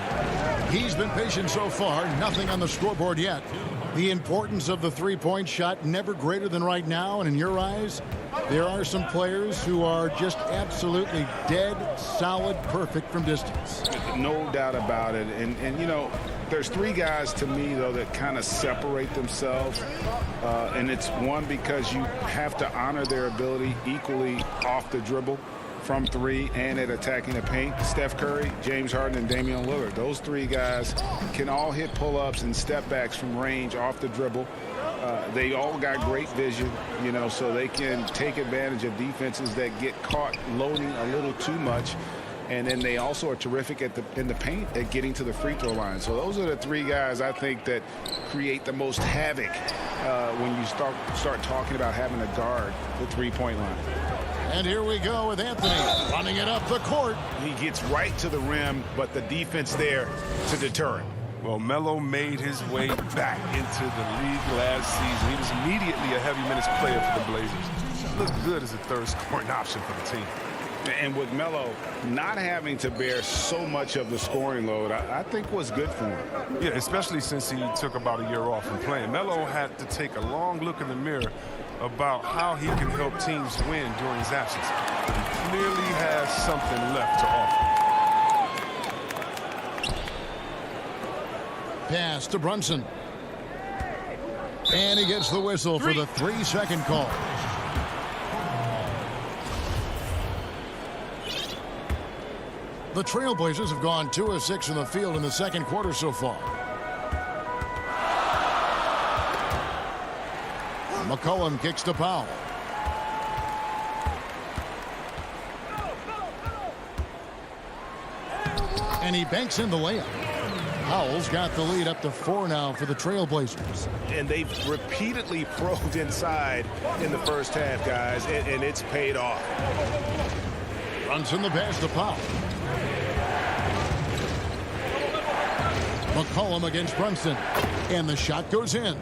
He's been patient so far. Nothing on the scoreboard yet. The importance of the three-point shot never greater than right now. And in your eyes, there are some players who are just absolutely dead, solid, perfect from distance. No doubt about it. And you know, there's three guys to me, though, that kind of separate themselves. And it's one, because you have to honor their ability equally off the dribble, from three, and at attacking the paint. Steph Curry, James Harden, and Damian Lillard. Those three guys can all hit pull-ups and step-backs from range off the dribble. They all got great vision, you know, so they can take advantage of defenses that get caught loading a little too much. And then they also are terrific in the paint at getting to the free throw line. So those are the three guys I think that create the most havoc when you start talking about having to guard the three-point line. And here we go with Anthony running it up the court. He gets right to the rim, but the defense there to deter him. Well, Melo made his way back into the league last season. He was immediately a heavy minutes player for the Blazers. Looked good as a third scoring option for the team. And with Melo not having to bear so much of the scoring load, I think was good for him. Yeah, especially since he took about a year off from playing. Melo had to take a long look in the mirror about how he can help teams win during his absence. He clearly has something left to offer. Pass to Brunson. And he gets the whistle for the 3-second call. The Trailblazers have gone 2 of 6 from the field in the second quarter so far. McCollum kicks to Powell. And he banks in the layup. Powell's got the lead up to 4 now for the Trailblazers. And they've repeatedly probed inside in the first half, guys, and it's paid off. Brunson the pass to Powell. McCollum against Brunson. And the shot goes in.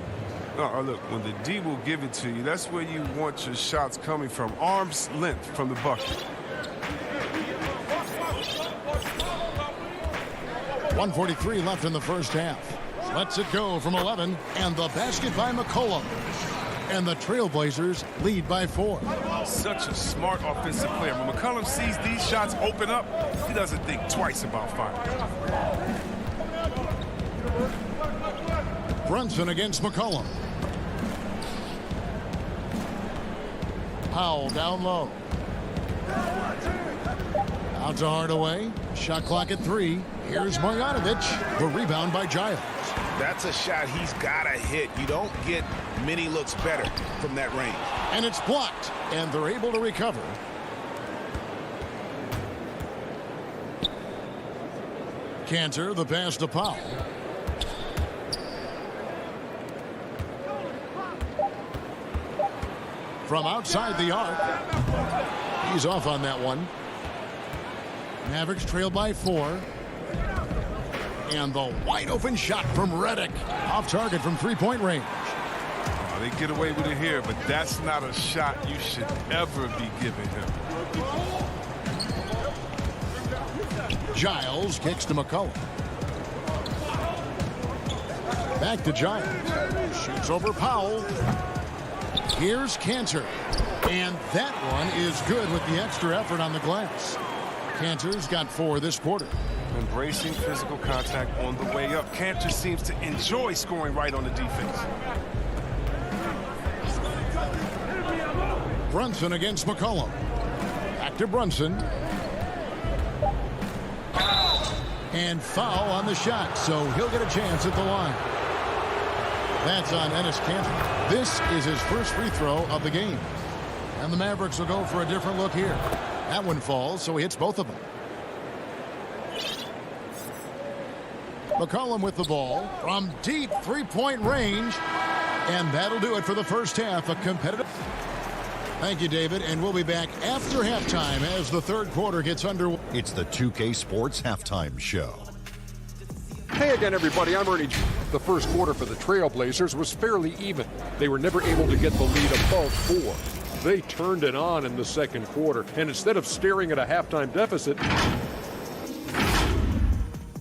Oh, look, when the D will give it to you, that's where you want your shots coming from. Arm's length from the bucket. 1:43 left in the first half. Lets it go from 11. And the basket by McCollum. And the Trailblazers lead by 4. Such a smart offensive player. When McCollum sees these shots open up, he doesn't think twice about firing. Brunson against McCollum. Powell down low. Out to Hardaway. Shot clock at 3. Here's Marjanovic. The rebound by Giles. That's a shot he's got to hit. You don't get many looks better from that range. And it's blocked. And they're able to recover. Cantor, the pass to Powell. From outside the arc. He's off on that one. Mavericks trail by 4. And the wide open shot from Redick. Off target from 3-point range. Oh, they get away with it here, but that's not a shot you should ever be giving him. Giles kicks to McCollum. Back to Giles. Shoots over Powell. Here's Cantor. And that one is good with the extra effort on the glass. Cantor's got 4 this quarter. Embracing physical contact on the way up. Cantor seems to enjoy scoring right on the defense. Brunson against McCollum. Back to Brunson. And foul on the shot, so he'll get a chance at the line. That's on Enes Kanter. This is his first free throw of the game. And the Mavericks will go for a different look here. That one falls, so he hits both of them. McCollum with the ball from deep 3-point range. And that'll do it for the first half. A competitive. Thank you, David. And we'll be back after halftime as the third quarter gets underway. It's the 2K Sports Halftime Show. Hey again, everybody. I'm Ernie. The first quarter for the Trailblazers was fairly even. They were never able to get the lead above 4. They turned it on in the second quarter, and instead of staring at a halftime deficit,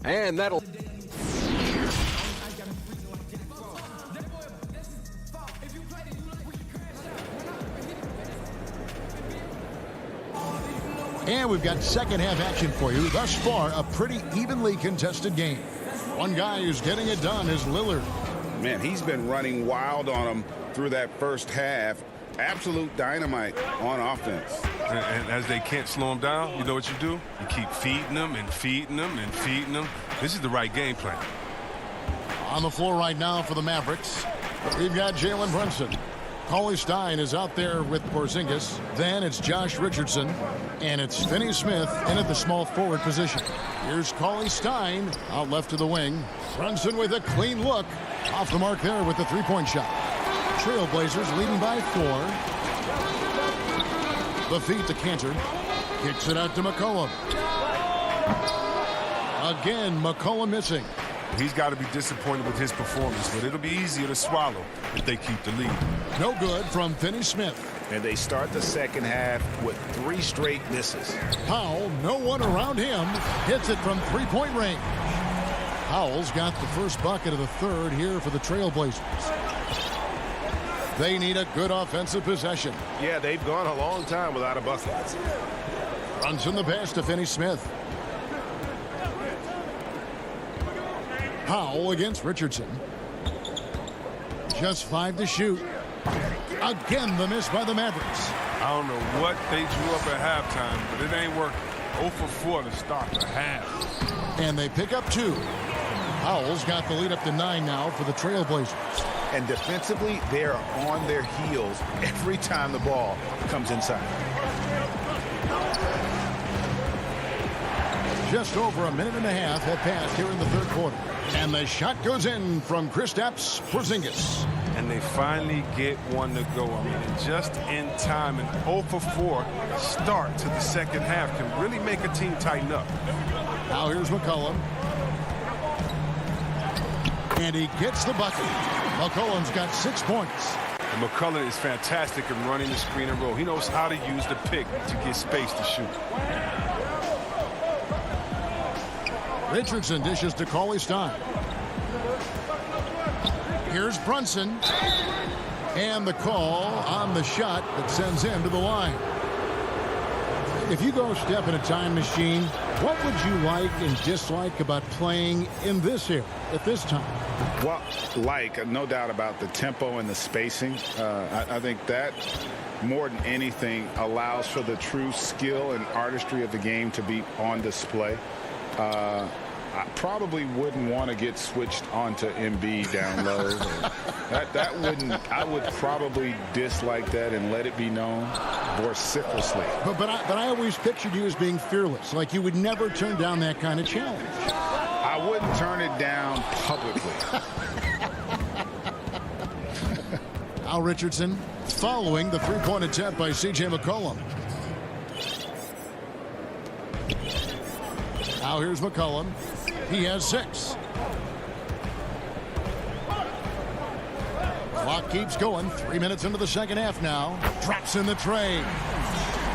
and that'll... And we've got second half action for you. Thus far, a pretty evenly contested game. One guy who's getting it done is Lillard. Man, he's been running wild on him through that first half. Absolute dynamite on offense. And as they can't slow him down, you know what you do? You keep feeding them and feeding them and feeding them. This is the right game plan. On the floor right now for the Mavericks, we've got Jalen Brunson. Cauley Stein is out there with Porzingis. Then it's Josh Richardson. And it's Finney Smith in at the small forward position. Here's Cauley Stein out left to the wing. Brunson with a clean look. Off the mark there with the three-point shot. Trailblazers leading by 4. The feed to Cantor. Kicks it out to McCollum. Again, McCollum missing. He's got to be disappointed with his performance, but it'll be easier to swallow if they keep the lead. No good from Finney Smith. And they start the second half with 3 straight misses. Powell, no one around him, hits it from three-point range. Powell's got the first bucket of the third here for the Trailblazers. They need a good offensive possession. Yeah, they've gone a long time without a bucket. Runs in the pass to Finney Smith. Powell against Richardson. Just 5 to shoot. Again, the miss by the Mavericks. I don't know what they drew up at halftime, but it ain't working. 0 for 4 to start the half. And they pick up 2. Powell's got the lead up to 9 now for the Trailblazers. And defensively, they're on their heels every time the ball comes inside. Just over a minute and a half have passed here in the third quarter. And the shot goes in from Kristaps Porzingis. And they finally get one to go. I mean, just in time. An 0 for 4 start to the second half can really make a team tighten up. Now here's McCollum. And he gets the bucket. McCollum's got 6 points. And McCollum is fantastic in running the screen and roll. He knows how to use the pick to get space to shoot. Richardson dishes to Cauley Stein. Here's Brunson. And the call on the shot that sends him to the line. If you go step in a time machine, what would you like and dislike about playing in this era at this time? Well, no doubt about the tempo and the spacing. I think that more than anything allows for the true skill and artistry of the game to be on display. I probably wouldn't want to get switched onto Embiid down low. I would probably dislike that and let it be known vociferously. But I always pictured you as being fearless, like you would never turn down that kind of challenge. I wouldn't turn it down publicly. Al Richardson following the three-point attempt by C.J. McCollum. Now here's McCollum. He has 6. Clock keeps going. 3 minutes into the second half now. Drops in the tray.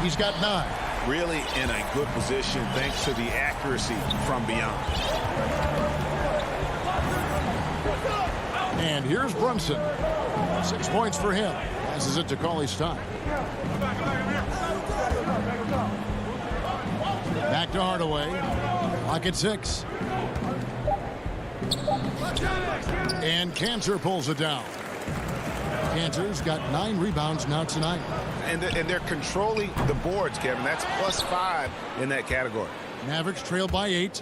He's got 9. Really in a good position thanks to the accuracy from beyond. And here's Brunson. 6 points for him. Passes it to Cauley Stein. Back to Hardaway. Clock at 6. And Cantor pulls it down. Cantor's got 9 rebounds now tonight. And they're controlling the boards, Kevin. That's +5 in that category. Mavericks trail by 8.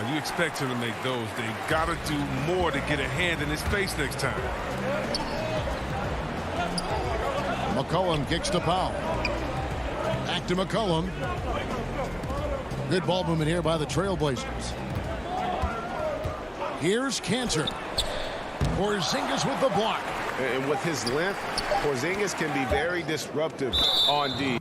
You expect him to make those. They got to do more to get a hand in his face next time. McCollum kicks to Powell. Back to McCollum. Good ball movement here by the Trailblazers. Here's Cantor. Porzingis with the block. And with his length, Porzingis can be very disruptive on D.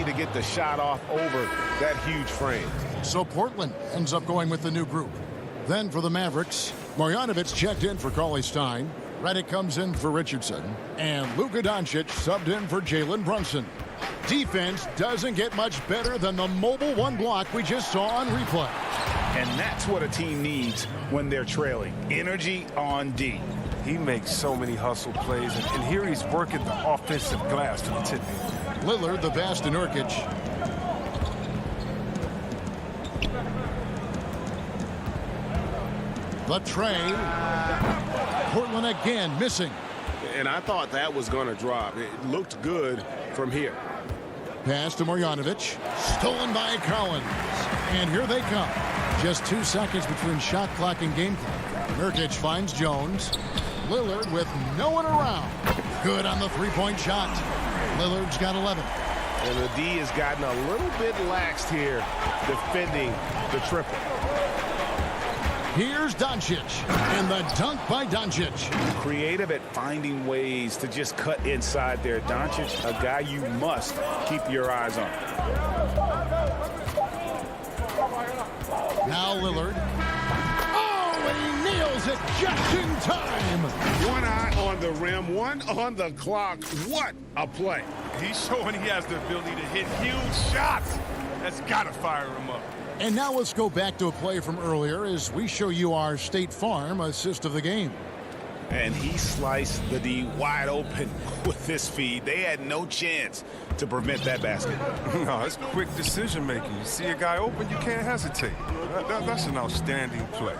To get the shot off over that huge frame. So Portland ends up going with the new group. Then for the Mavericks, Marjanovic checked in for Cauley Stein. Redick comes in for Richardson. And Luka Doncic subbed in for Jalen Brunson. Defense doesn't get much better than the mobile one block we just saw on replay. And that's what a team needs when they're trailing. Energy on D. He makes so many hustle plays, and here he's working the offensive glass to the tip. Lillard, the pass to Nurkic. The tray. Portland again missing. And I thought that was going to drop. It looked good from here. Pass to Marjanovic. Stolen by Collins. And here they come. Just 2 seconds between shot clock and game clock. Nurkic finds Jones. Lillard with no one around. Good on the three-point shot. Lillard's got 11. And the D has gotten a little bit laxed here defending the triple. Here's Doncic. And the dunk by Doncic. Creative at finding ways to just cut inside there. Doncic, a guy you must keep your eyes on. Now Lillard. He nails it just in time. One eye on the rim, one on the clock. What a play. He's showing he has the ability to hit huge shots. That's got to fire him up. And now let's go back to a play from earlier as we show you our State Farm assist of the game. And he sliced the D wide open with this feed. They had no chance to prevent that basket. No, it's quick decision making. You see a guy open, you can't hesitate. That's an outstanding play.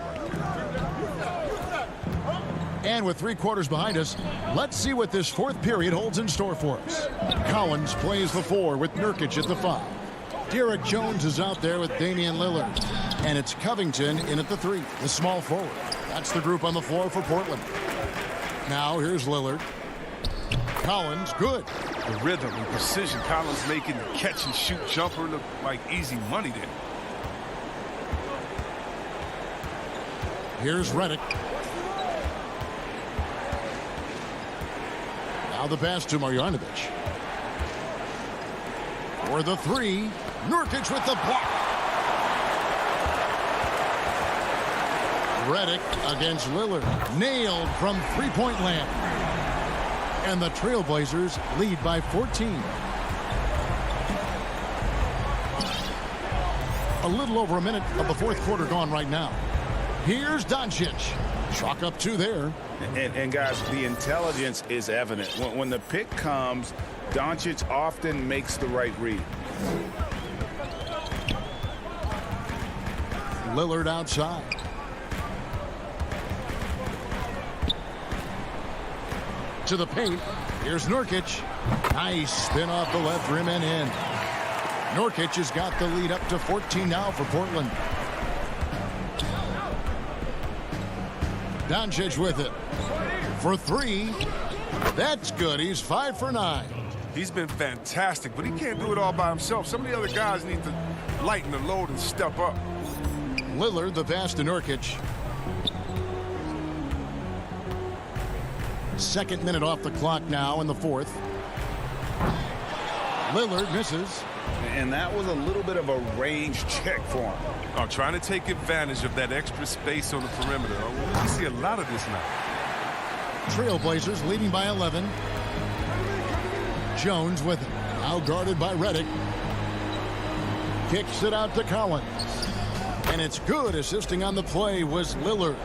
And with 3 quarters behind us, let's see what this fourth period holds in store for us. Collins plays the 4 with Nurkic at the 5. Derek Jones is out there with Damian Lillard. And it's Covington in at the 3, the small forward. That's the group on the floor for Portland. Now here's Lillard. Collins, good. The rhythm and precision Collins making the catch and shoot jumper look like easy money there. Here's Redick. Now the pass to Marjanovic. For the 3, Nurkic with the block. Redick against Lillard. Nailed from three-point land. And the Trailblazers lead by 14. A little over a minute of the fourth quarter gone right now. Here's Doncic. Chalk up 2 there. And guys, the intelligence is evident. When the pick comes, Doncic often makes the right read. Lillard outside. To the paint. Here's Nurkic. Nice spin off the left rim and in. Nurkic has got the lead up to 14 now for Portland. Doncic with it. For 3. That's good. He's 5 for 9. He's been fantastic, but he can't do it all by himself. Some of the other guys need to lighten the load and step up. Lillard, the pass to Nurkic. Second minute off the clock now in the fourth. Lillard misses. And that was a little bit of a range check for him. Oh, trying to take advantage of that extra space on the perimeter. We see a lot of this now. Trailblazers leading by 11. Jones with it. Now guarded by Redick. Kicks it out to Collins. And it's good. Assisting on the play was Lillard.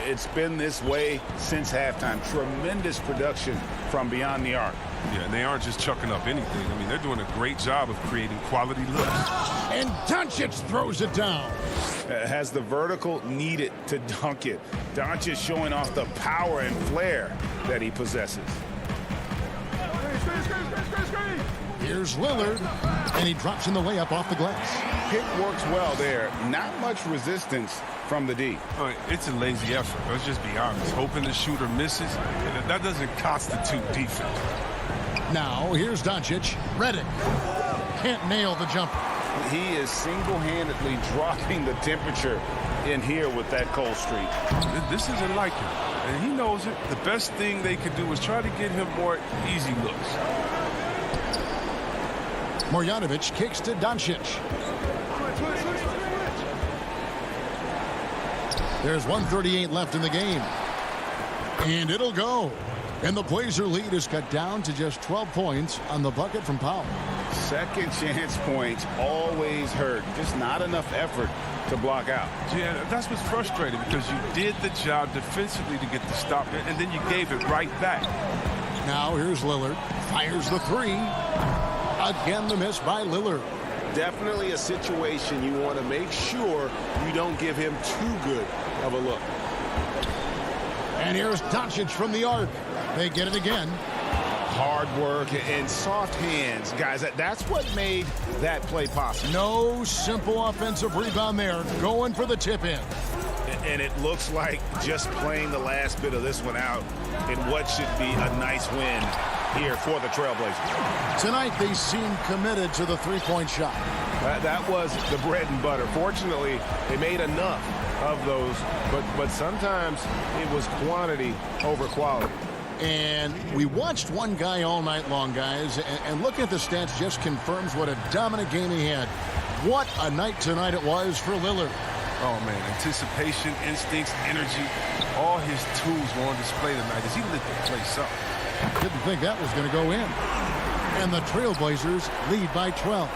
It's been this way since halftime. Tremendous production from beyond the arc. Yeah, and they aren't just chucking up anything. I mean, they're doing a great job of creating quality looks. And Doncic throws it down. Has the vertical needed to dunk it. Doncic showing off the power and flair that he possesses. Here's Lillard, and he drops in the layup off the glass. Pick works well there. Not much resistance from the D. It's a lazy effort. Let's just be honest. Hoping the shooter misses, that doesn't constitute defense. Now, here's Doncic. Redick can't nail the jumper. He is single-handedly dropping the temperature in here with that cold streak. This isn't like him, and he knows it. The best thing they could do is try to get him more easy looks. Marjanovic kicks to Doncic. There's 1:38 left in the game. And it'll go. And the Blazer lead is cut down to just 12 points on the bucket from Powell. Second chance points always hurt. Just not enough effort to block out. Yeah, that's what's frustrating because you did the job defensively to get the stop, and then you gave it right back. Now here's Lillard. Fires the three. Again, the miss by Lillard. Definitely a situation you want to make sure you don't give him too good of a look. And here's Doncic from the arc. They get it again. Hard work and soft hands. Guys, that's what made that play possible. No simple offensive rebound there. Going for the tip-in. And it looks like just playing the last bit of this one out in what should be a nice win here for the Trailblazers. Tonight, they seem committed to the three-point shot. That was the bread and butter. Fortunately, they made enough of those, but sometimes it was quantity over quality. And we watched one guy all night long, guys, and looking at the stats just confirms what a dominant game he had. What a night tonight it was for Lillard. Oh, man, anticipation, instincts, energy, all his tools were on display tonight as he lit the place up. Didn't think that was going to go in. And the Trailblazers lead by 12.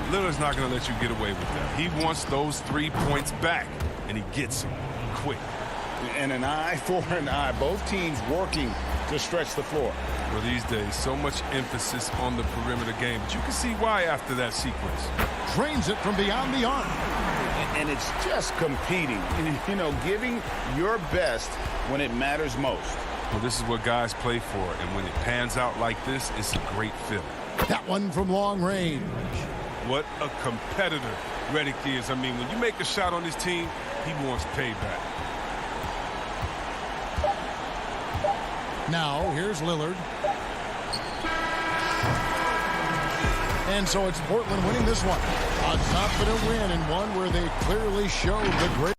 Lillard's not going to let you get away with that. He wants those 3 points back, and he gets them quick. And an eye for an eye. Both teams working to stretch the floor. Well, these days, so much emphasis on the perimeter game, but you can see why after that sequence. Drains it from beyond the arc. And it's just competing, you know, giving your best when it matters most. Well, this is what guys play for, and when it pans out like this, it's a great feeling. That one from long range. What a competitor Redick is. I mean, when you make a shot on this team, he wants payback. Now, here's Lillard. And so it's Portland winning this one. A confident win and one where they clearly showed the great.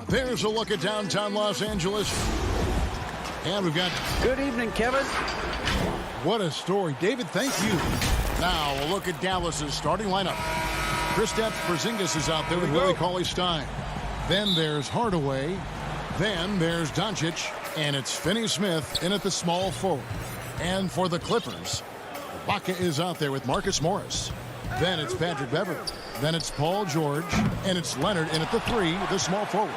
There's a look at downtown Los Angeles. And we've got... Good evening, Kevin. What a story. David, thank you. Now a look at Dallas's starting lineup. Kristaps Porzingis is out there with Willie Cauley-Stein. Then there's Hardaway. Then there's Doncic. And it's Finney-Smith in at the small forward. And for the Clippers, Ibaka is out there with Marcus Morris. Then it's Patrick Beverley. Then it's Paul George. And it's Leonard in at the 3, the small forward.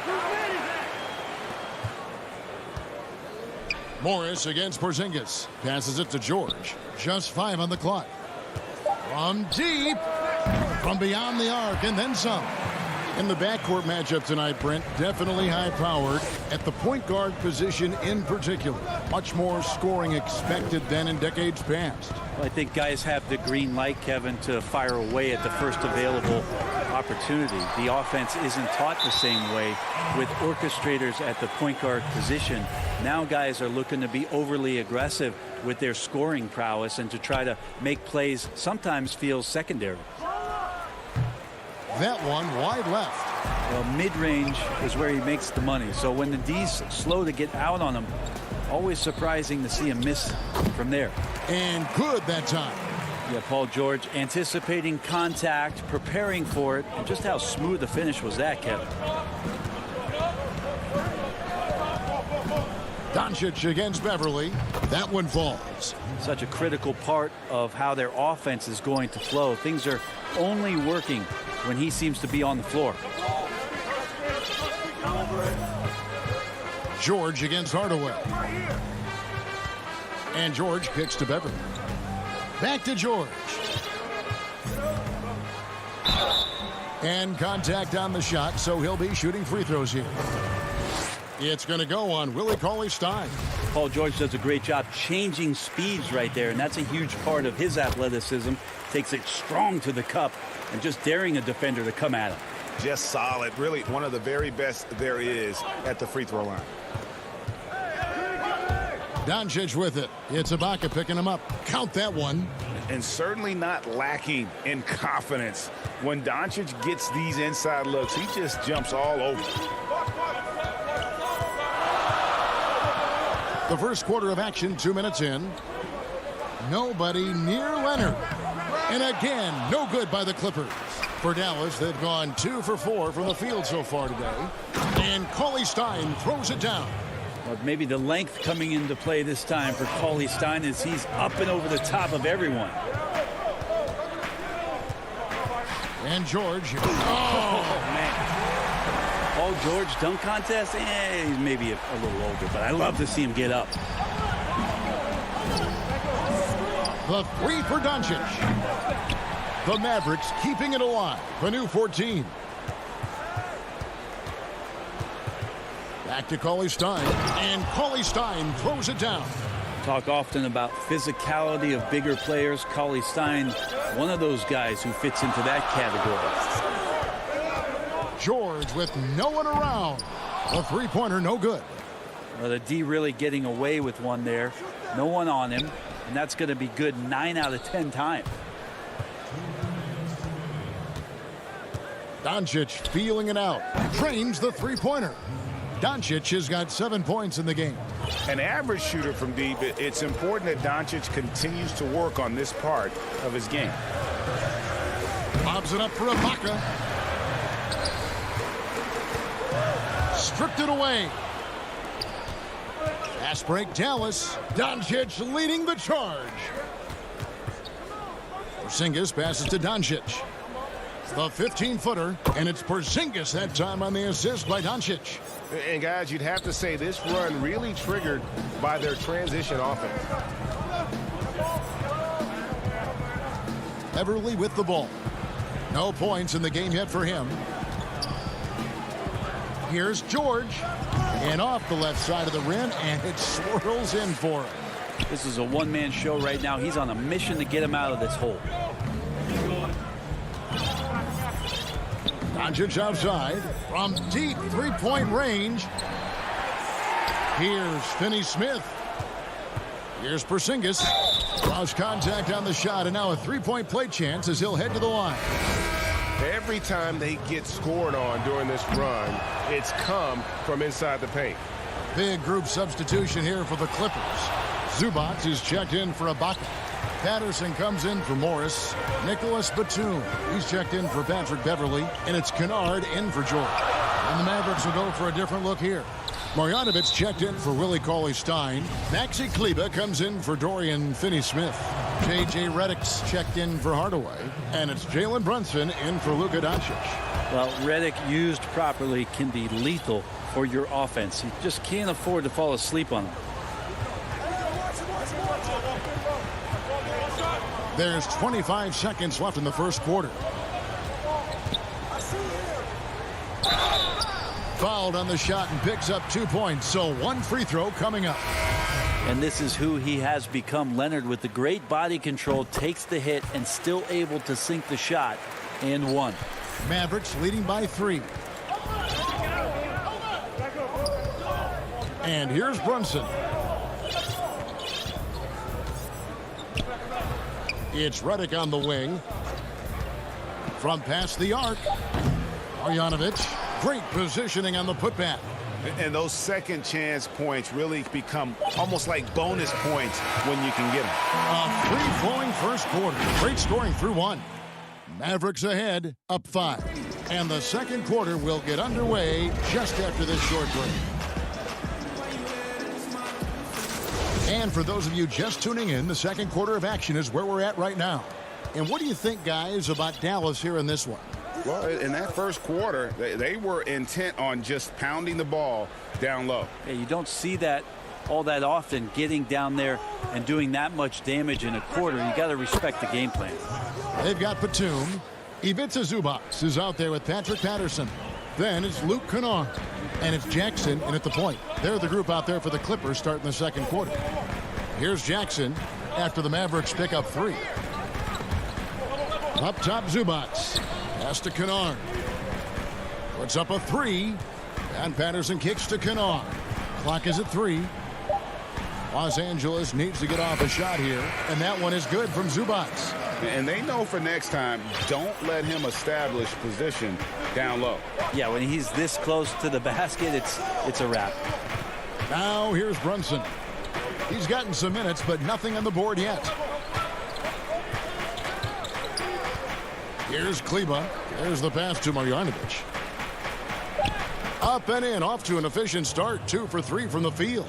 Morris against Porzingis. Passes it to George. Just 5 on the clock. From deep. From beyond the arc and then some. In the backcourt matchup tonight, Brent, definitely high-powered at the point guard position in particular. Much more scoring expected than in decades past. Well, I think guys have the green light, Kevin, to fire away at the first available opportunity. The offense isn't taught the same way with orchestrators at the point guard position. Now guys are looking to be overly aggressive with their scoring prowess and to try to make plays sometimes feels secondary. That one wide left. Well, mid-range is where he makes the money. So when the D's slow to get out on him, always surprising to see him miss from there. And good that time. Yeah, Paul George anticipating contact, preparing for it. And just how smooth the finish was that, Kevin. Doncic against Beverley. That one falls. Such a critical part of how their offense is going to flow. Things are only working when he seems to be on the floor. George against Hardaway. And George kicks to Beverley. Back to George. And contact on the shot, so he'll be shooting free throws here. It's going to go on Willie Cauley-Stein. Paul George does a great job changing speeds right there, and that's a huge part of his athleticism. Takes it strong to the cup and just daring a defender to come at him. Just solid. Really one of the very best there is at the free throw line. Doncic with it. It's Ibaka picking him up. Count that one. And certainly not lacking in confidence. When Doncic gets these inside looks, he just jumps all over. The first quarter of action, 2 minutes in. Nobody near Leonard. And again, no good by the Clippers. For Dallas, they've gone 2 for 4 from the field so far today. And Cauley-Stein throws it down. Well, maybe the length coming into play this time for Cauley-Stein is he's up and over the top of everyone. And George. Oh, man. Paul George dunk contest? He's maybe a little older, but I love to see him get up. The 3 for Doncic. The Mavericks keeping it alive. A new 14. Back to Cauley-Stein. And Cauley-Stein throws it down. Talk often about physicality of bigger players. Cauley-Stein, one of those guys who fits into that category. George with no one around. A three-pointer, no good. Well, the D really getting away with one there. No one on him. And that's going to be good 9 out of 10 times. Doncic feeling it out. Trains the three-pointer. Doncic has got 7 points in the game. An average shooter from deep, it's important that Doncic continues to work on this part of his game. Bobs it up for Ibaka. Stripped it away. Fast break Dallas. Doncic leading the charge. Porzingis passes to Doncic. The 15-footer, and it's Porzingis that time on the assist by Doncic. And guys, you'd have to say this run really triggered by their transition offense. Beverley with the ball. No points in the game yet for him. Here's George. And off the left side of the rim, and it swirls in for him. This is a one-man show right now. He's on a mission to get him out of this hole. Doncic outside from deep three-point range. Here's Finney-Smith. Here's Porzingis. Draws contact on the shot, and now a three-point play chance as he'll head to the line. Every time they get scored on during this run, it's come from inside the paint. Big group substitution here for the Clippers. Zubac is checked in for Ibaka. Patterson comes in for Morris. Nicholas Batum, he's checked in for Patrick Beverly. And it's Kennard in for George. And the Mavericks will go for a different look here. Marjanovic checked in for Willie Cauley-Stein. Maxi Kleber comes in for Dorian Finney-Smith. J.J. Redick's checked in for Hardaway. And it's Jalen Brunson in for Luka Doncic. Well, Redick used properly can be lethal for your offense. You just can't afford to fall asleep on him. There's 25 seconds left in the first quarter. Fouled on the shot and picks up 2 points. So one free throw coming up. And this is who he has become. Leonard, with the great body control, takes the hit and still able to sink the shot. And one. Mavericks leading by 3. And here's Brunson. It's Redick on the wing. From past the arc. Marjanovic. Great positioning on the putback. And those second chance points really become almost like bonus points when you can get them. A free-flowing first quarter. Great scoring through 1. Mavericks ahead, up 5. And the second quarter will get underway just after this short break. And for those of you just tuning in, the second quarter of action is where we're at right now. And what do you think, guys, about Dallas here in this one? Well, in that first quarter, they were intent on just pounding the ball down low. Yeah, you don't see that all that often, getting down there and doing that much damage in a quarter. You got to respect the game plan. They've got Batum. Ivica Zubac is out there with Patrick Patterson. Then it's Luke Kennard. And it's Jackson in at the point. They're the group out there for the Clippers starting the second quarter. Here's Jackson after the Mavericks pick up 3. Up top, Zubac. Pass to Kennard. Puts up a 3. And Patterson kicks to Kennard. Clock is at 3. Los Angeles needs to get off a shot here. And that one is good from Zubac. And they know for next time, don't let him establish position down low. Yeah, when he's this close to the basket, it's a wrap. Now here's Brunson. He's gotten some minutes, but nothing on the board yet. Here's Kleber. There's the pass to Marjanovic. Up and in, off to an efficient start. 2 for 3 from the field.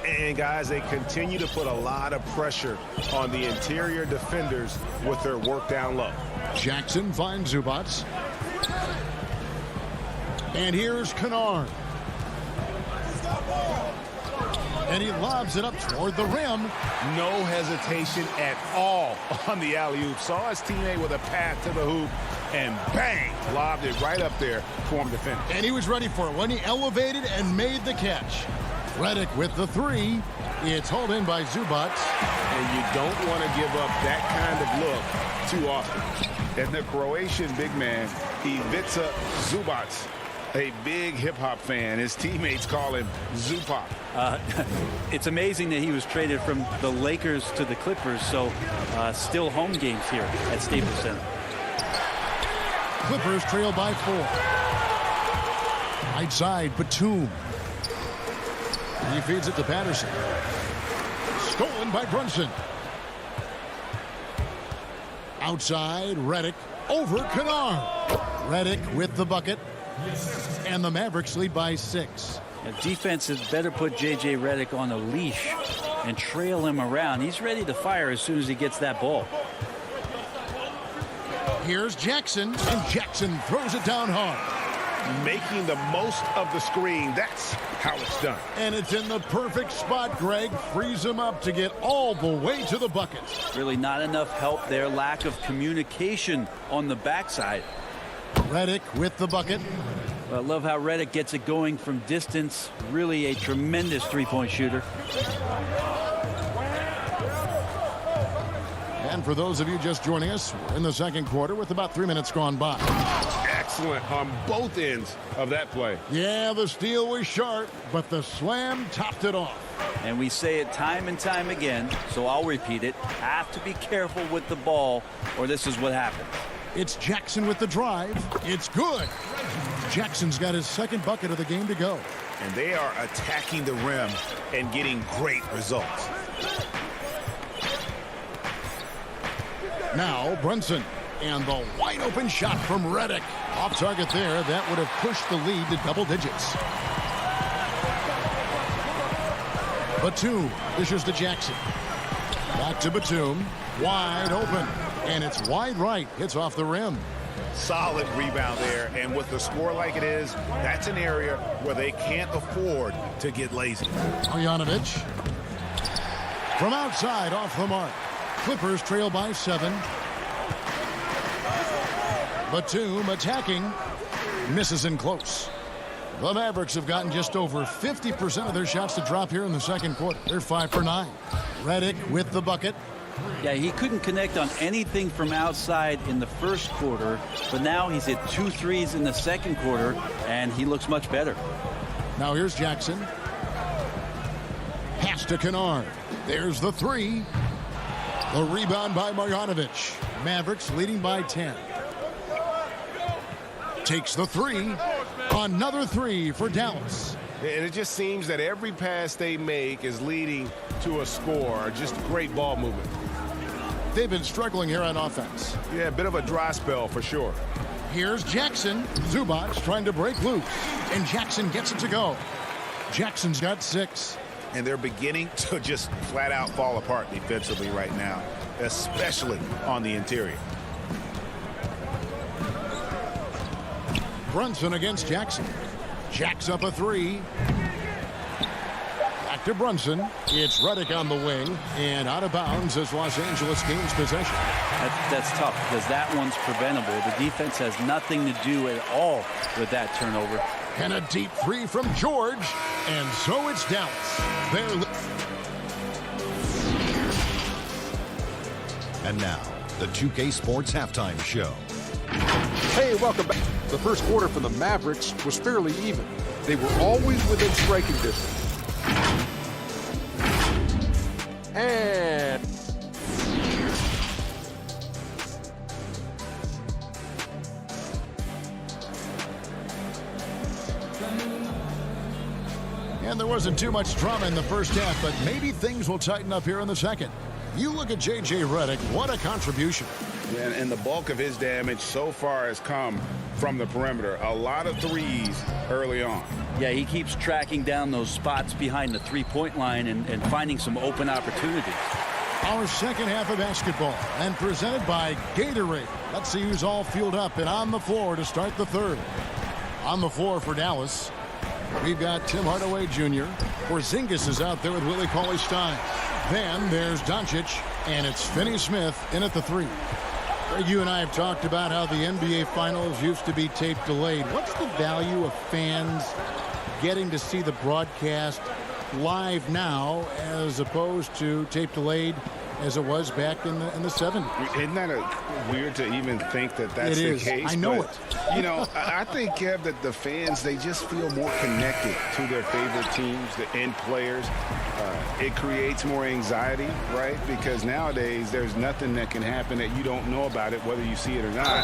And guys, they continue to put a lot of pressure on the interior defenders with their work down low. Jackson finds Zubac. And here's Kennard. And he lobs it up toward the rim. No hesitation at all on the alley-oop. Saw his teammate with a path to the hoop, and bang, lobbed it right up there for him to finish. And he was ready for it when he elevated and made the catch. Redick with the 3. It's hauled in by Zubac. And you don't want to give up that kind of look too often. And the Croatian big man, Ivica Zubac, a big hip-hop fan. His teammates call him Zupac. It's amazing that he was traded from the Lakers to the Clippers, so still home games here at Staples Center. Clippers trail by 4. Right side, Batum. He feeds it to Patterson. Stolen by Brunson. Outside, Redick over Kennard. Redick with the bucket. And the Mavericks lead by 6. Now, defense has better put J.J. Redick on a leash and trail him around. He's ready to fire as soon as he gets that ball. Here's Jackson, and Jackson throws it down hard. Making the most of the screen. That's how it's done. And it's in the perfect spot. Greg frees him up to get all the way to the bucket. Really not enough help there. Lack of communication on the backside. Redick with the bucket. I love how Redick gets it going from distance. Really a tremendous three-point shooter. And for those of you just joining us, we're in the second quarter with about 3 minutes gone by. Excellent on both ends of that play. Yeah, the steal was sharp, but the slam topped it off. And we say it time and time again, so I'll repeat it. Have to be careful with the ball, or this is what happens. It's Jackson with the drive. It's good. Jackson's got his second bucket of the game to go. And they are attacking the rim and getting great results. Now Brunson. And the wide open shot from Redick. Off target there. That would have pushed the lead to double digits. Batum dishes to Jackson. Back to Batum. Wide open. And it's wide right. Hits off the rim. Solid rebound there. And with the score like it is, that's an area where they can't afford to get lazy. Marjanovic. From outside, off the mark. Clippers trail by 7. Batum attacking. Misses in close. The Mavericks have gotten just over 50% of their shots to drop here in the second quarter. They're 5 for 9. Redick with the bucket. Yeah, he couldn't connect on anything from outside in the first quarter, but now he's hit 2 threes in the second quarter, and he looks much better. Now here's Jackson. Pass to Kennard. There's the 3. The rebound by Marjanovic. Mavericks leading by 10. Takes the 3. Another 3 for Dallas. And it just seems that every pass they make is leading to a score. Just great ball movement. They've been struggling here on offense. Yeah, a bit of a dry spell for sure. Here's Jackson. Zubac trying to break loose. And Jackson gets it to go. Jackson's got 6. And they're beginning to just flat out fall apart defensively right now, especially on the interior. Brunson against Jackson. Jacks up a 3. Back to Brunson. It's Redick on the wing. And out of bounds as Los Angeles gains possession. That's tough because that one's preventable. The defense has nothing to do at all with that turnover. And a deep 3 from George. And so it's Dallas. And now, the 2K Sports Halftime Show. Hey, welcome back. The first quarter for the Mavericks was fairly even. They were always within striking distance. And there wasn't too much drama in the first half, but maybe things will tighten up here in the second. You look at J.J. Redick, what a contribution. And the bulk of his damage so far has come from the perimeter. A lot of threes early on. Yeah, he keeps tracking down those spots behind the three-point line and finding some open opportunities. Our second half of basketball and presented by Gatorade. Let's see who's all fueled up and on the floor to start the third. On the floor for Dallas, we've got Tim Hardaway Jr. Porzingis is out there with Willie Cauley-Stein. Then there's Doncic, and it's Finney-Smith in at the 3. You and I have talked about how the NBA Finals used to be tape delayed. What's the value of fans getting to see the broadcast live now as opposed to tape delayed as it was back in the 70s? Isn't that weird to even think that that's the case? I know it. You know, I think, Kev, that the fans, they just feel more connected to their favorite teams and players. It creates more anxiety, right? Because nowadays there's nothing that can happen that you don't know about it, whether you see it or not.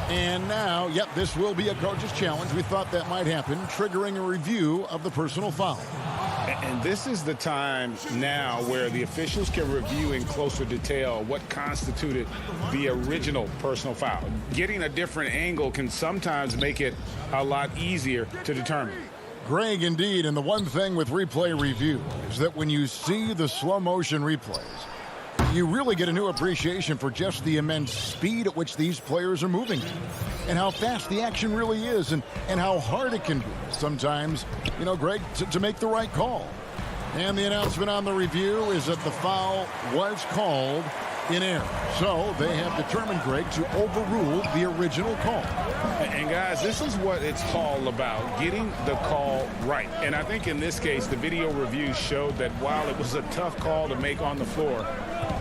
And now, this will be a coach's challenge. We thought that might happen, triggering a review of the personal foul. And this is the time now where the officials can review in closer detail what constituted the original personal foul. Getting a different angle can sometimes make it a lot easier to determine. Greg, indeed, and the one thing with replay review is that when you see the slow motion replays, you really get a new appreciation for just the immense speed at which these players are moving and how fast the action really is and how hard it can be sometimes, Greg, to make the right call. And the announcement on the review is that the foul was called in error. So they have determined, Greg, to overrule the original call. And guys, this is what it's all about, getting the call right. And I think in this case, the video review showed that while it was a tough call to make on the floor,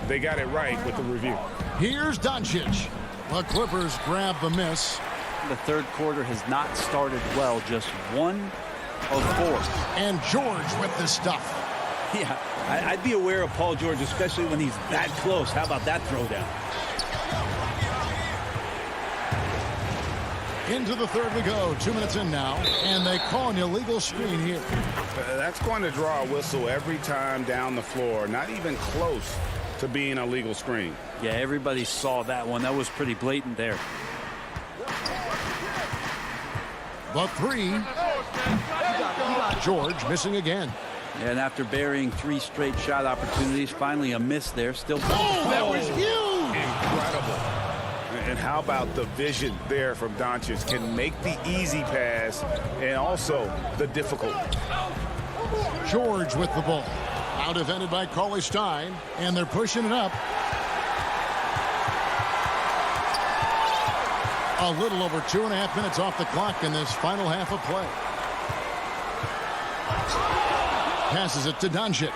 they got it right with the review. Here's Doncic. The Clippers grab the miss. The third quarter has not started well, just 1 of 4. And George with the stuff. Yeah, I'd be aware of Paul George, especially when he's that close. How about that throwdown? Into the third we go. 2 minutes in now, and they call an illegal screen here. That's going to draw a whistle every time down the floor. Not even close to being a legal screen. Yeah, everybody saw that one. That was pretty blatant there. The three. George missing again. And after burying 3 straight shot opportunities, finally a miss there. Still. Oh, that was huge! Incredible. And how about the vision there from Doncic? Can make the easy pass and also the difficult. George with the ball. Now defended by CLA Stein, and they're pushing it up. A little over 2.5 minutes off the clock in this final half of play. Passes it to Doncic.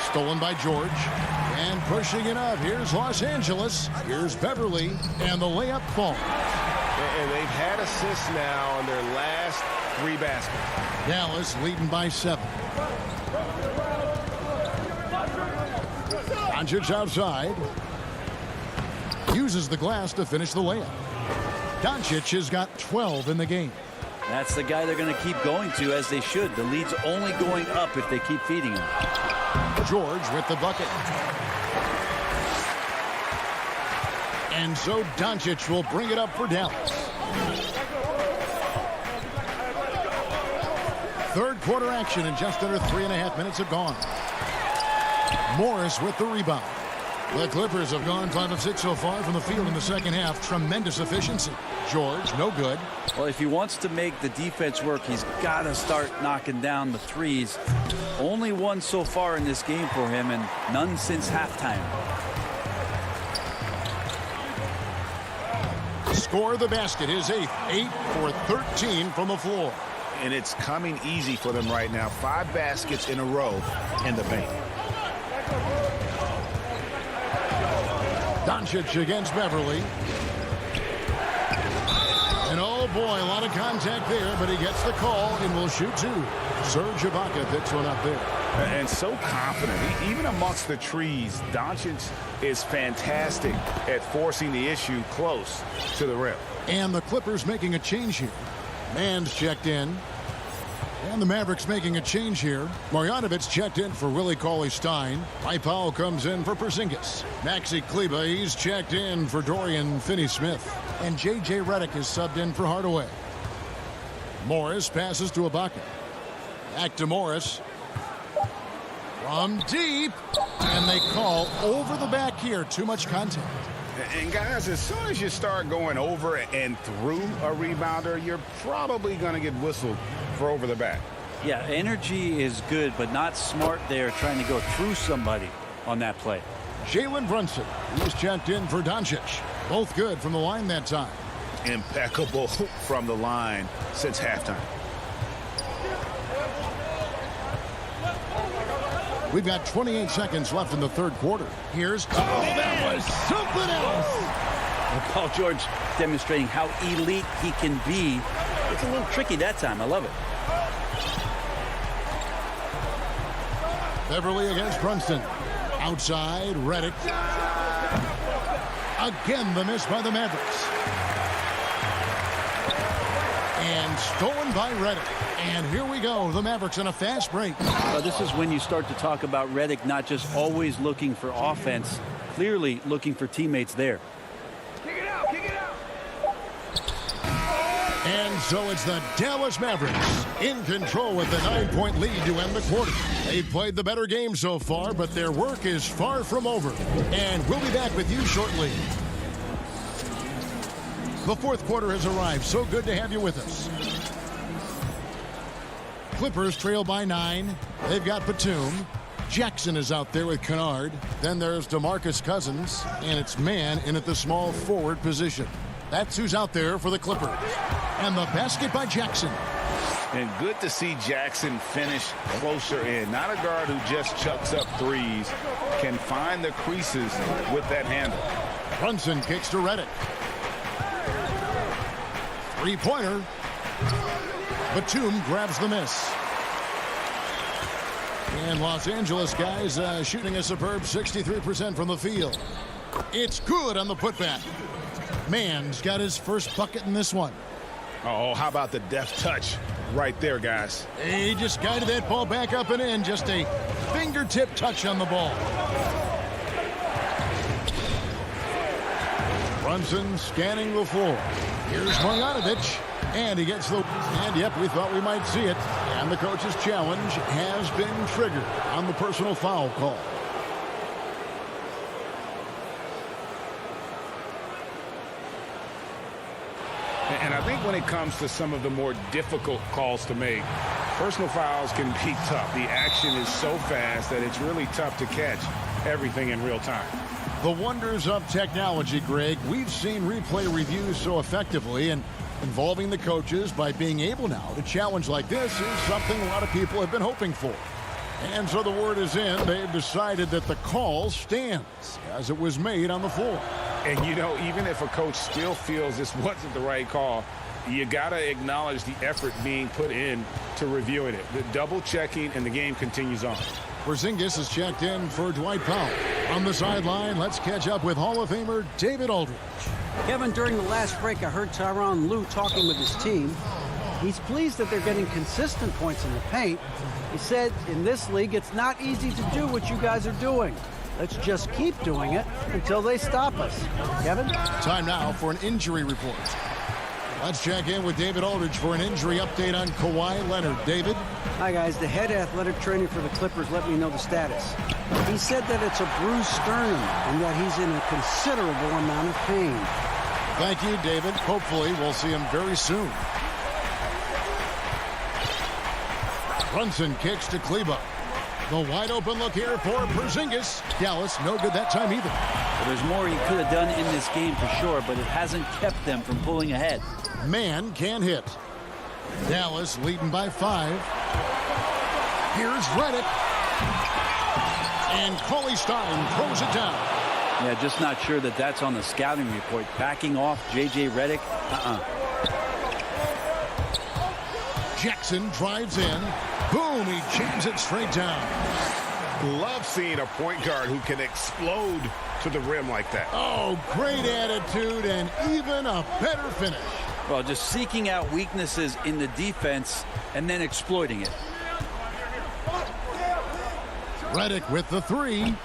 Stolen by George. And pushing it up. Here's Los Angeles. Here's Beverly. And the layup falls. And they've had assists now on their last 3 baskets. Dallas leading by 7. Doncic outside. Uses the glass to finish the layup. Doncic has got 12 in the game. That's the guy they're going to keep going to, as they should. The lead's only going up if they keep feeding him. George with the bucket. And so Doncic will bring it up for Dallas. Third quarter action, and just under 3.5 minutes have gone. Morris with the rebound. The Clippers have gone 5 of 6 so far from the field in the second half. Tremendous efficiency. George, no good. Well, if he wants to make the defense work, he's got to start knocking down the threes. Only one so far in this game for him, and none since halftime. Score the basket, his 8th. 8 for 13 from the floor. And it's coming easy for them right now. 5 baskets in a row in the paint. Doncic against Beverly. And oh boy, a lot of contact there, but he gets the call and will shoot 2. Serge Ibaka picks one up there. And so confident. Even amongst the trees, Doncic is fantastic at forcing the issue close to the rim. And the Clippers making a change here. Mann's checked in. And the Mavericks making a change here. Marjanovic checked in for Willie Cauley-Stein. Mike Powell comes in for Porzingis. Maxi Kleber, he's checked in for Dorian Finney-Smith. And J.J. Redick is subbed in for Hardaway. Morris passes to Ibaka. Back to Morris. From deep. And they call over the back here. Too much contact. And guys, as soon as you start going over and through a rebounder, you're probably going to get whistled for over the back. Yeah, energy is good, but not smart there trying to go through somebody on that play. Jalen Brunson, he's checked in for Doncic. Both good from the line that time. Impeccable from the line since halftime. We've got 28 seconds left in the third quarter. Here's... Oh, that was something else! Well, Paul George demonstrating how elite he can be. It's a little tricky that time. I love it. Beverly against Brunson. Outside, Redick. Again, the miss by the Mavericks. And stolen by Redick. And here we go, the Mavericks on a fast break. This is when you start to talk about Redick not just always looking for offense, clearly looking for teammates there. Kick it out, kick it out. And so it's the Dallas Mavericks in control with the 9-point lead to end the quarter. They've played the better game so far, but their work is far from over. And we'll be back with you shortly. The fourth quarter has arrived. So good to have you with us. Clippers trail by 9. They've got Batum. Jackson is out there with Kennard. Then there's DeMarcus Cousins. And it's Mann in at the small forward position. That's who's out there for the Clippers. And the basket by Jackson. And good to see Jackson finish closer in. Not a guard who just chucks up threes. Can find the creases with that handle. Brunson kicks to Redick. Three-pointer. Batum grabs the miss. And Los Angeles guys shooting a superb 63% from the field. It's good on the putback. Mann's got his first bucket in this one. Oh, how about the deft touch right there, guys? He just guided that ball back up and in. Just a fingertip touch on the ball. Brunson scanning the floor. Here's Marjanovic. And he gets the... And, yep, we thought we might see it. And the coach's challenge has been triggered on the personal foul call. And I think when it comes to some of the more difficult calls to make, personal fouls can be tough. The action is so fast that it's really tough to catch everything in real time. The wonders of technology, Greg. We've seen replay reviews so effectively, and involving the coaches by being able now to challenge like this is something a lot of people have been hoping for. And so the word is in. They've decided that the call stands as it was made on the floor. And, you know, even if a coach still feels this wasn't the right call, you got to acknowledge the effort being put in to reviewing it. The double checking, and the game continues on. Porzingis is checked in for Dwight Powell. On the sideline, let's catch up with Hall of Famer David Aldridge. Kevin, during the last break, I heard Tyronn Lue talking with his team. He's pleased that they're getting consistent points in the paint. He said, in this league, it's not easy to do what you guys are doing. Let's just keep doing it until they stop us. Kevin? Time now for an injury report. Let's check in with David Aldridge for an injury update on Kawhi Leonard. David? Hi, guys. The head athletic trainer for the Clippers let me know the status. He said that it's a bruised sternum and that he's in a considerable amount of pain. Thank you, David. Hopefully, we'll see him very soon. Brunson kicks to Kleba. The wide open look here for Porzingis. Dallas, no good that time either. Well, there's more he could have done in this game for sure, but it hasn't kept them from pulling ahead. Man can hit. Dallas leading by 5. Here's Redick. And Cauley Stein throws it down. Yeah, just not sure that that's on the scouting report. Backing off J.J. Redick? Jackson drives in. Boom, he jams it straight down. Love seeing a point guard who can explode to the rim like that. Oh, great attitude and even a better finish. Well, just seeking out weaknesses in the defense and then exploiting it. Redick with the 3.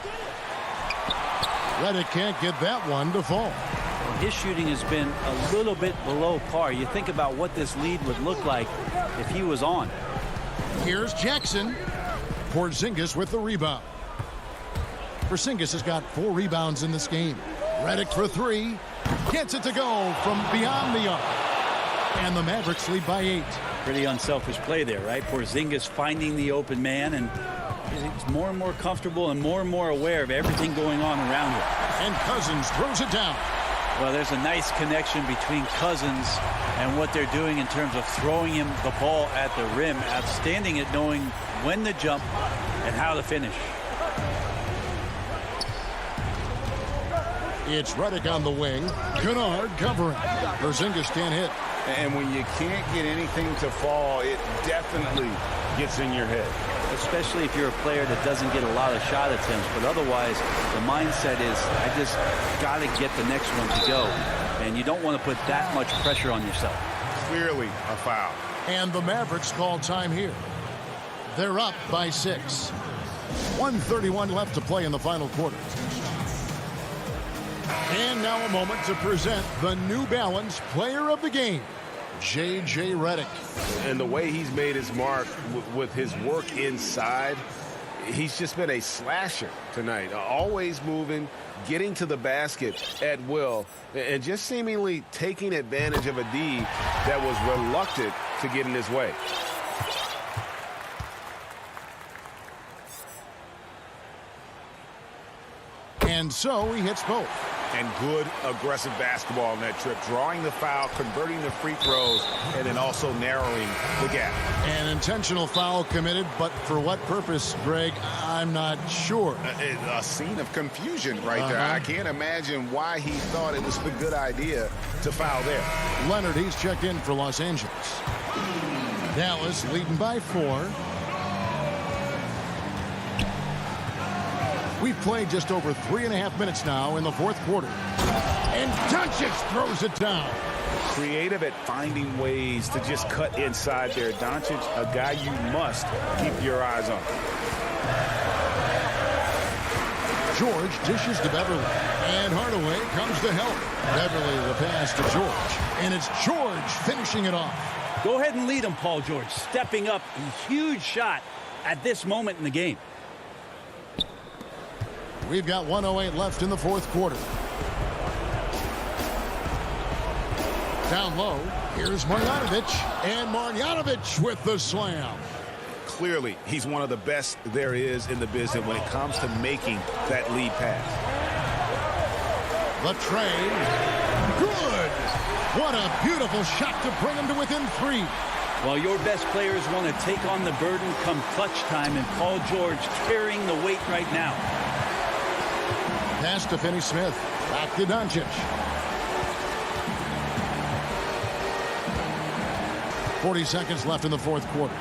Redick can't get that one to fall. Well, his shooting has been a little bit below par. You think about what this lead would look like if he was on. Here's Jackson. Porzingis with the rebound. Porzingis has got 4 rebounds in this game. Redick for 3. Gets it to go from beyond the arc. And the Mavericks lead by 8. Pretty unselfish play there, right? Porzingis finding the open man, and he's more and more comfortable and more aware of everything going on around him. And Cousins throws it down. Well, there's a nice connection between Cousins and what they're doing in terms of throwing him the ball at the rim. Outstanding at knowing when to jump and how to finish. It's Redick on the wing. Kennard covering. Porzingis can't hit. And when you can't get anything to fall, it definitely gets in your head. Especially if you're a player that doesn't get a lot of shot attempts. But otherwise, the mindset is, I just got to get the next one to go. And you don't want to put that much pressure on yourself. Clearly a foul. And the Mavericks call time here. They're up by 6. 1:31 left to play in the final quarter. And now a moment to present the New Balance Player of the Game, J.J. Redick. And the way he's made his mark with his work inside, he's just been a slasher tonight. Always moving, getting to the basket at will, and just seemingly taking advantage of a D that was reluctant to get in his way. And so he hits both. And good aggressive basketball on that trip, drawing the foul, converting the free throws, and then also narrowing the gap. An intentional foul committed, but for what purpose, Greg, I'm not sure. A scene of confusion right there. I can't imagine why he thought it was a good idea to foul there. Leonard, he's checked in for Los Angeles. Dallas leading by 4. We've played just over 3.5 minutes now in the fourth quarter. And Doncic throws it down. Creative at finding ways to just cut inside there. Doncic, a guy you must keep your eyes on. George dishes to Beverly. And Hardaway comes to help. Beverly the pass to George. And it's George finishing it off. Go ahead and lead him, Paul George. Stepping up. A huge shot at this moment in the game. We've got 1:08 left in the fourth quarter. Down low, here's Marjanovic, and Marjanovic with the slam. Clearly, he's one of the best there is in the business when it comes to making that lead pass. The trade, good. What a beautiful shot to bring him to within 3. Well, your best players want to take on the burden come clutch time, and Paul George carrying the weight right now. Pass to Finney-Smith, back to Doncic. 40 seconds left in the fourth quarter.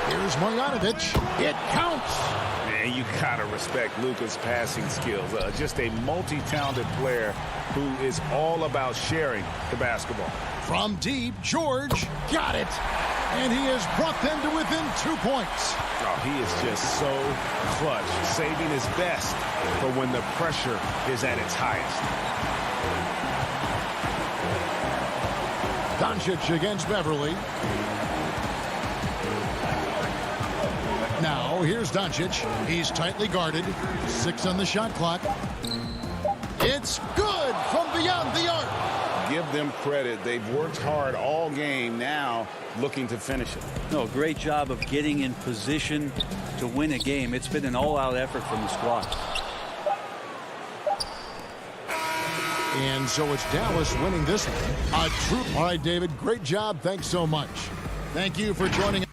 Here's Marjanovic. It counts. Man, you gotta respect Luka's passing skills. Just a multi-talented player who is all about sharing the basketball. From deep, George got it. And he has brought them to within 2 points. Oh, he is just so clutch, saving his best for when the pressure is at its highest. Doncic against Beverly. Now, here's Doncic. He's tightly guarded. 6 on the shot clock. It's good from beyond the arc. Give them credit. They've worked hard all game, now looking to finish it. No, great job of getting in position to win a game. It's been an all-out effort from the squad. And so it's Dallas winning this one. A true. All right, David, great job. Thanks so much. Thank you for joining us.